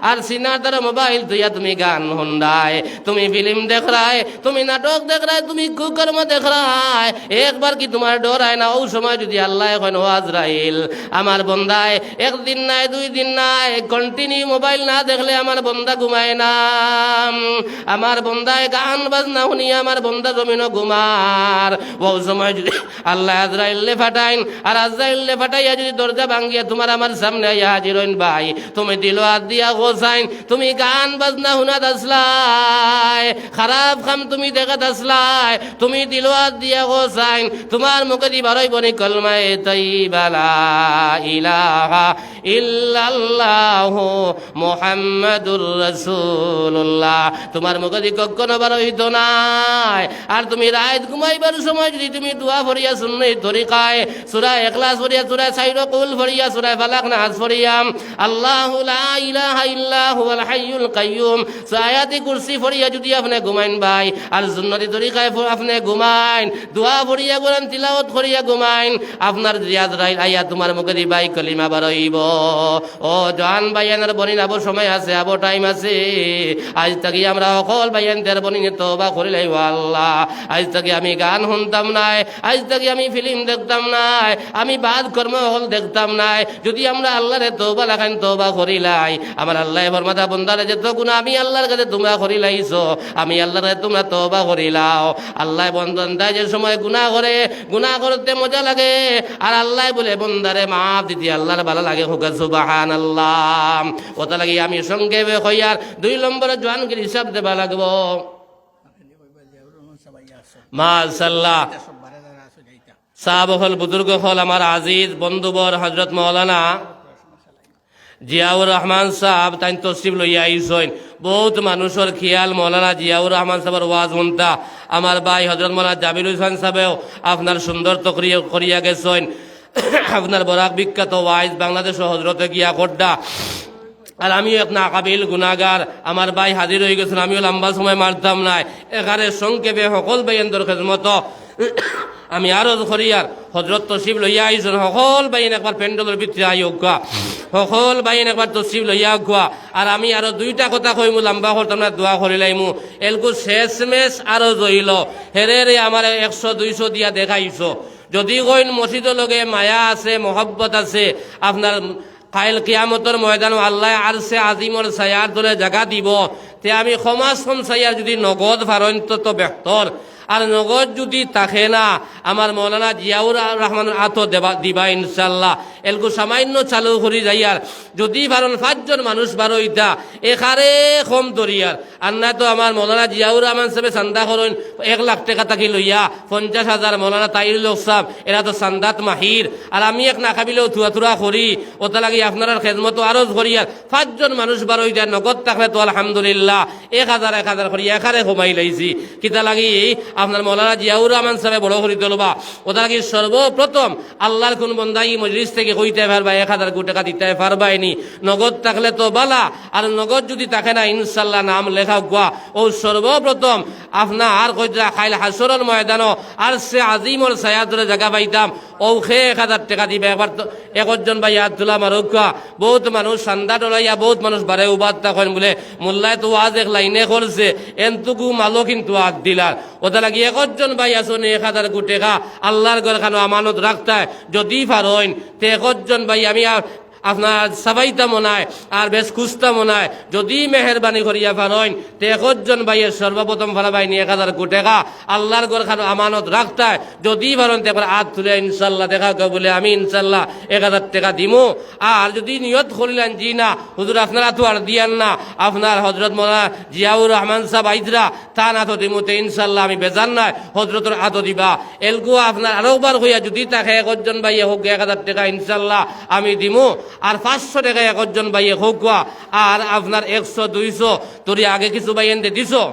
আর সিনার দ্বারা মোবাইল তুইয়া তুমি গান শুনরায় তুমি ফিল্ম দেখ রায় তুমি নাটক দেখ রায় তুমি কুকর্ম দেখ রায় একবার কি তোমার ডর হয় না ও সময় যদি আল্লাহ এখন ও আজরাইল আমার বন্দায় 1 দিন নাই 2 দিন নাই কন্টিনিউ মোবাইল না দেখলে আমার বন্দা ঘুমায় না আমার বন্দায় গান বাজনা শুনিয়া আমার বন্দা জমিনও ঘুমার ও সময় যদি আল্লাহ আজরাইলে ফাটাইন আর আজরাইলে ফাটাইয়া যদি দরজা ভাঙ্গিয়া তোমার আমার সামনে আইয়া হাজির হইন ভাই তুমি দিল হাত দিয়া গোসাইন তুমি গান বাজনা শুনাত আসলাই খারাপ কাম তুমি দেখাত আসলাই তুমি দিল হাত দিয়া গোসাইন তোমার মুখে দি বারই বনি কলমায়ে তাইয়্যিবা লা ইলাহা ইল্লাল্লাহু মুহাম্মাদুর রাসূলুল্লাহ তোমার মুখে দি কখনো বার হইতো নাই আর তুমি রাত ঘুমাইবার সময় যদি তুমি দোয়া পড়িয়া সুন্নাহ তরিকায় সূরা ইখলাস পড়িয়া সূরা সাইরা কুল পড়িয়া সূরা ফালাক নাস পড়িয়া আল্লাহু লা ইলাহা ইল্লা হুয়াল হাইয়ুল কাইয়্যুম আয়াতে কুরসি পড়িয়া যদি আপনি ঘুমাইন ভাই আর সুন্নতি তরিকায় আপনি ঘুমাইন দোয়া পড়িয়া কোরআন তিলাওয়াত করিয়া ঘুমাইন আপনার জিয়াদ রাইল আইয়া তোমার মুখে দি ভাই কলিমা বার হইব ও জান ভাইয়ানের বনিন আবো সময় আছে আবো টাইম আছে আজ থেকে আমরা সকল ভাইয়ানদের বনিন তওবা করিলাই আল্লাহ আজ থেকে আমি গান শুনতাম নাই আজ থেকে আমি ফিল্ম দেখতাম নাই আমি বাদ কর্ম হল দেখতাম নাই যদি আমরা আল্লাহরে তওবা লাগান তওবা করিলাই আমার আল্লাহ ফরমাতা বন্দারে যত গুনাহ আমি আল্লাহর কাছে তোমরা করিলাইছো আমি আল্লাহর কাছে তোমরা তওবা করিলাও আল্লাহ বন্দা যে সময় গুনাহ করে গুনাহ করতে মজা লাগে আর আল্লাহ বলে বন্দারে মাফ দিতে আল্লাহর ভালো লাগে হোক সুবহানাল্লাহ ওটা লাগি আমি সংক্ষেপে কইয়ার 2 নম্বরে জওয়ানগির হিসাব দেবা লাগবো মাশাআল্লাহ সাহাব হল বুজুর্গ হল আমার আজিজ বন্ধুবর হযরত মাওলানা জিয়াউর রহমান সাহেব তাই তশরিফ লইয়া আইসইন বহুত মানুষের খেয়াল মৌলানা জিয়াউর রহমান সাহেবের ওয়াজ শুনতা আমার ভাই হযরত মাওলানা জামিলুল ইসলাম সাহেব আপনার সুন্দর তকরিয়া করিয়া গেছেন আপনার বরাক বিখ্যাত ওয়াইজ বাংলাদেশ হজরতে গিয়া কোড্ডা আর আমিও এক নাকাবিল গুনাগার আমার ভাই হাজির হয়ে গেছেন আমিও লম্বা সময় মারতাম নাই এখানে সংক্ষেপে সকল ভাইয়ের খেদমত আমি আরো করিয়ার হজরত তশরিফ লইয়া আইসন সকল বাইন একবার প্যান্ডেলের ভিতরে আইয়া সকল বাইন একবার তশরিফ লইয়া গুয়া আর আমি আরো 2টা কথা কইমু লম্বা করতাম না দোয়া করিলাইমু এলকু শেষমেশ আরো জইল হেরে আমার 100-200 দিয়া দেখাইছো যদি কইন মসজিদের লগে মায়া আছে মহব্বত আছে আপনার কাইল কিয়ামতের ময়দান আল্লাহ আরশে আজিমর ছায়ার দলে জায়গা দিব তে আমি সমাজ ছায়ার যদি নগদ ফারণ তো বেহতর আর নগদ যদি থাকে না আমার মৌলানা জিয়াউর রহমানের আতো দিবা ইনশাল্লাহ এলকু সামান্য চালু করি যাইয়ার যদি ভারণ 5 জন মানুষ বারো ইতা এখারে কম দরিয়ার আর না তো আমার মৌলানা জিয়াউর রহমান সাহেব চান্দা করেন 1 লাখ টাকা তাকি লইয়া 50,000 মৌলানা তাইর লোক সাহেব এরা তো চান্দাত মাহির আর আমি এক না খাবিলেও থুয়া করি ওটা লাগি আপনার খেদমত আরো করিয়ার 5 জন মানুষ বারো ইতা নগদ থাকলে তো আলহামদুলিল্লাহ 1000 করি এখারে কমাই লাইছি কিতা লাগি আপনার মৌলানা জিয়াউর রহমান সাহেব বড় করি তুলবা ওটা কি সর্বপ্রথম আল্লাহর কোন বন্দা এই মজলিস থেকে কইতে পারবা 1000 কোটি টাকা দিতে পারবাইনি নগদ থাকলে তো বালা আর নগদ যদি থাকে না ইনশাল্লাহ নাম লেখা গুয়া ও সর্বপ্রথম আপনার কইরা খাইল হাসরের ময়দানও আর সে আজিমর ছায়াতরে জায়গা পাইতাম ও খে 1000 টাকা দিবে একবার তো একজন ভাই হাত তোলা মারুকা বহুত মানুষ সান্দা ডলাইয়া বহুত মানুষ বারে উবাদ তখন বলে মোল্লায় তো আজ এক লাইনে করছে এনটুকু মালো কিন্তু আগ দিলার ওটা লাগি একজন ভাই আসুন 1000 কোটি টাকা আল্লাহর ঘর খানো আমানত রাখতে যদি পারেন তে একজন ভাই আমি আপনার সাবাইতা মনায় আর বেশ খুঁজতা মনায় যদি মেহরবানি করিয়া পারেন তে একজন ভাইয়ের সর্বপ্রথম ফালাবাই নিয়ে 1000 কোটি টাকা আল্লাহর ঘর খানো আমানত রাখতে যদি পারেন তে হাত তুলে ইনশাল্লাহ দেখা বলে আমি ইনশাল্লাহ 1000 টাকা দিমু আর যদি নিয়ত করিলেন জি না হুজুর আপনারা তো আর দিয়ান না আপনার হজরত মোলা জিয়াউর রহমান সাহেব আইদরা তা না তো দিমুতে ইনশাল্লাহ আমি বেজান নাই হজরতের আত দিবা এলগু আপনার আরোবার হইয়া যদি তাকে একজন ভাইয়ে হোক 1000 টাকা ইনশাল্লাহ আমি দিমু আর 500 টাকা একজন ভাইয়ে হোক আর আপনার 100 200 তোর আগে কিছু ভাই এনতে দিছো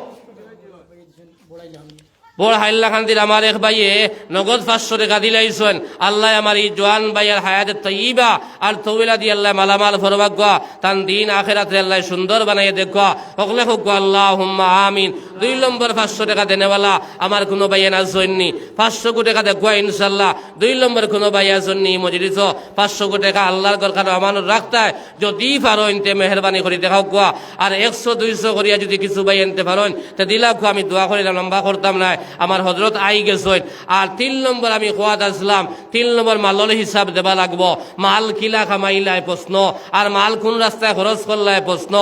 বড় হাইল্লা খান্দির আমার এক ভাইয়ে নগদ 500 টাকা দিলাইছেন আল্লাহ আমার এই জওয়ান ভাইয়ের হায়াতে তৈবা আর তৌলা দিয়ে আল্লাহ মালামাল ফরবাগ তান দিন আখেরাতে আল্লাহ সুন্দর বানাইয়ে দেখো হকলে হোক আল্লাহুম্মা আমিন 2 নম্বর 500 টাকা দেনেওয়ালা আমার কোনো ভাইয়ে না জন্নি 500 কোটি টাকা দেখো ইনশাআল্লাহ 2 নম্বর কোনো ভাইয়া জন্নি মজলিস 500 কোটি টাকা আল্লাহর ঘর খানো আমানত রাখতে যদি পারেন তে মেহেরবানি করে দেখাও গো আর 100 200 করিয়া যদি কিছু ভাই এনতে পারেন তে দিলাম আমি দোয়া করিলাম লম্বা করতাম না আমার হজরত আই গেছেন আর 3 নম্বর আমি কোয়াত আসলাম 3 নম্বর মালর হিসাব দেবা লাগবো মাল কিলা খামাইলাই প্রশ্ন আর মাল কোন রাস্তায় খরচ করলাই প্রশ্ন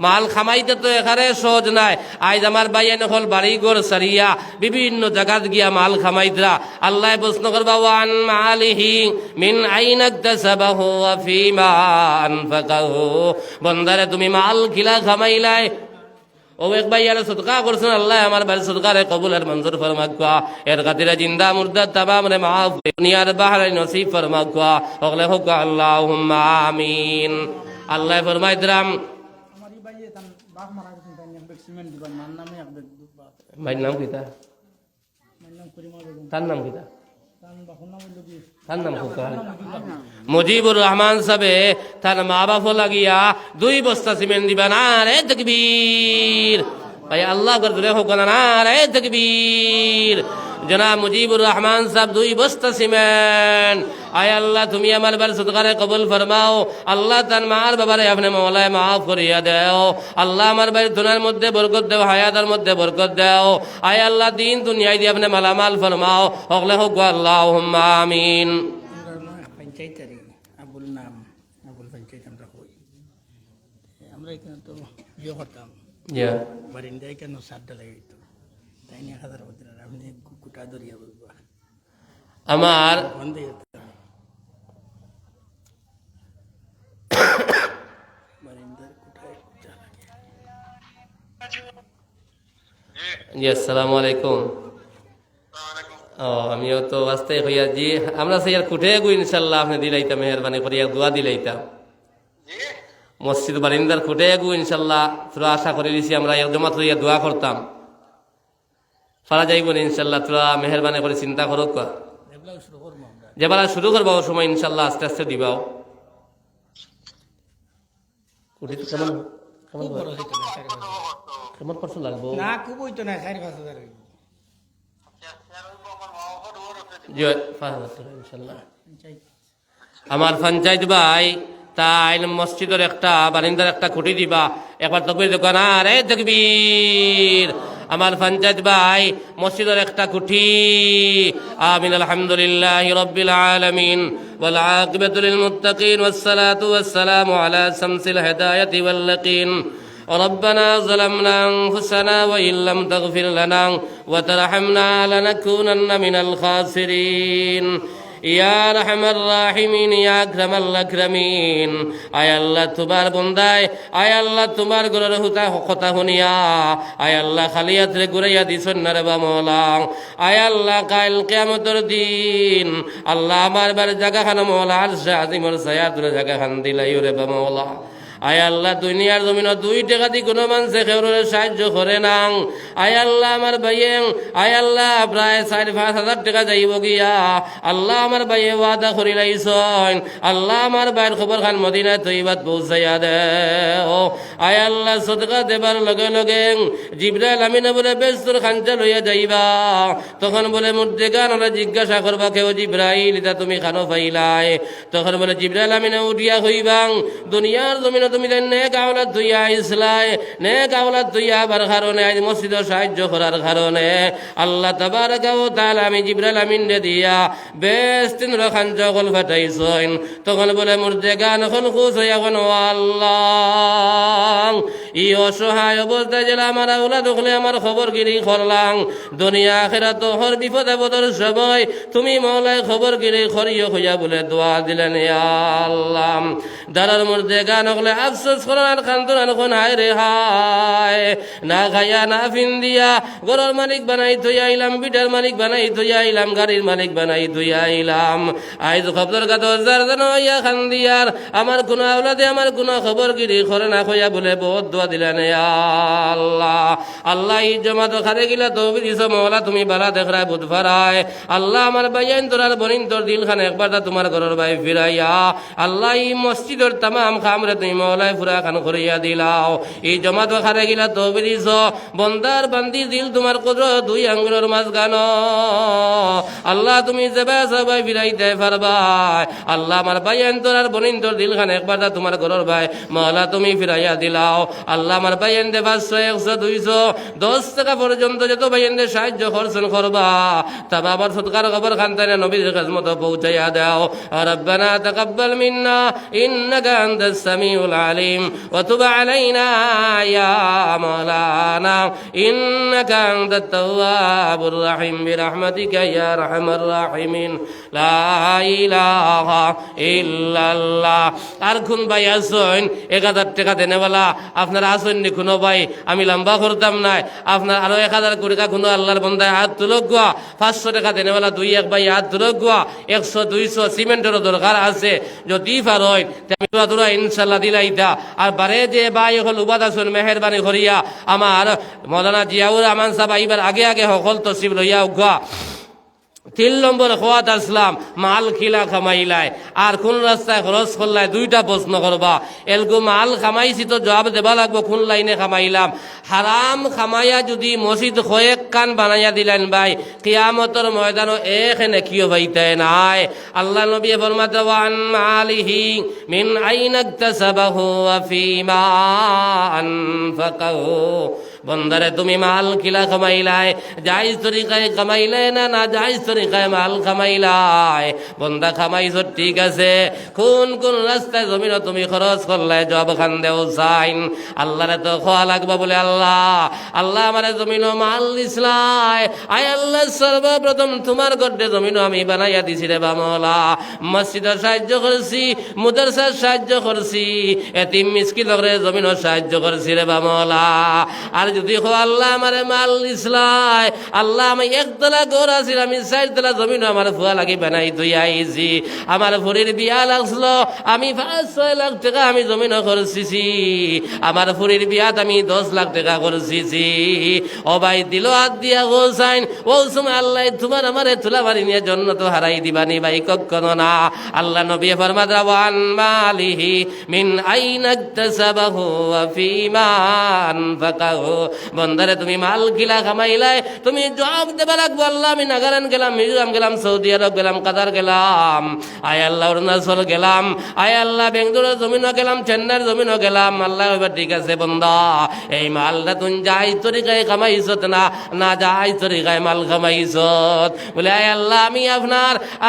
মাল খামাইতে তো এখানে সহজ নাই আজ আমার ভাইয়া নকল বাড়ি ঘর সারিয়া বিভিন্ন জায়গাত গিয়া মাল খামাইতরা আল্লাহ প্রশ্ন করবা ওয়ান মালিহি মিন আইনা ইকতাসাবাহু ওয়া ফিমা আনফাকাহু বন্দারে তুমি মাল কিলা খামাইলাই ও এক ভাই আর সদকা করছেন আল্লাহ আমার ভাই সদকারে কবুল আর মঞ্জুর ফরমাকুয়া এর খাতিরে জিন্দা মুর্দা তামাম রে মাফ দুনিয়ার বাহরে নসিব ফরমাকুয়া হকলে হোক আল্লাহুম্মা আমিন আল্লাহ ফরমাই দিলাম আমারই ভাইয়ে তান বাপ মারা গেছেন তাই এক সিমেন্ট দিবার মান নামে এক দুবা ভাই নাম কিতা মান নাম করিমা বেগম তার নাম কিতা তান বাপর নাম হইল কি তার নাম কোকা মুজিবুর রহমান সাহেবে তার মা বাপ লাগিয়া 2 বস্তা সিমেন্ট দিবা না রে তাকবীর ভাই আল্লাহ করে দূরে হোক না রে তাকবীর জনাব মুজিবুর রহমান সাহেব 2 বস্তা সিমেন্ট আয় আল্লাহ তুমি আমার বার সদকারে কবুল ফরমাও আল্লাহ তার মার বাবারে আপনি মওলায় মাফ করিয়া দাও আল্লাহ আমার ভাই দুনিয়ার মধ্যে বরকত দাও হায়াতের মধ্যে বরকত দাও আয় আল্লাহ দিন দুনিয়ায় দিয়ে আপনি মালামাল ফরমাও হকলে হোক আল্লাহুম্মা আমিন পঞ্চায়েতের আবুল নাম আবুল পঞ্চায়েত আমরা কই আমরা এখানে তো ইয়ে করতাম জি বারিন্দায় কেন সারটা লাগাইতো তাই নিয়ে 1000 বছর আপনি কুটা ধরিয়া বলবা আমার বন্ধ বারিন্দার কুটায় কুটা লাগে জি আসসালামু আলাইকুম ও আমিও তো বাস্তে হইয়া জি আমরা সেই আর কুঠে গু ইনশাল্লাহ আপনি দিলাইতাম মেহরবানি করিয়া দোয়া দিলাইতাম মসজিদ বারিন্দার খুঁটে গু ইনশাল্লাহ তোরা আশা করে দিছি আমরা জমাত হইয়া দোয়া করতাম ফারা যাইব ইনশাল্লাহ তোরা মেহরবানি করে চিন্তা করো যেবেলা শুরু করবো সময় ইনশাল্লাহ আস্তে আস্তে দিবাও কুঠি তো কেমন কেমন কেমন খরচ লাগবো না খুব হইতো না 4-5 হাজার জি 5,000 টাকা ইনশাল্লাহ আমার পঞ্চায়েত ভাই তাই মসজিদের একটা বারিন্দার একটা খুঁটি দিবা একবার তকবীর দোকান আরে তাকবীর আমার পঞ্চায়েত ভাই মসজিদের একটা খুঁটি আমিন আলহামদুলিল্লাহি রাব্বিল আলামিন ওয়াল আকিবাতু লিল মুত্তাকিন ওয়াস সালাতু ওয়াস সালামু আলা শামসিল হিদায়াতি ওয়াল ইয়াকিন ربنا ظلمنا أنفسنا وإن لم تغفر لنا وترحمنا لنكونن من الخاسرين يا أرحم الراحمين يا أكرم الأكرمين আয় আল্লাহ তোমার বন্দায় আয় আল্লাহ তোমার গরের হুতা কথা শুনিয়া আয় আল্লাহ খালিয়াত রে ঘুরাইয়া দিছন না রে বা মওলা আয় আল্লাহ কাল কিয়ামতের দিন আল্লাহ আমার বার জায়গা খান মওলা আরশে আজিমর ছায়াত রে জায়গা খান দিলাই রে বা মওলা আয় আল্লাহ দুনিয়ার জমিন 2 টাকা দি কোনো মানুষে কেউরে সাহায্য করে না। আয় আল্লাহ আমার ভাইয়ে আয় আল্লাহ প্রায় 4-5 হাজার টাকা যাইব গিয়া আল্লাহ আমার ভাইয়ে ওয়াদা করি লাইছন আল্লাহ আমার ভাইয়ের খবর খান মদিনা তৈবাত পৌঁছাইয়া দে। ও আয় আল্লাহ সদকা দেবার লগে লগে জিবরাইল আমিন বলে বেস্তর খাঞ্চা লইয়া যাইবা। তখন বলে মুর্দেগান ওরা জিজ্ঞাসা করবা কেউ জিব্রাইল এটা তুমি খানো পাইলাই? তখন বলে জিবরাইল আমিনে উঠিয়া হইবাং দুনিয়ার জমিনে তুমি নেক আওলাদ ধুইয়া আইসলাই, নেক আওলাদ ধুইয়া আবার কারণে আজ মসজিদ সাহায্য করার কারণে আল্লাহ তাবারাকা ওয়া তাআলা আমি জিবরাইল আমিন দিয়া বেস্তিন রখান জগল ফাটাইছেন। তখন বলে মুর্দেগান এখন খুশ হইয়া এখন আল্লাহ ই অসহায় অবস্থায় যে আমার আওলাদ হলে আমার খবর গিরি করলাম দুনিয়া আখিরাত হর বিপদ আপদের সময় তুমি মওলায় খবর গিরি করিও হইয়া বলে দোয়া দিলেন ইয়া আল্লাহ। দারার মধ্যে গান হলে আফসোস করার খান্তন এখন হায় রে হায় না খাইয়া না ফিন্দিয়া গরুর মালিক বানাই থই আইলাম, বিটার মালিক বানাই থই আইলাম, গাড়ির মালিক বানাই থই আইলাম। আইজ খবর কাত জান হইয়া খান্দিয়ার আমার কোন আওলাদে আমার কোন খবর গিরি করে না হইয়া বলে বহুত দোয়া দিলেন ইয়া আল্লাহ। আল্লাহ এই জমাত খারে গিলা তৌফিক দিছো মওলা তুমি বালা দেখরায় বুধ ফারায় আল্লাহ আমার বাইয়ান তোর আর বনিন তোর দিল খান একবার তোমার ঘরের বাই ফিরাইয়া আল্লাহ এই মসজিদের তামাম খামরে তুমি মওলায় ফুরা খান করিয়া দিলাও। এই জমাত খারে গিলা তৌফিক দিছো বন্দার বান্দির দিল তোমার কুদরত 2 আঙ্গুলের মাঝখান আল্লাহ তুমি যেবা সবাই ফিরাইতে পারবাই। আল্লাহ আমার বাইয়ান তোর আর বনিন তোর দিল খান একবার তোমার ঘরের বাই মওলা তুমি ফিরাইয়া দিলাও। আল্লাহ আমার বাইয়ান দে 500 100 200 10 টাকা পর্যন্ত যত বাইয়ান দে সাহায্য খরচন করবা তবে আবার সদকার খবর খানতানে নবীর খিদমত পৌঁছাইয়া দাও। রব্বানা তাকাব্বাল মিন্না ইন্নাকা আনতাস সামিউল আলিম ওয়া তুব আলাইনা ইয়া মাওলানা ইন্নাকা আনতাত তাওয়াবুর রহিম বিরহমাতিকা ইয়া আরহামার রাহিমিন লা ইলাহা ইল্লাল্লাহ। আর কোন ভাই আছেন 1000 টাকা দেনেওয়ালা আপনারা আছেন নি কোনো ভাই? আমি লম্বা করতাম নাই আপনার আরো 1000 কোটি টাকা কোনো আল্লাহর বন্দায় হাত তুলক গুয়া 500 টাকা দেনেওয়ালা 2-1 ভাই হাত তুলক গুয়া 100-200 সিমেন্টেরও দরকার আছে যদি পারই আমি তোরা ইনশাআল্লাহ দিলাইতা। আর বারে যে ভাই হল উবাদ আছেন মেহেরবানি করিয়া আমার মৌলানা জিয়াউর রহমান সাহেব এইবার আগে আগে সকল তসিব লইয়া গুয়া 3 নম্বর খোয়াত আসলাম মাল খিলা খামাইলাই আর কোন রাস্তায় খরচ করলাই 2টা প্রশ্ন করবা। এলগো মাল খামাইছি তো জবাব দেবা লাগবো কোন লাইনে খামাইলাম। হারাম খামাইয়া যদি মসজিদ কয়েক কান বানাইয়া দিলেন ভাই কিয়ামতের ময়দানও এখানে কিও পাইতে নাই। আল্লাহ নবী ফরমাতে ওয়ান মালিহি মিন আইনা ইকতাসাবাহু ওয়া ফিমা আনফাকাহু। বন্দারে তুমি মাল কিলা কামাইলাই জায়েজ তরিকায় কামাইলাই না না জায়েজ তরিকায় মাল কামাইলাই? বন্দা খামাইছ ঠিক আছে, কোন কোন রাস্তায় জমিন তুমি খরচ করলাই জব খান দেও সাইন আল্লাহরে তো খোয়া লাগবা বলে আল্লাহ আল্লাহ আমারে জমিন মাল দিসলাই। আয় আল্লাহ সর্বপ্রথম তোমার গড্ডে জমিন আমি বানাইয়া দিছি রে বামলা। মসজিদের সাহায্য করছি, মুদারসার সাহায্য করছি, এতিম মিসকিনরে জমিন সাহায্য করছি রে বামলা। আর যদি হো আল্লাহ আমারে মাল দিসলাই আল্লাহ আমি 1 তলা ঘর আছি আমি 4 তলা জমিন আমার ফুয়া লাগি বানাই তুই আইছি। আমার ফুরির বিয়া লাগছিল আমি 5-6 লাখ টাকা আমি জমিন করছি। আমার ফুরির বিয়াত আমি 10 লাখ টাকা করছি। ও ভাই দিল হাত দিয়া গোসাইন ও সময় আল্লাহ তোমার আমারে তুলা বাড়ি নিয়ে জন্য তো হারাই দিবানি ভাই কখনো না। আল্লাহ নবী ফরমাতে ওয়ান মালিহি মিন আইনা ইকতাসাবাহু ওয়া ফিমা আনফাকাহু। বন্দারে তুমি মাল কিলা কামাইলাই তুমি জবাব দেবা লাগবো আল্লাহ আমি নাগাল্যান্ড গেলাম, মিজোরাম গেলাম, সৌদি আরব গেলাম, কাতার গেলাম, আয় আল্লাহ অরুণাচল গেলাম, আয় আল্লাহ বেঙ্গালুরুর জমিনও গেলাম, চেন্নাইয়ের জমিনও গেলাম। আল্লাহ এবার ঠিক আছে বন্দা এই মালটা তুমি যাই তরিকায় কামাইছত না না যাই তরিকায় মাল কামাইছত বলে আয় আল্লাহ আমি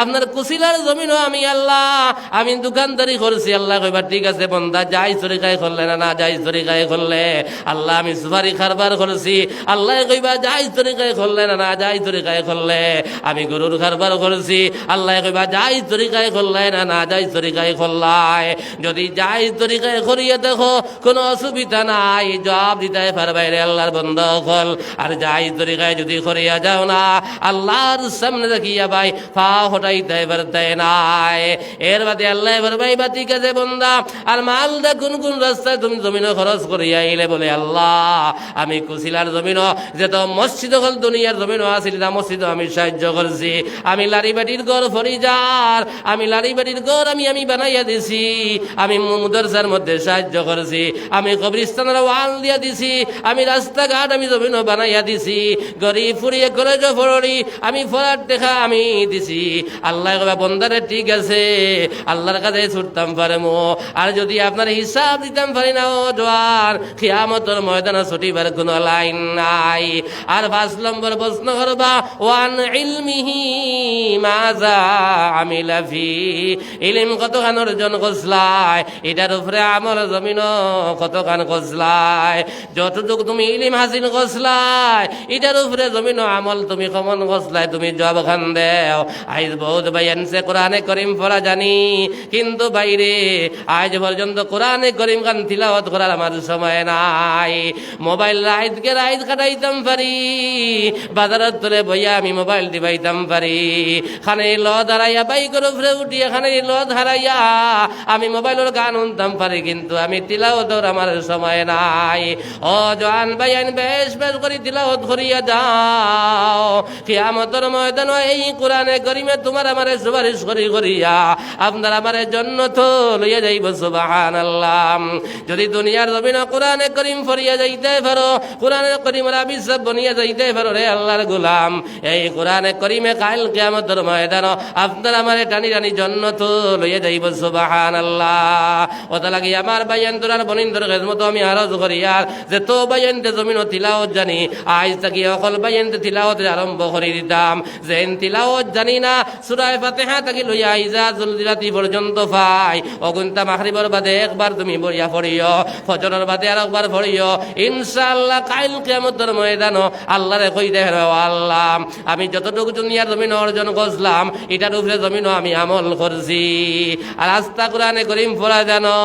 আপনার কুশিলার জমিনও আমি আল্লাহ আমি দোকানদারি করছি। আল্লাহ এবার ঠিক আছে বন্দা যাই তরিকায় করলে না না যাই তরিকায় করলে আল্লাহ আমি সুপারি কারবার করছি, আল্লাহ কইবা জায়েজ তরিকায় করলে না না জায়েজ তরিকায় করলে। আমি গরুর কারবার করছি, আল্লাহ কইবা জায়েজ তরিকায় করলে না না জায়েজ তরিকায় করলাই। যদি জায়েজ তরিকায় করিয়ে দেখো কোনো অসুবিধা নাই, জবাব দিতে পারবে রে আল্লাহর বান্দা হল। আর জায়েজ তরিকায় যদি করিয়া যাও না, আল্লাহর সামনে দেখিয়া ভাই পা হটাইতে পারতে নাই। এর বাদে আল্লাহ ভাই বা ঠিক আছে বন্দা, আর মালদা কোন কোন রাস্তায় তুমি জমিন খরচ করিয়া আইলে বলে আল্লাহ আমি কুশিলার জমিন যেত মসজিদ হল দুনিয়ার জমিন আসিল না, মসজিদ আমি সাহায্য করছি। আমি লারিবাটির গড় ফরিজার, আমি লারিবাটির গড় আমি বানাইয়া দিছি। আমি মুদরসার মধ্যে সাহায্য করছি, আমি কবরিস্তানের ওয়াল দিয়া দিছি, আমি রাস্তাঘাট আমি জমিন বানাইয়া দিছি। গরিব ফুরিয়ে করে ফরি আমি ফরার দেখা আমি দিছি। আল্লাহ কবা বন্দারে ঠিক আছে, আল্লাহর কাছে ছুটতাম পারমো। আর যদি আপনার হিসাব দিতাম পারি না ও জোয়ার, কিয়ামতের ময়দানে ছুটিবার কোনো লাইন নাই। আর 5 নম্বর প্রশ্ন করবা ওয়ান ইলমিহি মাযা আমিলা ফি, ইলম কতখান অর্জন করছলাই, এটার উপরে আমল জমিন কতখান করছলাই। যতটুকু তুমি ইলম হাসিল করছলাই এটার উপরে জমিন আমল তুমি কমন করছলাই, তুমি জব খান দেও। আজ বহুত ভাই আনছে কোরআনে করিম পড়া জানি, কিন্তু বাইরে আজ পর্যন্ত কোরআনে করিম খান তিলাওয়াত করার আমার সময় নাই। মোবাইল রাইতকে রাইত কাটাইতাম পারি, বাজারের তলে বইয়া আমি মোবাইল টিপাইতাম পারি। খানে ল দাঁড়াইয়া বাইকের উপরে উঠিয়া খানে ল হারাইয়া আমি মোবাইলের গান শুনতাম পারি, কিন্তু আমি তিলাওয়াতর আমার সময় নাই। ও জওয়ান ভাইয়ান বেশ বেশ করে তিলাওয়াত করিয়া যাও, কিয়ামতের ময়দান এই কোরআনে করিমে তোমার আমারে সুপারিশ করিয়া আপনার আমারে জান্নাত লইয়া যাইব। সুবহানাল্লাহ। যদি দুনিয়ার জমিনে কোরআনে করিম পড়িয়া যাইতে পারো, কোরআনে করিমের আবিষ্কার বনিয়া যাইতে পারো রে আল্লাহর গোলাম, এই কোরআনে করিমে কাল কিয়ামতের ময়দান আপনার আমারে টানি টানি জান্নাত লইয়া যাইব। সুবহানাল্লাহ। ওটা লাগি আমার বাইয়ান তোরার বনিন্দর খেদমত আমি আরজ করিয়ার যে তো বাইয়ানতে জমিন তিলাওয়াত জানি, আজ থাকি অকল বাইয়ানতে তিলাওয়াত আরম্ভ করে দিতাম। যে তিলাওয়াত জানি না সূরা ফাতিহা থাকি লইয়া ইজা জুলজিলাতি পর্যন্ত পাই, অগুন্তা মাগরিবের বাদে একবার তুমি বইয়া পড়িও, ফজরের বাদে আর একবার পড়িও, ইনশাআল্লাহ কাল কিয়ামতের ময়দান আল্লাহরে কই দে আল্লাহ আমি যতটুকু দুনিয়ার জমিন অর্জন করলাম এটার উপরে জমিন আমি আমল করছি। আর আস্তা কোরআনে করিম পড়া জানো,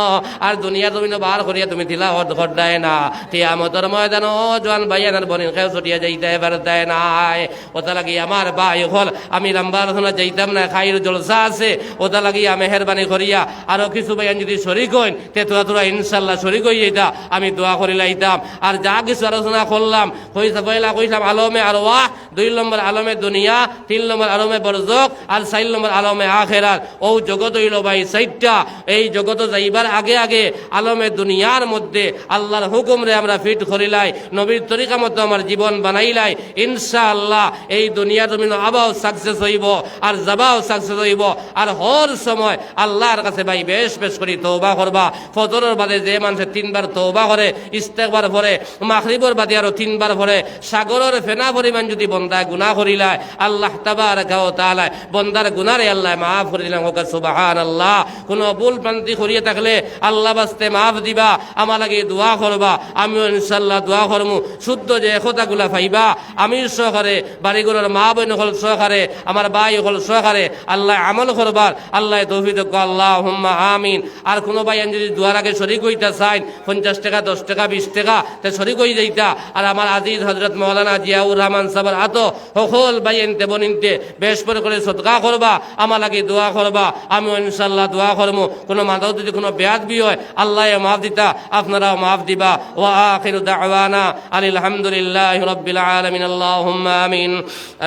আর দুনিয়ার জমিন বার করিয়া তুমি তিলাওয়াত করদায় না, কিয়ামতের ময়দান ও জওয়ান ভাইয়ানের বনিন খেয়ে ছুটিয়া যাইতে পারতে নাই। ওটা লাগি আমার ভাই হল আমি লম্বা আলোচনা যাইতাম না, খাইর জলসা আছে, ওটা লাগি মেহরবানি করিয়া আরো কিছু ভাইয়ান যদি শরিক হইন তে তোরা ইনশাল্লাহ শরিক হয়ে যেতা, আমি দোয়া করি লাইতাম। আর যা কিছু আলোচনা করলাম কইলাম আলমে আর ওয়াহ, 2 নম্বর আলমে দুনিয়া, 3 নম্বর আলমে বরজক, আর 4 নম্বর আলমে আখেরাত। ও জগৎ হইল ভাই 4টা। এই জগৎ যাইবার আগে আগে আলমে দুনিয়ার মধ্যে আল্লাহর হুকুম রে আমরা ফিট করিলাই, নবীর তরিকা মতো আমার জীবন বানাইলাই, ইনশাআল্লাহ এই দুনিয়ার জমিন আবাও সাকসেস হইব, আর যাবাও সাকসেস হইব। আর হর সময় আল্লাহর কাছে ভাই বেশ বেশ করি তওবা করবা। ফজরের বাদে যে মানুষে 3 বার তওবা করে, ইস্তেগফার করে, মাগরিবের বাদে আরো 3 বার করে, সাগরের ফেনা পরিমাণ যদি বন্দা গুনাহ করিলায় আল্লাহ তাবারাকা ওয়া তাআলা বন্দার গুনাহরে আল্লাহ মাফ করে দিলেন। ওকে সুবহানাল্লাহ। কোনো ভুল ভ্রান্তি করিয়া থাকলে আল্লাহ বাস্তে মাফ দিবা, আমার লাগে দোয়া করবা, আমিও ইনশাআল্লাহ দোয়া করমু। শুদ্ধ যে কথাগুলা পাইবা আমি সহকারে, বাড়িগুলোর মা বোন হল সহকারে, আমার ভাই হল সহকারে আল্লাহ আমল করবার আল্লাহ তৌফিক দাও, আল্লাহুম্মা আমিন। আর কোনো ভাই যদি দোয়ার আগে শরীক হইতা চাইন 50 টাকা 10 টাকা 20 টাকা তে শরীক হই যাইতা। আর আমার আজিজ হযরত মাওলানা জিয়াউর রহমান সাহেবের আতো সকল ভাই এনতে বনিনতে বেশ করে সদকা করবা, আমার লাগে দোয়া করবা, আমিও ইনশাআল্লাহ দোয়া করমু। কোনো মাদাও যদি কোনো বেয়াদবি হয় আল্লাহ মাফ দিতা, আপনারাও মাফ দিবা। ওয়া আখিরু দাওয়ানা আলহামদুলিল্লাহি রাব্বিল আলামিন। আল্লাহুম্মা আমিন।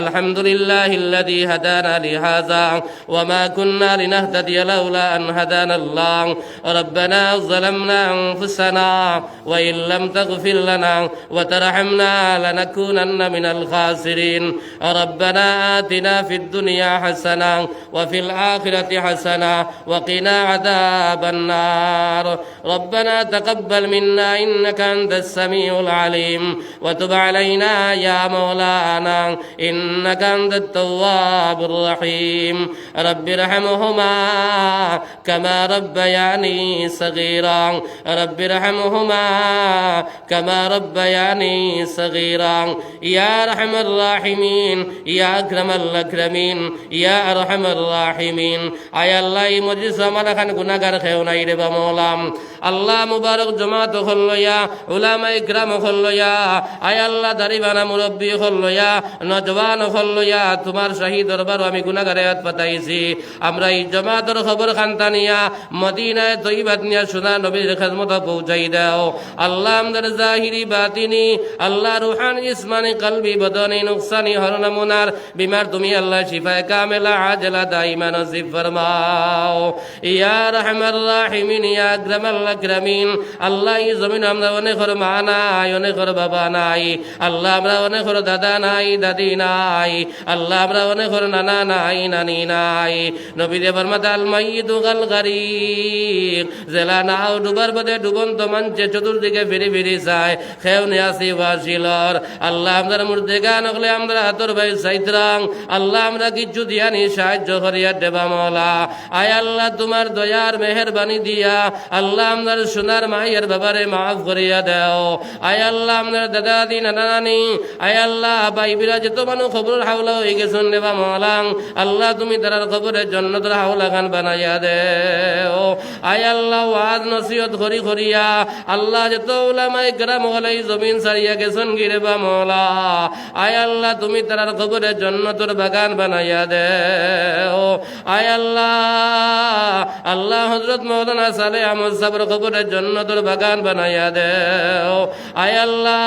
আলহামদুলিল্লাহিল্লাযী হাদানা লিহাযা ওয়া মা কুন্না লিনাহতাদিয়া লাউলা আন হাদানাল্লাহ। রব্বানা যালামনা আনফুসানা ওয়া ইন লাম তাগফির লানা ওয়া তারহামনা লানাকুনান্না মিনাল খাসিরিন। রব্বানা আতিনা ফিদ দুনিয়া হাসানা ওয়া ফিল আখিরাতি হাসানা ওয়া কিনা আযাবান নার। রব্বানা তাকাব্বাল মিন্না ইন্নাকা আনতাস সামিউল আলিম ওয়া তুব আলাইনা ইয়া মাওলানা ইন্নাকা আনতাত তাওয়াবুর রহিম। রব্বিরহামহুমা কামা রাব্বায়ানি সগীরা। রব্বিরহামহুমা কামা كما ربياني صغيرا يا أرحم الراحمين يا أكرم الأكرمين يا أرحم الراحمين আয় আল্লাহ এই মজলিস আমার এখন গুনাহগার খেও নাই রে বা মওলাম আল্লাহ মুবারক জমাত হল্লয়া উলামা ইকরাম হল্লয়া আয় আল্লাহ দারিবানা মুরব্বী হল্লয়া নজওয়ান হল্লয়া তোমার শাহী দরবার আমি গুনাহগারে হাত পাতাইছি আমরা এই জমাতের খবর খানতানিয়া মদিনায় তৈবাত নিয়া সোনা নবীর খেদমত পৌঁছাই দাও আল্লাহ আমাদের জাহিরি বাতিনি আল্লাহ রুহানি ইসমানি কলবি বদনি নুকসানি হর নমুনার বিমার তুমি আল্লাহ শিফায়ে কামেলা আজলা দাইমা নসিব ফরমাও ইয়া রহমান রাহিমিন ইয়া আকরামাল আকরামিন আল্লাহ এই জমিন আমরা অনেক মা নাই অনেক বাবা নাই আল্লাহ আমরা অনেক দাদা নাই দাদি নাই আল্লাহ আমরা অনেক নানা নাই নানি নাই নবীরে বরমাদাল মাইয়িদু গাল গারিক জেলা নাও ডুবার বদে ডুবন্ত মানছে চতুর্দিকে ফিরি ফিরি যায় খেউনে আসি ওয়াসিলর আল্লাহ আমরা মুর্দে গান হলে আমরা হাতর ভাই সাইত্রাং আল্লাহ আমরা কিছু দিয়ানি সাহায্য করিয়া দেবা মওলা আয় আল্লাহ তোমার দয়ার মেহেরবানি দিয়া আল্লাহ আমার সোনার মায়ের বাবারে মাফ করিয়া দাও আয় আল্লাহ আমার দাদা দি নানা নানি আয় আল্লাহ ভাই বিরাজ তো মানুষ খবর হাওলা হয়ে গেছেন নেবা মওলাং আল্লাহ তুমি তার খবরের জন্য তোর হাওলা খান বানাইয়া দেও আয় আল্লাহ ওয়াজ নসিহত করি করিয়া আল্লাহ যত উলামায়ে কেরাম হলাই জমিন ছাড়িয়া গেছেন গিরে বা মওলা আয় আল্লাহ তুমি তার খবরের জন্য তোর বাগান বানাইয়া দেও আয় আল্লাহ আল্লাহ হযরত মাওলানা সালেহ আহমদ সাহেবের খবরের জন্য তোর বাগান বানাইয়া দেও আয় আল্লাহ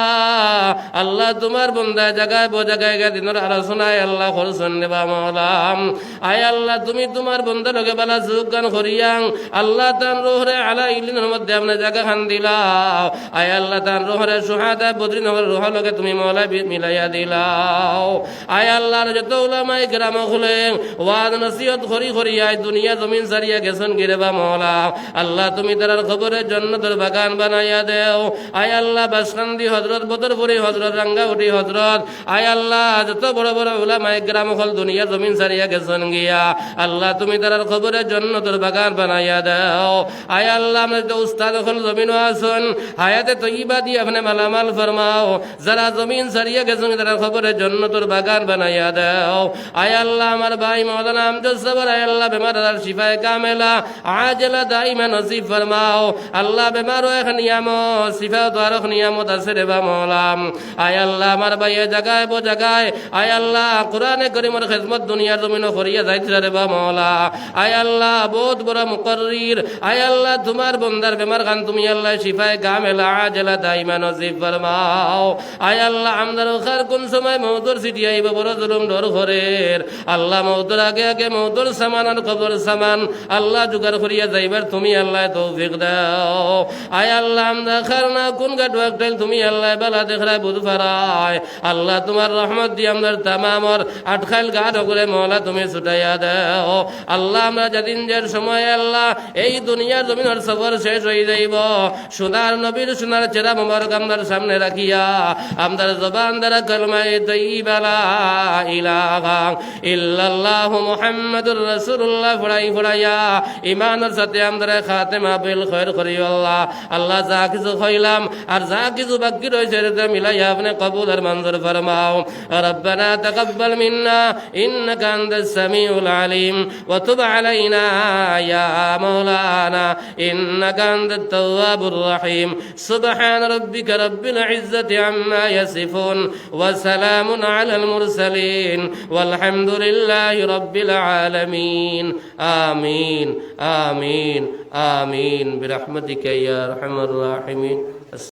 আল্লাহ তোমার বান্দা জায়গায় বো জায়গায় দিনের আলোচনায় আল্লাহ খরচন নেবা মওলাম আয় আল্লাহ তুমি তোমার বান্দা লগে বালা সুগান করিয়াং আল্লাহ তান রোহরে আলা ইলিনের মধ্যে আপনি জায়গা খান দিলাও আয় আল্লাহ তান রোহরে সুহাদা বদ্রীনগর রোহ লগে তুমি মওলা মিলাইয়া দিলাও আয় আল্লাহ যত উলামায়ে কেরাম হলেন ওয়াজ নসিহত করি করিয়া দুনিয়া জমিন ছাড়িয়া গেছেন গিরে বা মওলা আল্লাহ তুমি তার খবরের জন্য তোর বাগান বানাইয়া দেও আয় আল্লাহ বাসকান্দি হযরত বদরপুরি হযরত রাঙ্গাউটি হযরত আয় আল্লাহ যত বড় বড় উলামায়ে কেরাম হল দুনিয়া জমিন ছাড়িয়া গেছেন গিয়া আল্লাহ তুমি তার খবরের জন্য তোর বাগান বানাইয়া দাও আয় আল্লাহ আমরা তো উস্তাদ হল জমিন আসুন হায়াতে তৈবা দিয়ে আপনি মালামাল ফরমাও যারা জমিন ছাড়িয়া গেছেন তার খবরের জন্য তোর বাগান বানাইয়া দাও আয় আল্লাহ আমার ভাই মাওলানা আমজাদ সাবর আয় আল্লাহ বেমার শিফায়ে কামেলা আজলা দাইমা নসিব ফরমাও আল্লাহ বেমারও এক নিয়ামত শিফাও তো আরো নিয়ামত আছে রে বা মওলাম আয় আল্লাহ আমার ভাই জায়গায় বো জায়গায় আয় আল্লাহ কোরআনে করিমের খিদমত দুনিয়ার জমিনও করিয়া যাইতে রে বা মওলা আয় আল্লাহ বহুত বড় মুকররির আয় আল্লাহ তোমার বান্দার বেমার খান তুমি আল্লাহ শিফায়ে কামেলা আজলা দাইমা নসিব ফরমাও আয় আল্লাহ আমদার ওখার কোন সময় মওদুর সিটি আইব বড় জুলুম ডর ঘরের আল্লাহ মওদুর আগে আগে মওদুর সামান আর কবর সামান আল্লাহ জুগার করিয়া যাইবার তুমি আল্লাহ তৌফিক দাও আয় আল্লাহ আমদা খারনা কোন গাটু একটাইল তুমি আল্লাহ বালা দেখরায় বুঝ ফারায় আল্লাহ তোমার রহমত দিয়ে আমাদের তামামর আটখাইল গাট করে মওলা তুমি ছুটাইয়া দাও আল্লাহ আমরা যেদিন যে সময় আল্লাহ এই দুনিয়ার জমিনের সফর শেষ হয়ে যাইব সোনার নবীর সোনার চেহারা মোবারক আমাদের সামনে রাখিয়া আমাদের জবান দ্বারা কলমায়ে তাইয়্যিবা লা ইলাহা ইল্লাল্লাহ মুহাম্মাদুর রাসূলুল্লাহ ফড়াইয়া ঈমানের সাথে আমাদের খাতেমা বিল খৈর করিও আল্লাহ আল্লাহ যা কিছু কইলাম আর যা কিছু বাকি রয়েছে এটা মিলাইয়া আপনি কবুল আর মঞ্জুর ফরমাও রব্বানা তাকাব্বাল মিন্না ইন্নাকা আনতাস সামিউল আলিম ওয়া তুব আলাইনা ইয়া মাওলানা ইন্নাকা আনতাত তাওয়াবুর রহিম সুবহান রাব্বিকা রাব্বিল ইজ্জাতি আম্মা ইয়াসিফুন ওয়া সালামুন আলাল মুরসালিন ওয়ালহামদুলিল্লাহি রাব্বিল আলামিন আমিন আমিন আমিন বিরহমাতিকা ইয়া আরহামার রাহিমিন